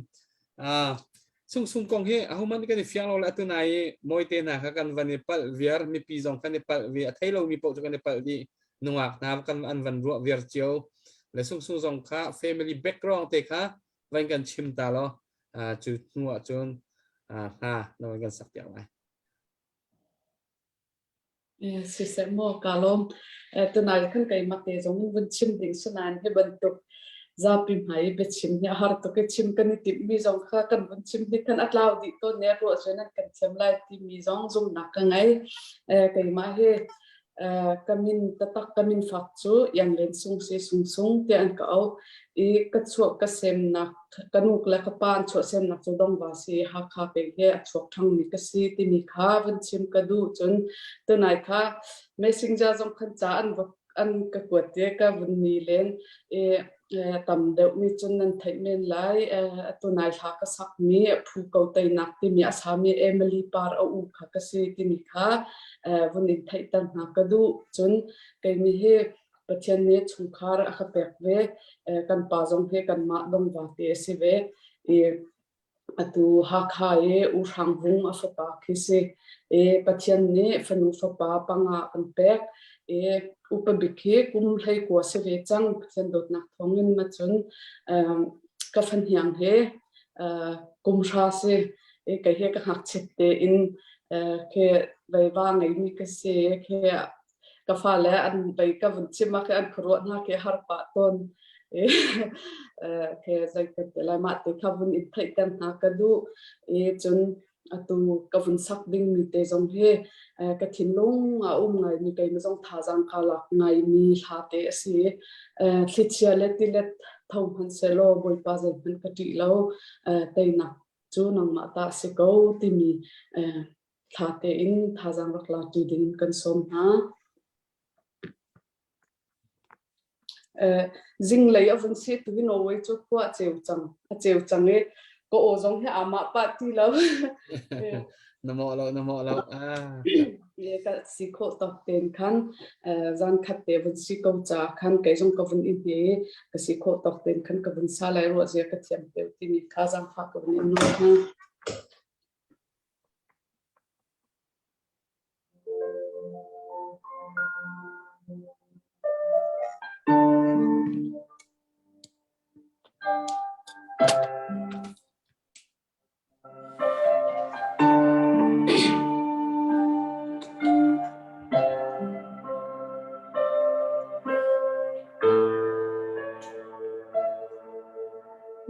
sung kong he ahuman kan fiang lo la tu nai moi te na kan van nepal viar mi pi jong kan nepal vi thai lo mi po kan nepal di nuak na kan an van ro viar chiu le sung jong kha family background te kha van kan chim ta lo chu nuwa chun ha no kan sak tiang lai si se mo kalom tu nai khan kai ma te jong vun chim ding sunan he ban tok za pim hai be chim ya har to ke chim kan ti mi jong kha kan vun chim ni kan atlaw di to ne ro chena kan chem lai ti mi jong zum na ka ngai kai ma he kamin tatak kamin fak chu yang len sung te an ka au I ka chuak ka sem na kanuk la ka pan chuak sem na chu dong wa si ha kha pe he chuak thang mi ka si ti mi kha van chim ka du chun tu nai kha messenger jong khan cha an ka ko te ka vun ni len tam de mi chun nan thai men lai tu nai kha ka sak mi phu ko tai nak ti mi asami emily par au kha ka si ti mi kha vun in thai tan na ka du chun kai mi he pathian ne chungkhar a kha pek ve kan pa jong he kan ma dong wa te si ve atu ha kha u rang vung a fa ta khi se pathian ne fanu fa pa panga kan pek upabikhe kum hlei ko se ve chang pathian dot na thongin ma chun ka fan hiang he kum sha se ka he ka hak chet te in ke vai wa ngai mi ka se ke ka fa le an bai ka vun chima ke an khro na ke har pa ton ke zai ka te la ma te ka vun in thai kan na ka du chun atu ka vun sak ding mi te jong he ka thin long a ngai mi kai ma jong tha jang ka lak ngai mi ha te si thlichia le ti let thong han se lo boi pa zai han ka ti lo te na chu nang ma ta se ko ti mi tha te in tha jang rak la ti ding kan som ha zing lei avun si tu no wei chu kwa cheu chang e ko o jong he ama pa ti lo namo lo ye ka si kho tok ten khan zan khat te vun si ko cha khan kai jong ka vun in he ka si kho tok ten khan ka vun sa lai ro je ka thiam te ti ni kha jang pha ko ni no ha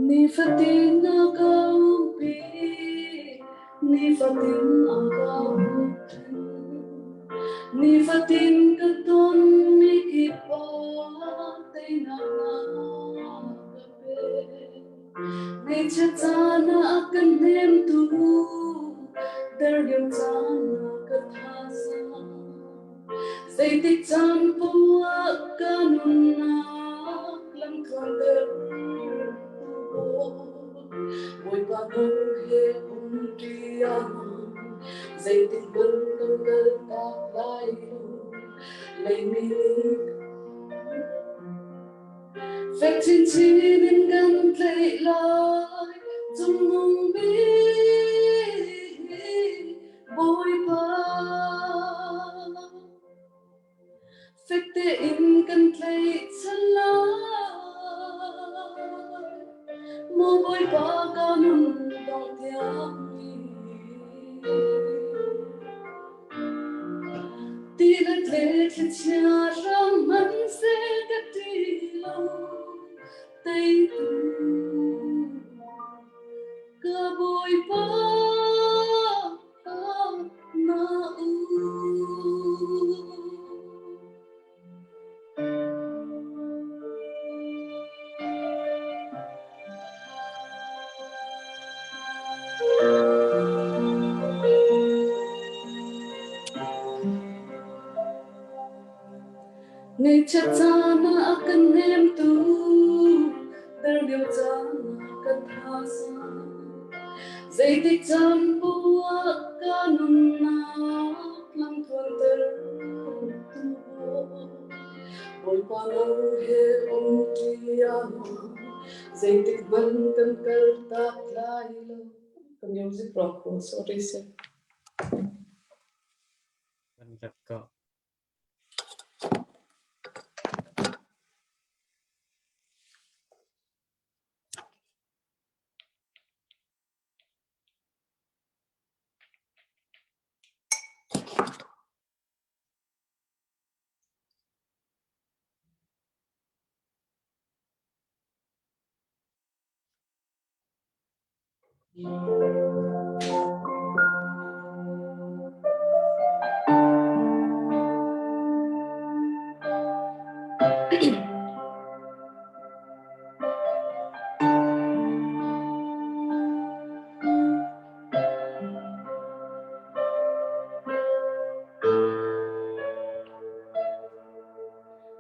Ni fatin akau pi, ni fatin akau ni fatin katon ni kipa tina kape ni chana akan nem tu daryam chana katha dây tích chan bua kanun na lam thuan ter môi ba nâu he dia dây tích bun kan kal ta lai lấy mi phép chín chín nên gần thấy lại trong mong bi bôi ba phép te in gần thấy chân lại mô bôi ba ca nung đong tiếng đi lên thế thì chia rằng mình sẽ cất đi lâu tay tu cơ bôi ba na ngày chợt ra na akan em tu dar điều cha akan thasa dây tích chan bua kanun na lam thuan ter tu bôi pa lâu he dia dây tích ban kan kal tak lai lo music rock sorry sir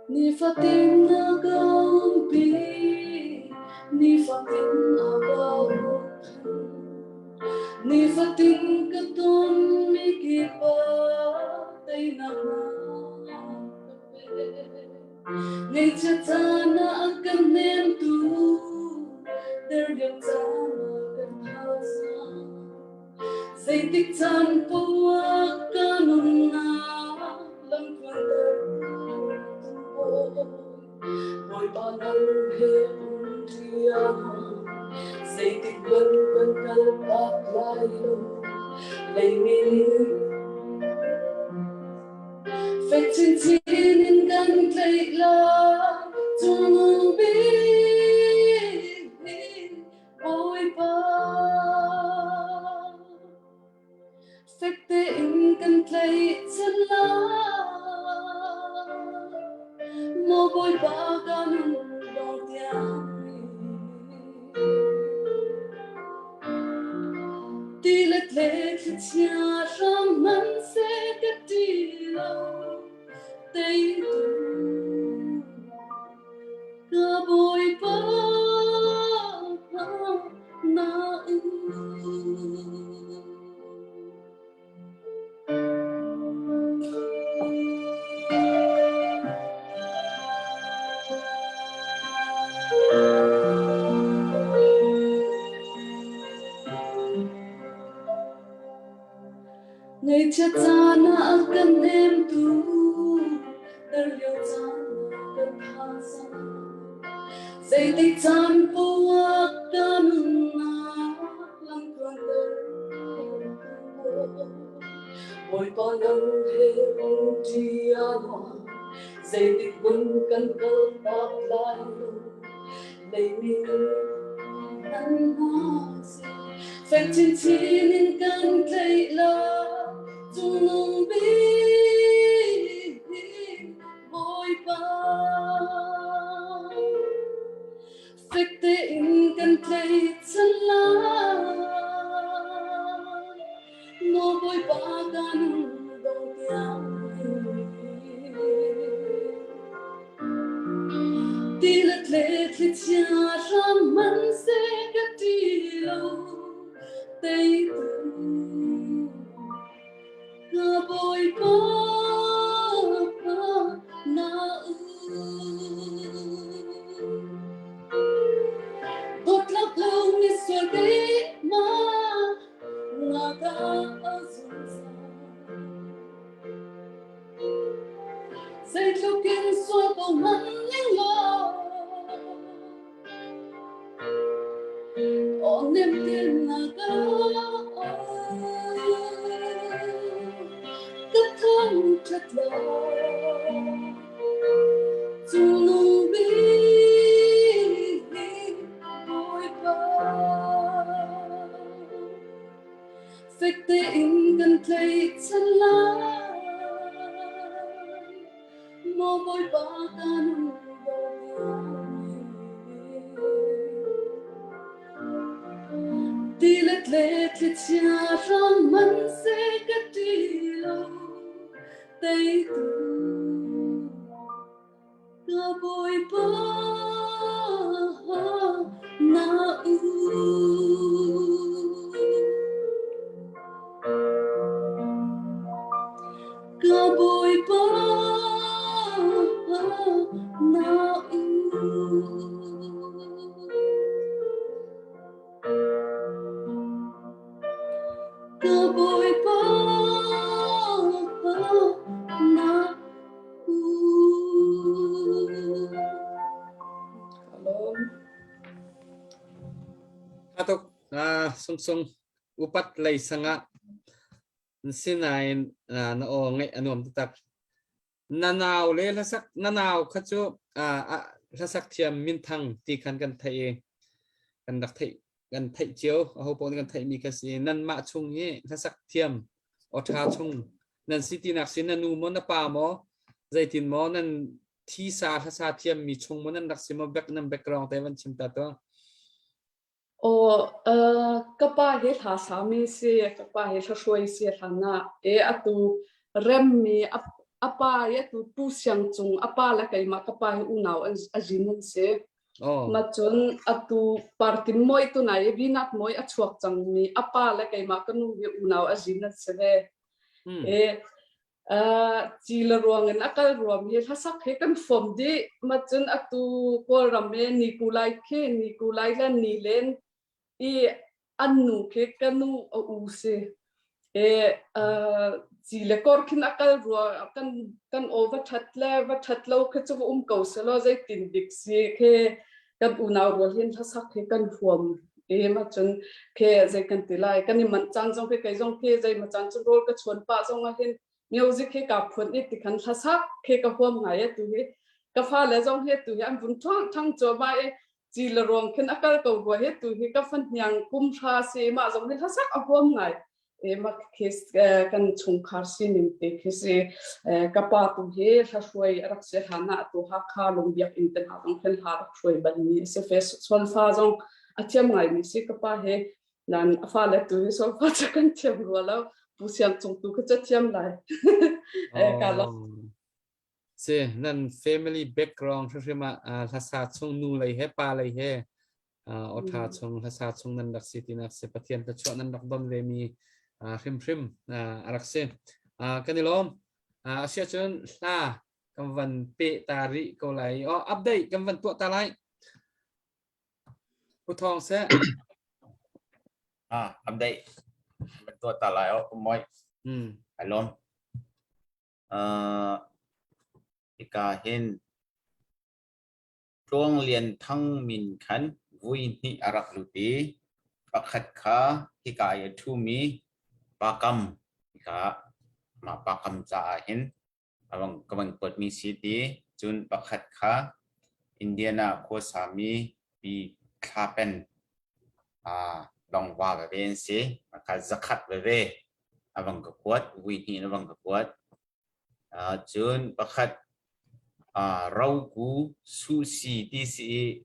ni fatin agampi ni fatin agamu ni fatin katon mikipa tay na ngay chatana akan nem tu der yang sana kan hasa say tik chan puwa kanun na lam thuan môi ba nâu he dia dây tích bun kan kal tak lai lo lấy mi phép chín chín nên gần thấy là trong mong bi bôi ba phép te in gần thấy chân la mô bôi ba ca nung đong tiếng đi lết lết chia rằng mình sẽ cất đi lâu tay tu ca bôi ba na ngày chợt ra na akan em tu dar điều cha akan thasa dây tích chan bua kanun na lam thuan ter môi pa nâu he dia dây tích bun kan kal tak lai lấy mi nan ha phép chín chín nên kan thấy la trong mong bi bôi ba phép te in kan thấy chân la mô bôi ba kan dong tiếng bồi bó na bột lọc lâu như xuân đi mà nga ga azul dây theo kiên xua cầu mắn những lo ôn niềm tin nga ga cất thương chất lo dù nung bi bồi bó phịch tình gần thấy chân lá mô bồi bó tan đi lết lết lết cha rong mắn sẽ cất đi lâu tay tu ga bồi bó na ga bồi bó na ga bồi bó na Atok sung sung upat lay sanga sinain na o ngay anom tatak nanaw le lasak nanaw khachu lasak thiam min thang ti khan kan thai kan dak thai kan thai chiu ho pon kan thai mi kasi nan ma chung ye lasak thiam o tha chung nan city nak sin nanu mo na pa mo zaitin mo nan thi sa sa thiam mi chung mo nan dak sima back nan background te van chim ta to kapa he tha sami se kapa he thashoi se thana e atu rem mi apa ye tu siang chung apa la kai ma kapa he unau ajinan se ma chun atu party moi tu na ye binat moi achuak chang mi apa la kai ma kanu he unau ajinan se e chila ruang en akal ruam ye thasak he kan form di ma chun atu ko rame nikulai la ni len i anu ke kanu u se e chile kor khin akal ro kan over thatlo ke chu ko selo zai tin dik si ke kan unaw ro hin thasak he kan form e ma chun ke zai kan tilai kan ni man chang jong ke kai jong ke zai ma chang chu rol ka chon pa jong a hin music ke ka phun it kan thasak ke ka form ngai tu he ka fa le jong he tu yan bun thang cho ba e chila rong khen akal ko go he tu hi ka fan nyang kum tha se ma jong ni thasak a hom ngai e ma kes kan chung khar si nim te khese ka pa tu he tha shoi rak se hana tu ha kha long biak in ten ha jong khen ha rak shoi ban ni se fe sol fa jong a thiam ngai mi se ka pa he nan fa le tu sol fa cha kan thiam ro lo pu siam chung tu ka cha thiam lai ka lo se nan family background thima thasa chung nu lai he pa lai he otha chung thasa chung nan dak city nak se pathian ka chwa nan dak dom le mi hrim arak se kanilom asia chun la kam van pe tari ko lai update kam van tu ta lai pu thong se update ban tu ta lai ko moi alom ka hin chuang lian thang min khan vui ni arak luti pakhat kha hi ka ya thu mi pakam ka ma pakam cha hin awang kamang pot mi city chun pakhat kha indiana ko sami pi khapen dong wa ga ben se ka zakhat ve awang ka kwat vui ni awang ka kwat chun pakhat rau ku sushi tisi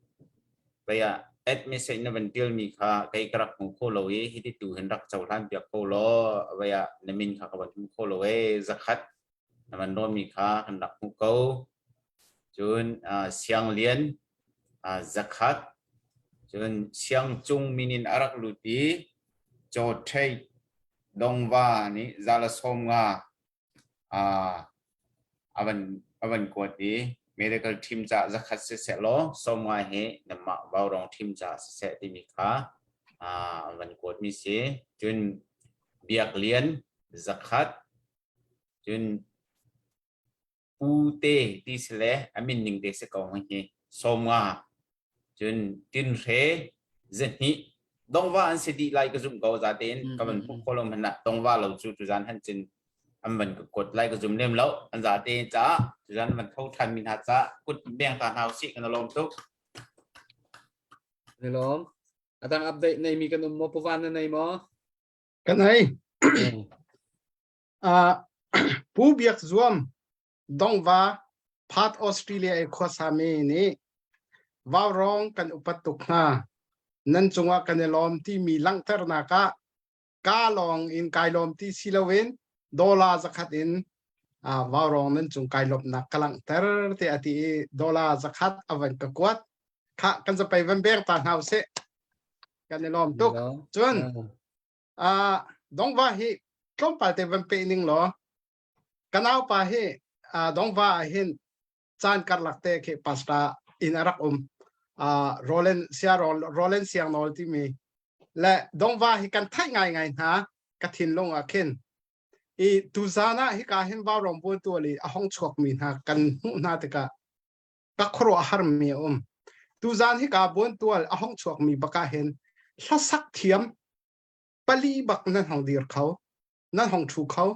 baya admission na bantil mi kha kai krak mu ko lo ye hiti tu hen rak chau than pyak ko lo baya namin kha ka ban ko lo e zakhat na man no mi kha han rak mu ko chun siang lian zakhat chun siang chung minin arak luti cho thai dongwa ni zala som nga avan ko di medical team cha zakhat se lo somwa he nama baurong team cha se ti mi kha avan ko mi se chun biak lian zakhat chun ute ti sele amin ning de se ko hi somwa chun tin re zenhi dongwa an se di lai ka zum ko za ten ka man pu kolom hana dongwa lo chu tu jan han chin mình cột lại cái zoom lên lâu anh giả tiền trả cho nên mình thâu thành mình hạt giá cột bèn cả hào sĩ cái nó lom tốt này lom đang update này mi cái nó mua van này mà cái này pu biak zoom dong va part Australia ko sami ni vào rong kan upatuk na nan chunga kan lom ti mi lang ter na ka long in kai lom ti silawin dollar zakat in vào rong nên chúng cài lộp nạc kalang ter te ati dollar zakat avan ka kuat kha kan sa pai van ber ta hau se kan lom tuk chun dong va hi klom pa te van pe ning lo kanau pa hi dong va hin chan kar lak te ke pasta in arak rolen siang nol ti mi le dong va hi kan thai ngai ha ka thin long a khen i tuzana hi ka hin va rom bu tu li a hong chok mi na kan hu na te ka khro har mi tuzan hi ka bon tu a hong chok mi baka hen hla sak thiam pali bak nan hong dir khau nan hong thu khau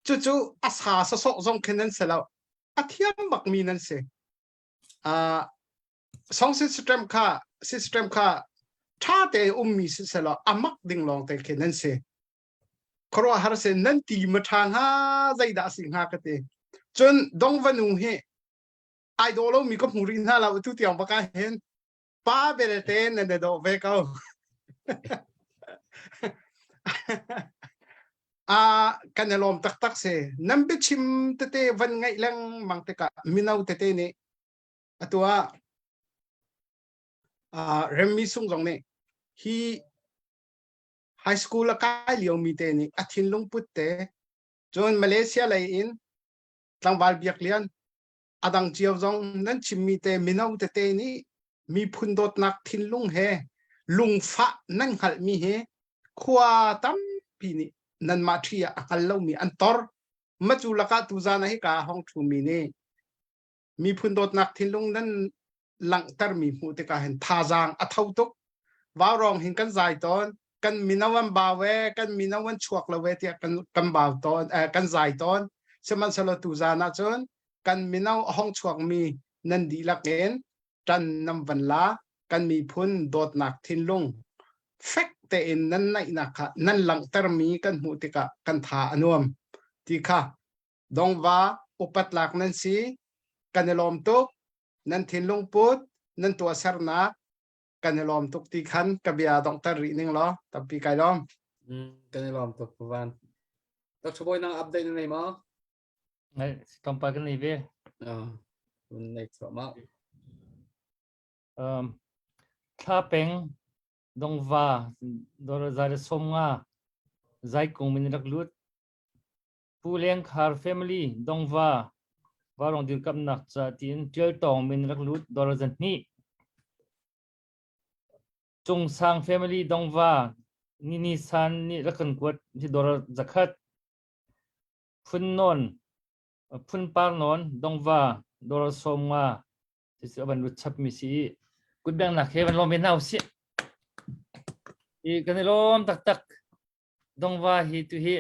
chu asa sa so zong kenen selo a thiam bak mi nan se song system kha tha te mi se selo amak ding long te kenen se khro har se nan ti ma thang ha zaida sing ha ka te chun dong vanu he idolo mi ko murin ha la tu tiang baka hen pa berete ne de do ve ko kanelom tak se nambe chim te van ngai lang mang te ka minau te ne atua remmi sung jong ne hi high school ka liao mi te ni athin lung put te jon Malaysia lai in tlangwal biak lian adang chiaw jong nan chim mi te minau te ni mi phundot nak thin lung he lung fa nan hal mi he khwa tam pi ni nan ma thia akal lo mi antor machu laka tu za na hi ka hong thu mi ne mi phundot nak thin lung nan lang tar mi mu te ka hen tha jang a thau tuk wa rong hin kan zai ton kan minawan bawe kan minawan chuak lawe tia kan baw ton kan zai ton seman salo tu za na chon kan minaw hong chuak mi nan di laken tan nam van la kan mi phun dot nak thin lung fek te in nan nai na kha nan lang tar mi kan mu te ka kan tha anuam ti kha dong wa upat lak nan si kan lom to nan thin lung put nan to sar na kan lom tuk ti khan kabia dong tar ri ning lo tapi kai lom kan lom tuk van tak choboi nang update nei ma ngai tompa kan ni ve nei so ma tha peng dong va dor zare somnga zai kong min rak lut puleng khar family dong va warong dir kap nak cha tin tel tong min rak lut dor zan ni chung sang family dong va ni san ni rakan kwat ti dor zakhat phun non phun par non dong va dor somnga ti se ban lut chap mi si kut bang nak he ban lom ben nau si i kan lom tak dong va hi tu hi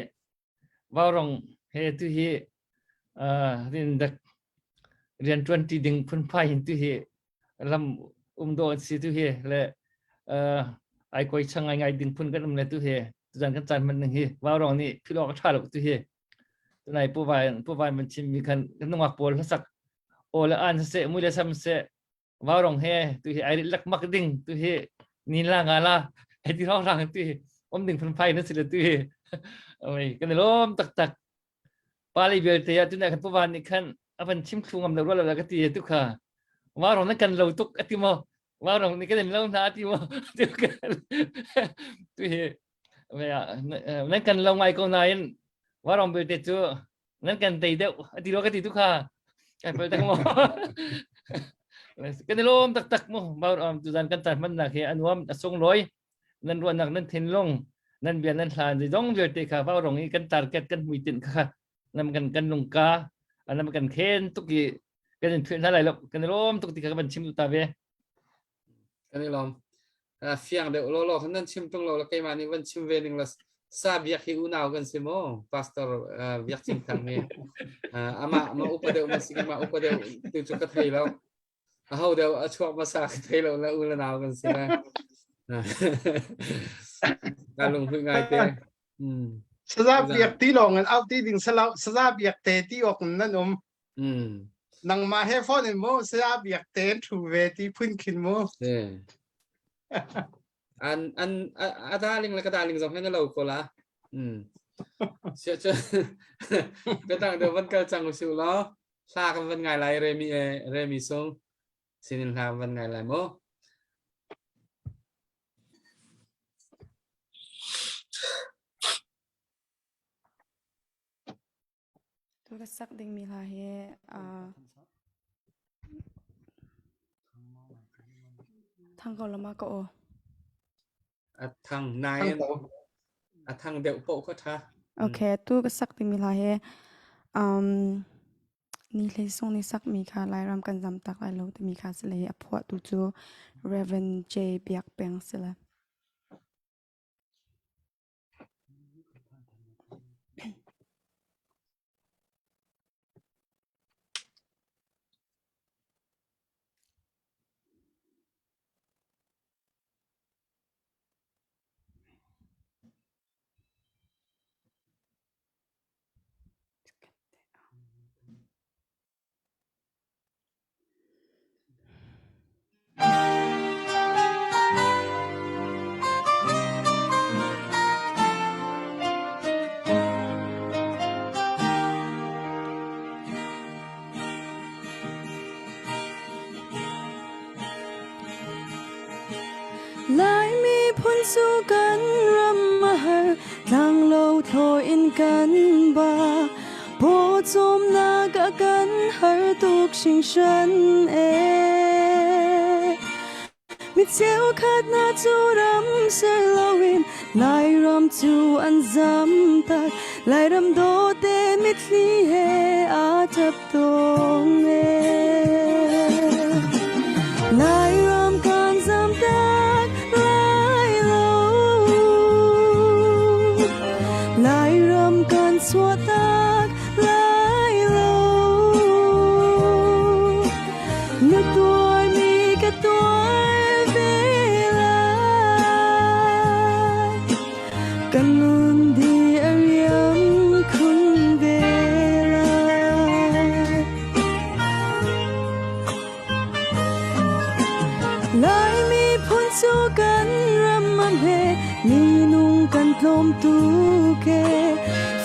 warong he tu hi rin dak rian 20 ding phun phai hin tu hi lam do si tu hi le ai koi changai ngai ding phun kan le tu hi jan kan chan man hi warong ni philo ka tha lo tu hi tu nai pu vai man chim mi kan nongak pol sak ol an se mu le sam se warong he tu hi ai lak mak ding tu hi ni la ngala ai ti rong rang tu hi ding phun phai na si le tu hi oi kan lom tak pali bel te ya tu na kan pu van ni kan apan chim khung am lo la ka ti tu kha warong na kan lo tuk ati mo warong ni kan lo na ati mo tu kan tu hi ya na kan lo ngai ko na in warong bel te chu นั่นกันตีเดียวตีโลกันตีทุกข้ากันไปตั้งโมกันในโลมตักโมบาร์ตุจันกันตัดมันหนักเฮอันว่าส่งร้อยนั่นวันหนักนั่นเทนลงนั่นเบียนนั่นทานจะต้องเวทีค่ะบาร์รงนี้กันตัดกันมีตินค่ะนั่นกันลงกาอันนั้นกันเคนทุกทีกันเพื่อนอะไรหรอกกันในโลมทุกทีกันบันชิมตุตาเวกันในโลมเฟียงเดี๋ยวโลขันนั่นชิมตรงโลแล้วใครมานี่วันชิมเวนึงละซาบิยาคิอุนาวกันสิโมพาสตอร์บิยาชิมทางนี้อามาอุปเดวมาสิมาอุปเดวตุจุกไทยแล้วเอาเดี๋ยวช่วงมาสักไทยแล้วอุลนาวกันสินะการลงทุนง่ายเต้สซาเบียกที่ลงกันเอาที่ดิ่งสลาสซาเบียกเตที่ออกนั่นนังมาให้ฟอนโมสซาเบียกเตถูเวทีพื้นขึ้นโมอันดาลิงแล้วก็ดาลิงสองให้นั่นเราโคละเชื่อก็ตั้งเดี๋ยววันเกิดจังสิวล้อซากันวันไงไรเรมีซงสินินทาวันไงไรโมตัวกษักดิ่งมีลาเฮทางก่อนละมาก็ทางนายทางเดี๋ยวโปก็ท่าโอเคตัวกษักดิ่งมีลาเฮนี่เลยส่งนี่สักมีค่ะไล่รำกันจำตักไล่เราแต่มีค่ะสิเลยอพวตูจูเรเวนเจเบียกเปียงสิละลายมีพ้นสู้กันรำมาหาทางเราโทอินกันบาโพจมนากะกันหาตุกชิงฉันมิเจ้าขัดนาจูรำเซลาวินลายรำจูอันจำตักลายรำโดเตมิทลีเฮอาจับตงลายรำกันจำตักสวดตักไล่เราเนื้อตัวมีกับตัวเวลากันนุ่นดีอาเรียมคุณเวลาไล่มีพ้นสู้กันรำมันเฮมีนุ่งกันพลมตูเก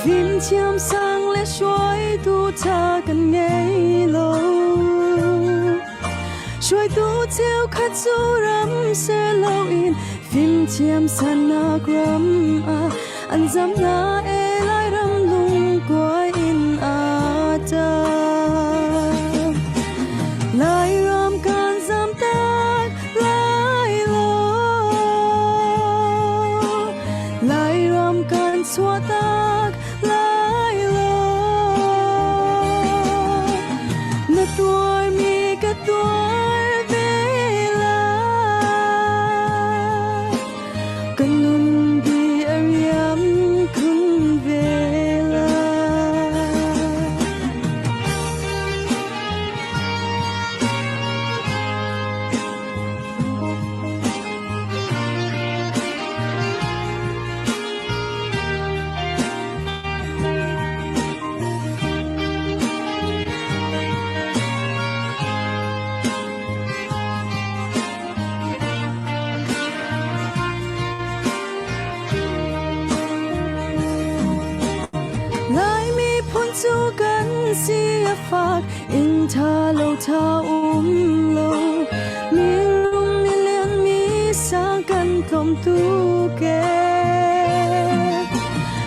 ฟิมเชียมสังและช่วยดูเธอกันไงโลช่วยดูเที่ยวขัดสู้รำเซลาอินฟิมเชียมสันนากรำอันจำนาไลรำลุงกวยอินอาจาไลรำการจำตักไลโลไลรำการสวดตักตัวมีกับตัวเวลากันนุ่นดีอาเรียมคุณเวลาสู้กันเสียฝากอินทาโลทาโลมีรุมมีเลียนมีสากันพลมตูเก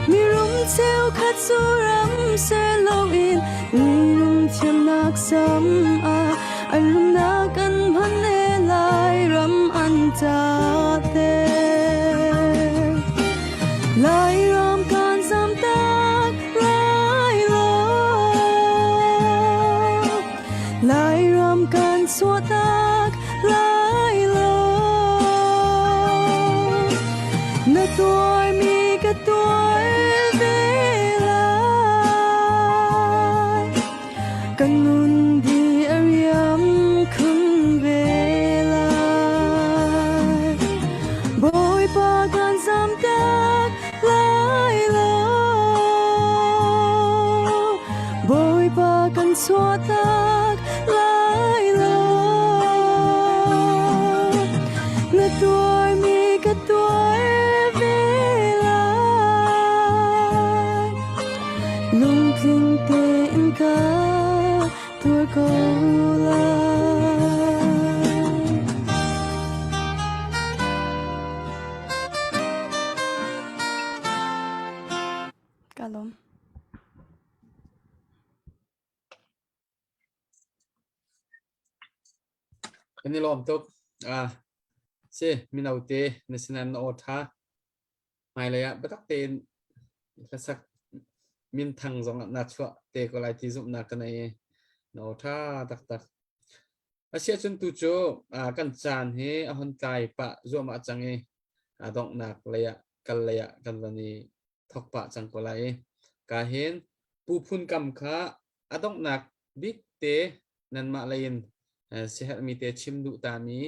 มีรุมเซลขัดสู้รำเซโล sớm anh lum na kan man le lai ram an cha te lai ram kan sam tak lai lo lai ram kan so tak lai lo na tuổi mi ka tuổi về lại kan nun di ariam khung về lại boy pa kan sam tak lai lo boy pa kan so tak lai lo na tuổi mi ka tuổi về lại lung kinh tên ca tuổi câu lại Kalom Kan ni lom tuk se minaute nasinam na otha mai le ya batak ten kasak min thang zong na chwa te ko lai ti zum na kanai na otha tak tak asia chun tu cho kan chan he a hon kai pa zo ma change dong nak le ya kan wani thok pa chang ko lai ka hen pu phun kam kha adong nak big te nan ma lain sehat mi te chim du ta mi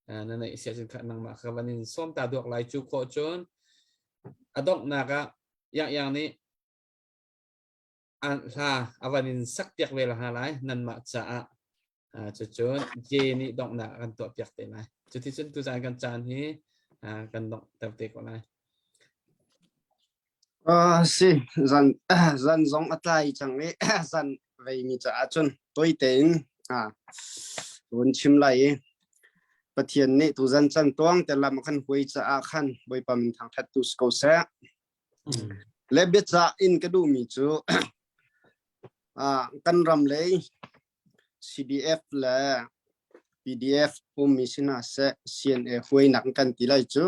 nanai sia chin kha nang ma khawanin som ta duak lai chu ko chon adong naka yang ni an la awanin sak tiak vel ha lai nan ma cha chu chon je ni dong na kan to piak te lai chu ti chun tu jan kan chan hi kan dong tab te ko lai si zan zong atlai chang le zan vei mi cha chun toi ten run chim lai pathian ni tu zan chan tong te lam khan hui cha khan boi pam thang that tu sko sa le be cha in ka du mi chu kan ram le CDF la PDF mi sina se CNA hui nak kan ti lai chu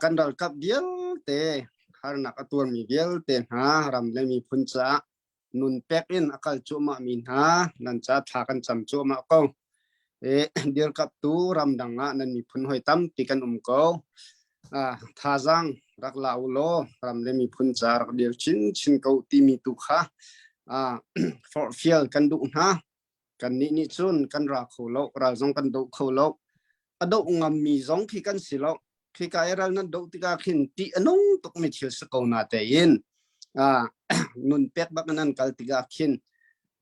kan dal kap bial te har nak atur mi bial te ram le mi phun cha nun pek in akal chu ma min nan cha tha kan cham chu ma ko dir kap tu ram danga nan mi phun hoi tam ti kan ko tha jang rak la ulo ram le mi phun cha rak dir chin ko ti mi tu kha for fiel kan du kan ni chun kan ra kholo ra jong kan do kholo ado ngam mi jong khi kan silo khi ka eral nan do ti ka khin ti anong tok mi thil sa ko na te in nun pek bak nan kal ti ga khin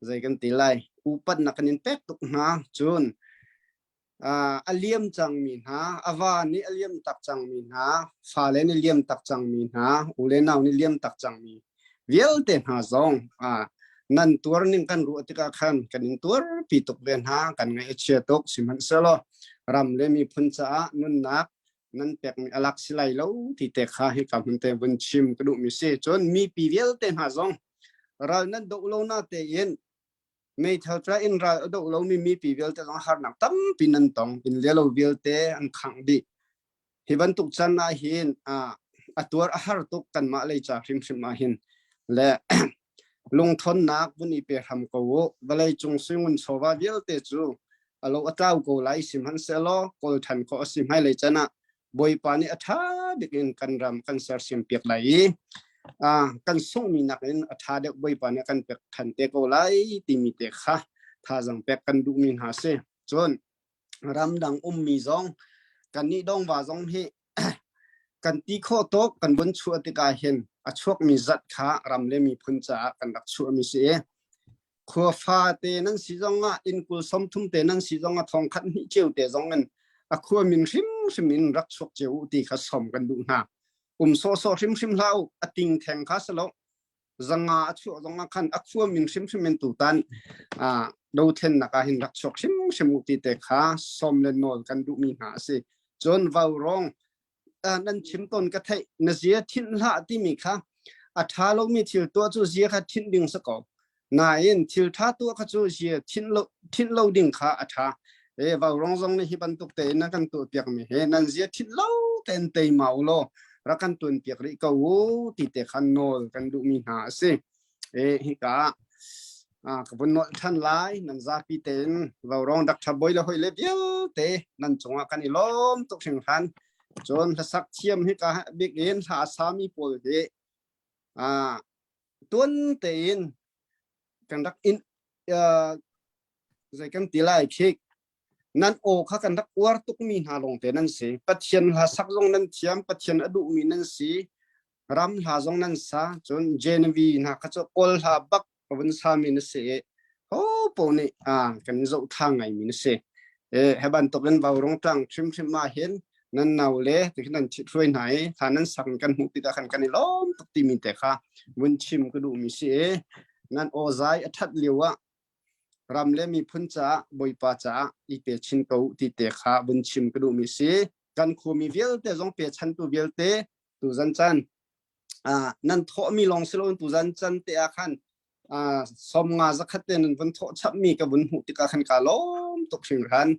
zai kan ti lai upat na kanin pek tuk na chun aliam chang min awa ni aliam tak chang min fa le ni liam tak chang min ule naw ni liam tak chang mi vial te zong nan tur ning kan ru atika khan kanin tur pi tuk len kan ngai che tok siman selo ram le mi phun cha nun nak nan pek mi alak silai lo ti te kha hi kam te bun chim kadu mi se chon mi pi vial te zong ral nan do lo na te yen mei thal tra in ra do lo mi pi vial te zong har nak tam pinan tong in le lo vial te an khang di hi ban tuk chan na hin atur har tuk kan ma le cha hrim hrim ma hin le lung thon nak buni pe ham ko balai chung singun chowa vial te chu alo atau ko lai sim han selo kol than ko sim hai le chana boi pani atha bikin kan ram kan sar sim pek lai kan song mi nak in atha de boi pani kan pek than te ko lai ti mi te kha tha jang pek kan du min ha se chon ram dang mi zong kan ni dong wa zong hi kan ti kho tok kan bun chu atika hen achok mi zat kha ram le mi phun cha kan rak chu mi se kho fa te nan si zonga in kul som thum te nan si zonga thong khat ni cheu te zong an a khu min hrim rak chok cheu ti kha som kan du na so hrim lau ating theng kha salo zanga achu zonga khan a khu min hrim tu tan do then na ka hin rak chok hrim ti te kha som le nol kan du mi na se chon vau rong nan chim ton ka thai na zia thin la ti mi kha a tha lo mi thil to chu zia kha thin ding sa ko nain thil tha tu kha chu hi thin lo ding kha atha e vào rong rong ni hi ban tuk te na kan tu piak mi he nan zia thin lo ten te mau lo ra kan tun piak ri ka u ti te khan nol kan du mi ha se e hi ka ka bun no than lai nan za pi ten vào rong dak tha boi la hoi le biu te nan chunga kan i lom tuk thing khan chon la sak thiam hi ka big en ha sami pol he tuân tiền cần đắc in rồi cần tỷ lại khi nan ô khá cần đắc uar tuk mi hà long tiền nan si bắt chân là sắc long nan thiam bắt chân ở đủ mi nan si ram hà long nan sa chọn genevi na khá cho col hà bắc vẫn sa mi nan si ô bộ này cần dậu thang ngày mi nan si hai bạn tục lên vào rong trăng chim chim ma hiến nan nào lẽ thì nan chít phơi này thà nan sang cần hụt tịt khăn cần lom tục tìm mình tệ kha muốn chim cái đủ mi si nan ô zai thắt liu ram le mi phun cha boi pa cha I pe chin ko ti te kha bun chim ka du mi si kan khu mi vel te zong pe chan tu vel te tu zan chan nan tho mi long silon tu zan chan te a khan som nga za khat te nan van tho chap mi ka bun hu ti ka khan ka lom tok sing ran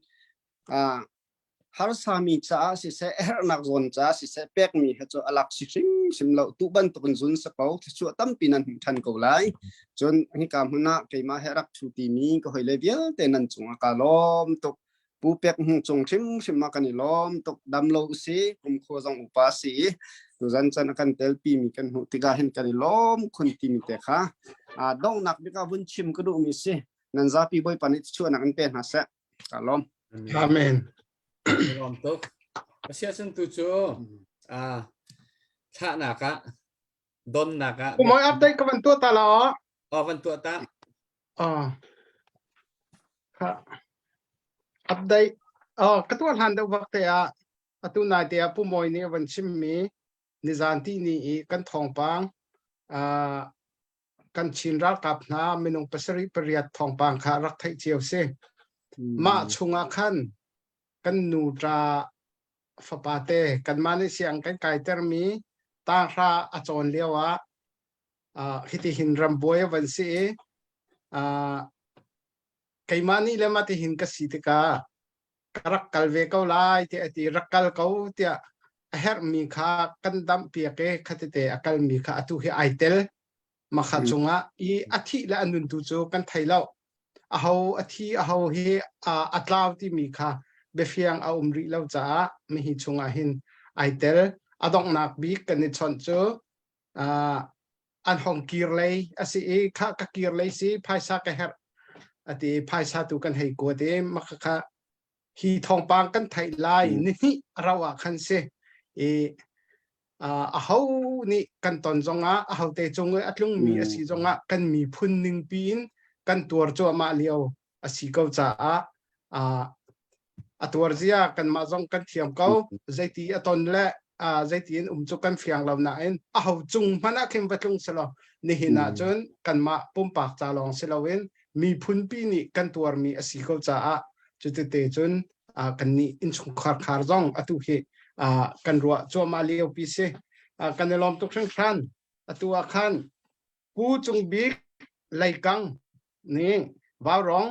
har sa mi cha si se er nak zon cha si se pek mi he cho alak si sing sim lo tu ban to kan zun sa ko chu tam pinan than ko lai chon hi kam huna ke ma herak chu ti mi ko hoi level te nan chunga ka lom tok pu pek chung thim sim ma kan lom tok dam lo si kum kho jong upa si tu zan chan kan tel pi mi kan hu ti ga hen kan lom khun ti mi te kha dong nak bi ka bun chim ka du mi si nan za pi boy panit chu na kan pe na sa ka lom amen lom tok sia chen tu chu tha na ka don na ka moi update ka ban tu ta lo van tu ta update ka tu han da wak te atu na te pu moi ni van chim mi ni zan ti ni kan thong pang kan chin ra kap na minung pasari periat thong pang kha rak thai chiu se ma chunga khan kan nu tra fa pa te kan mani siang kan kai ter mi ta ra a chon lewa hiti hin ram boy van si kai mani le ma ti hin ka si te ka karak kalve ko lai te ati rakal ko te her mi kha kan dam pi ke khatite akal mi kha atu hi aitel ma kha chunga I athi la anun tu chu kan thailo aho athi aho hi atlaw ti mi kha befiang umri lo cha mi hi chunga hin aitel adong nak bi kan ni chon chu an hong kir lei asi kha ka kir lei si phaisa ka her ati phaisa tu kan hei ko te ma kha hi thong pang kan thai lai ni rawa khan se aho ni kan ton zonga aho te chungwe atlung mi asi zonga kan mi phun ning pin kan tur chu ma leo asi ko cha atur zia kan ma zong kan thiam ko zaiti aton le zaitin chu kan fiang lo na en aho chung mana khem batlung selo ni hina chon kan ma pum pak cha long selawin mi phun pi ni kan tur mi asi ko cha chu te chun kan ni in chung khar khar zong atu hi kan ruwa chu ma leo pi se kan lom tuk sang khan atua khan ku chung bi laikang ni wa rong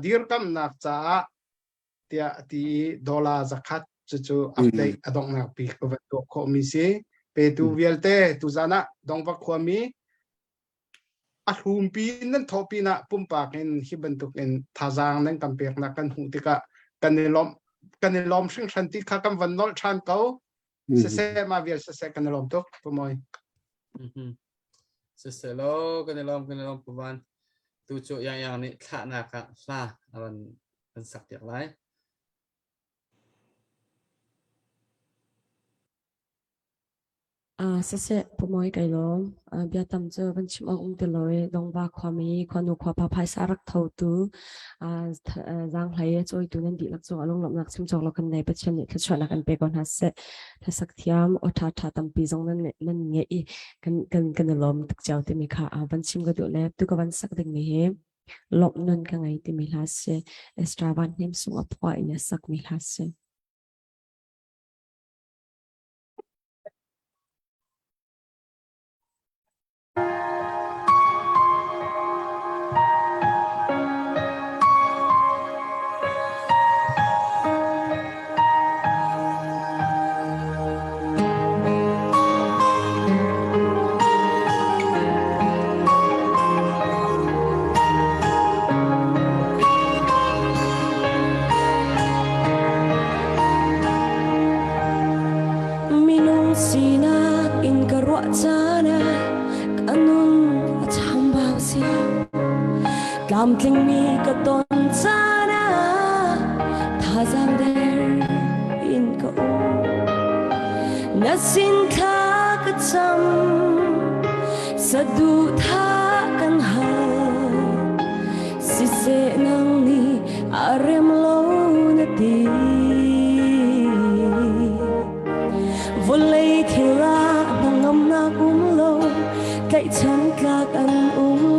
dir kam nak cha tia ti dola zakat chu update adong nak pi ko to ko mi se pe tu vialte tu zana dong va khwami hum pi nan thopi na pumpa ken hi bantuk en thazang nan kampek na kan hu tika kan lom sing shanti kha kam van nol than ko se ma vial se kan lom tok po moi se lo kan lom po van tu chu yang ni tha na ka sa an sak tiak lai sẽ bộ môi cái lom bia tầm giờ vẫn chim ông từ lối đông ba khoa mi khoa nụ khoa pa phai sa rak thâu tu giang hay chơi tu nên đi lạc zo along lom lạc chim chok lạc này bắt chân cái chuyện là kan pe con ha se tha sak thiam o tha tam pi zong nan nge I kan lom tak chau te mi kha vẫn chim cái độ lep tu ka vẫn sak ding mi he lom nan ka ngai te mi la se extra van nem sung apwa in sak mi la se Gam tling mi ka ton sana tha giang der in ko na sin tha ka cham sa du tha kan ha si se nang ni arem lo na ti volei thila nangam na lo kai chan ka kan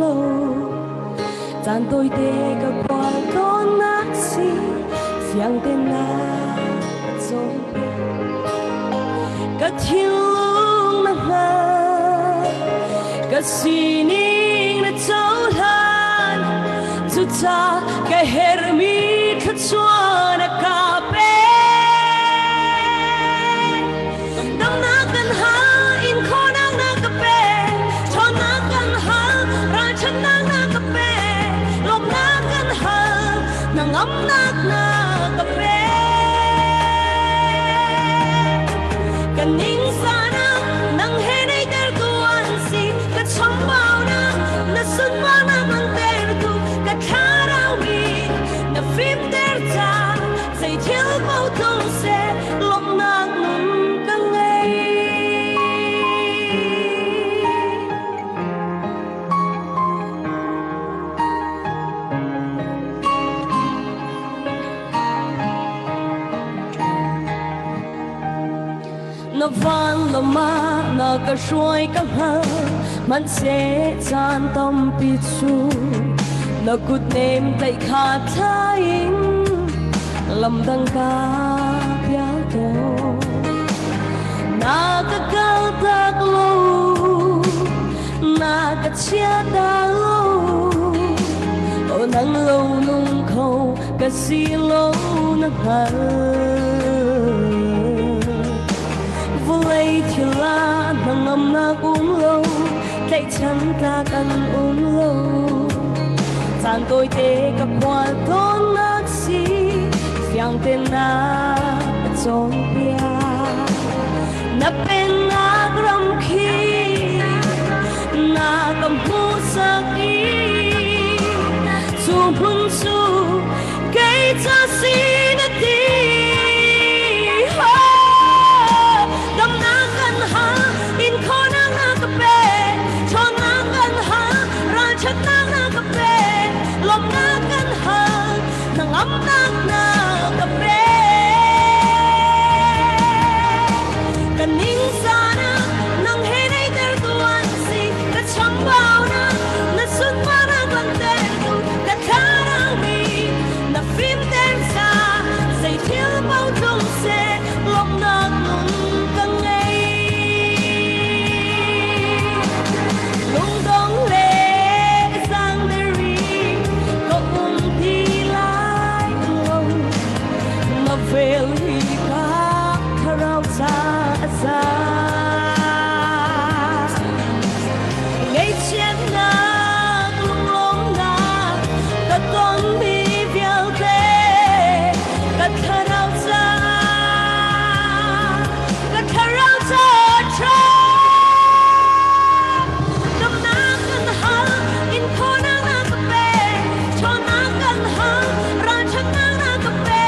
lo tan tôi tê cả qua con nát si phiang tên na rồi cả thiên lung mà ha cả xin na châu lan tu ta cả hermi cả chua na cả pe nam na kan ha in kho na cả pe cho na kan ha ra chân na cả pe nang am nak na ka pe kaning sana nang he nei ter tu an si ka cham bao na sun ba na mang ter tu ka khara wi na phim ter ta say thiếu bao tung se lom nang nun ka ngai na van lo ma na ka shuai ka ha man se chan tom pi chu na kut nem tai kha thain lam dang ka pya to na ka kal tak lo na ka chia da lo o nang lo nung kho ka si lo na ha volei thila nangam na lo kai chan ka kan lo tan tôi tê ka kwa ton na si phiang tên na chon pia na pen na gram khi na kam hu sa ki su phun su kai cha si na ti I'm not now the best. The ningsana nang henay ter tuan si the chambao na sun para banter tu the karami na film ter sa say till bao tung se lom na nung kang ngay lung dong le sang de ri ko ti Phil hi ka karau sa sa ngay chen na lung long na ka ton bi vial te ka karau sa tra dam na kan ha in khona na ka pe cho na kan ha ra chan na ka pe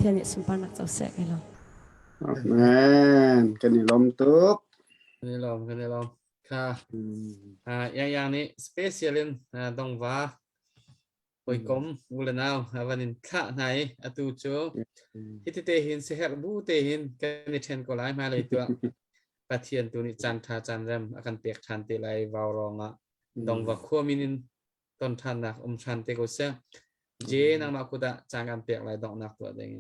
thiên nhị sumpan nak chau se kai lo amen cái này lom tuk cái này lom kha yang ni special in dong va oi kom ulan nào vanin kha này atu cho hit te hin se her bu te hin kan chen ko lai ma lai tua pathian tu ni chan tha chan ram akan pek than te lai vào ronga dong va kho minin ton than nak chan te ko se เจนางมาคุดะจางกันเปียกไรดอกนักตัวเด้ง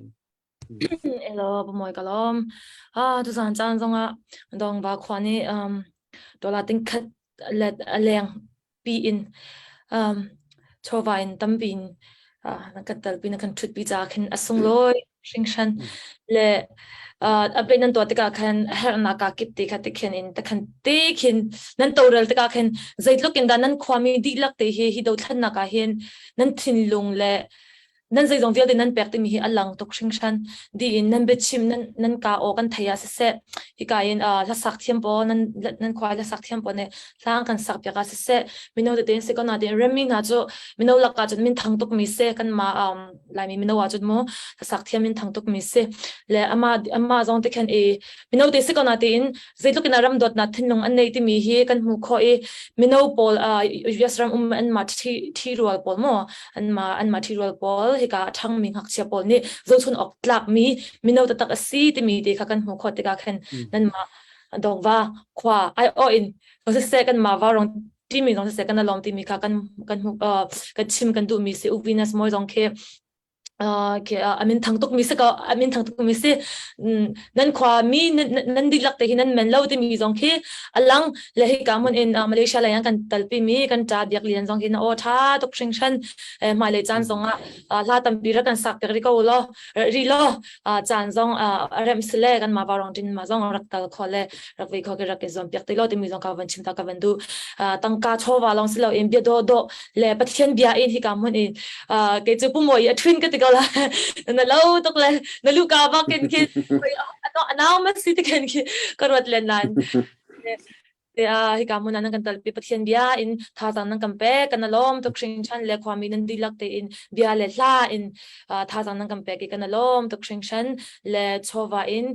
Hello, pemoy kalom. Tu san chan zong a dong ba khwani dola ting khat let aleng pi in chova in tambin na katal pin kan thut pi cha khin asung loi shing shan le abe nan to tika khan her na ka kip ti khat khin in ta khan te khin nan toral tika khan zaitlok in da nan khwami di lak te hi do than na ka hin nan thin lung le nan zai zong vial de nan pek te mi hi alang tok shing shan di in nan be chim nan ka o kan thaya se se hi ka in la sak thiam po nan khwai la sak thiam po ne tlang kan sak pya ka se se mino de den se ko na de remi na cho mino la ka chon min thang tok mi se kan ma lai mi mino wa chon mo la sak thiam min thang tok mi se le ama zong te khan e mino de se ko na de in zai lok na ram dot na thin long an nei ti mi hi kan mu kho e mino pol yasram an ma thi rual pol mo an ma thi rual pol hi ka thang ming hak chia pol ni zo chun ok tlak mi mino ta tak asi ti mi de kha kan mu kho te ka khan nan ma dong wa khwa ai o in so se kan ma wa rong ti mi rong se kan na lom ti mi kha kan mu kan chim kan du mi se u venus moi rong ke ke amin thang tok mi se ka amin thang tok mi se nan khwa mi nan dilak te hinan men lo te mi zong ke alang le hi ka mon in Malaysia la yang kan talpi mi kan cha biak lian zong hin o tha tok shing shan ma le chan zong a la tam bi ra kan sak pe ri ko lo ri lo chan zong rem sle kan ma warong tin ma zong rak tal khole rak ve kho ke rak zom biak te lo te mi zong ka van chim ta ka van du tang ka cho wa long slo em bia do le pathian bia in hi ka mon in ke chu pu moi a twin ka te la na lo tok le na lu ka ba ken ki ano ma si te ken ki karwat le nan hi ka mun nan kan tal pi pathian bia in tha tang nang kam pe kan lom tok shing chan le khwami nan dilak te in bia le hla in tha tang nang kam pe ki kan lom tok shing chan le chowa in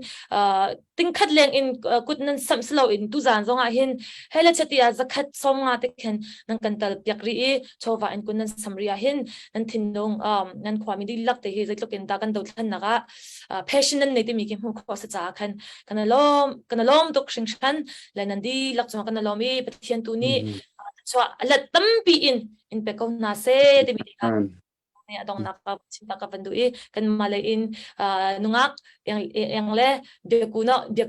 ting khat leng in kut nan sam slo in tu zan zong a hin hele chatia zakhat somnga te khen nang kan tal piak ri e chowa in kun nan samria hin nan thin dong nan khwami dilak te hi zaitlok in da kan do than naga passion nan ne te mi ki mu kho sa cha khan kan lom tok shing chan le nan di lak chong kan lomi pathian tu ni so la tampi in pe ko na se te mi ka ne adong nak pa chinta ka vandu e kan male in nungak yang le de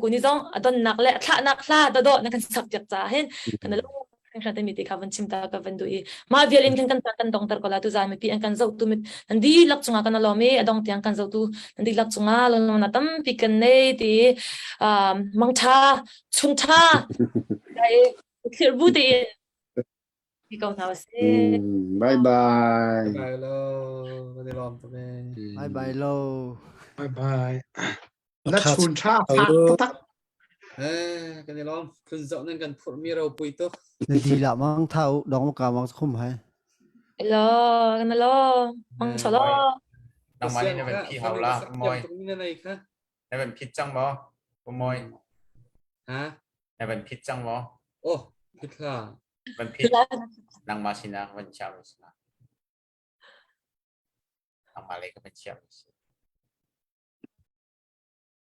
ku ni zong adon nak le thla do na kan sak jak cha hen kan lo kan ta mi te ka van chimta ka vandu e ma vial in kan dong tar ko la tu za mi pi an kan zo tu mit nan di lak chunga kan lomi adong tiang kan zo tu nan di lak chunga lo na tampi kan ne ti mang tha chun tha dai clear bu te ki ko na se bye bye bye lo de lom to me bye bye lo bye bye na chun cha tak cái này lom khun dạo nên cần phụ mi rau bụi to đi là mang thao đóng cả mang không hay lo kan lo mang solo nang mani ne ben pi haula moi ne ben phit chang mo moi ha ne ben phit chang mo ô phit la ben phit nang masina ben chao sina nang malai ka ben chao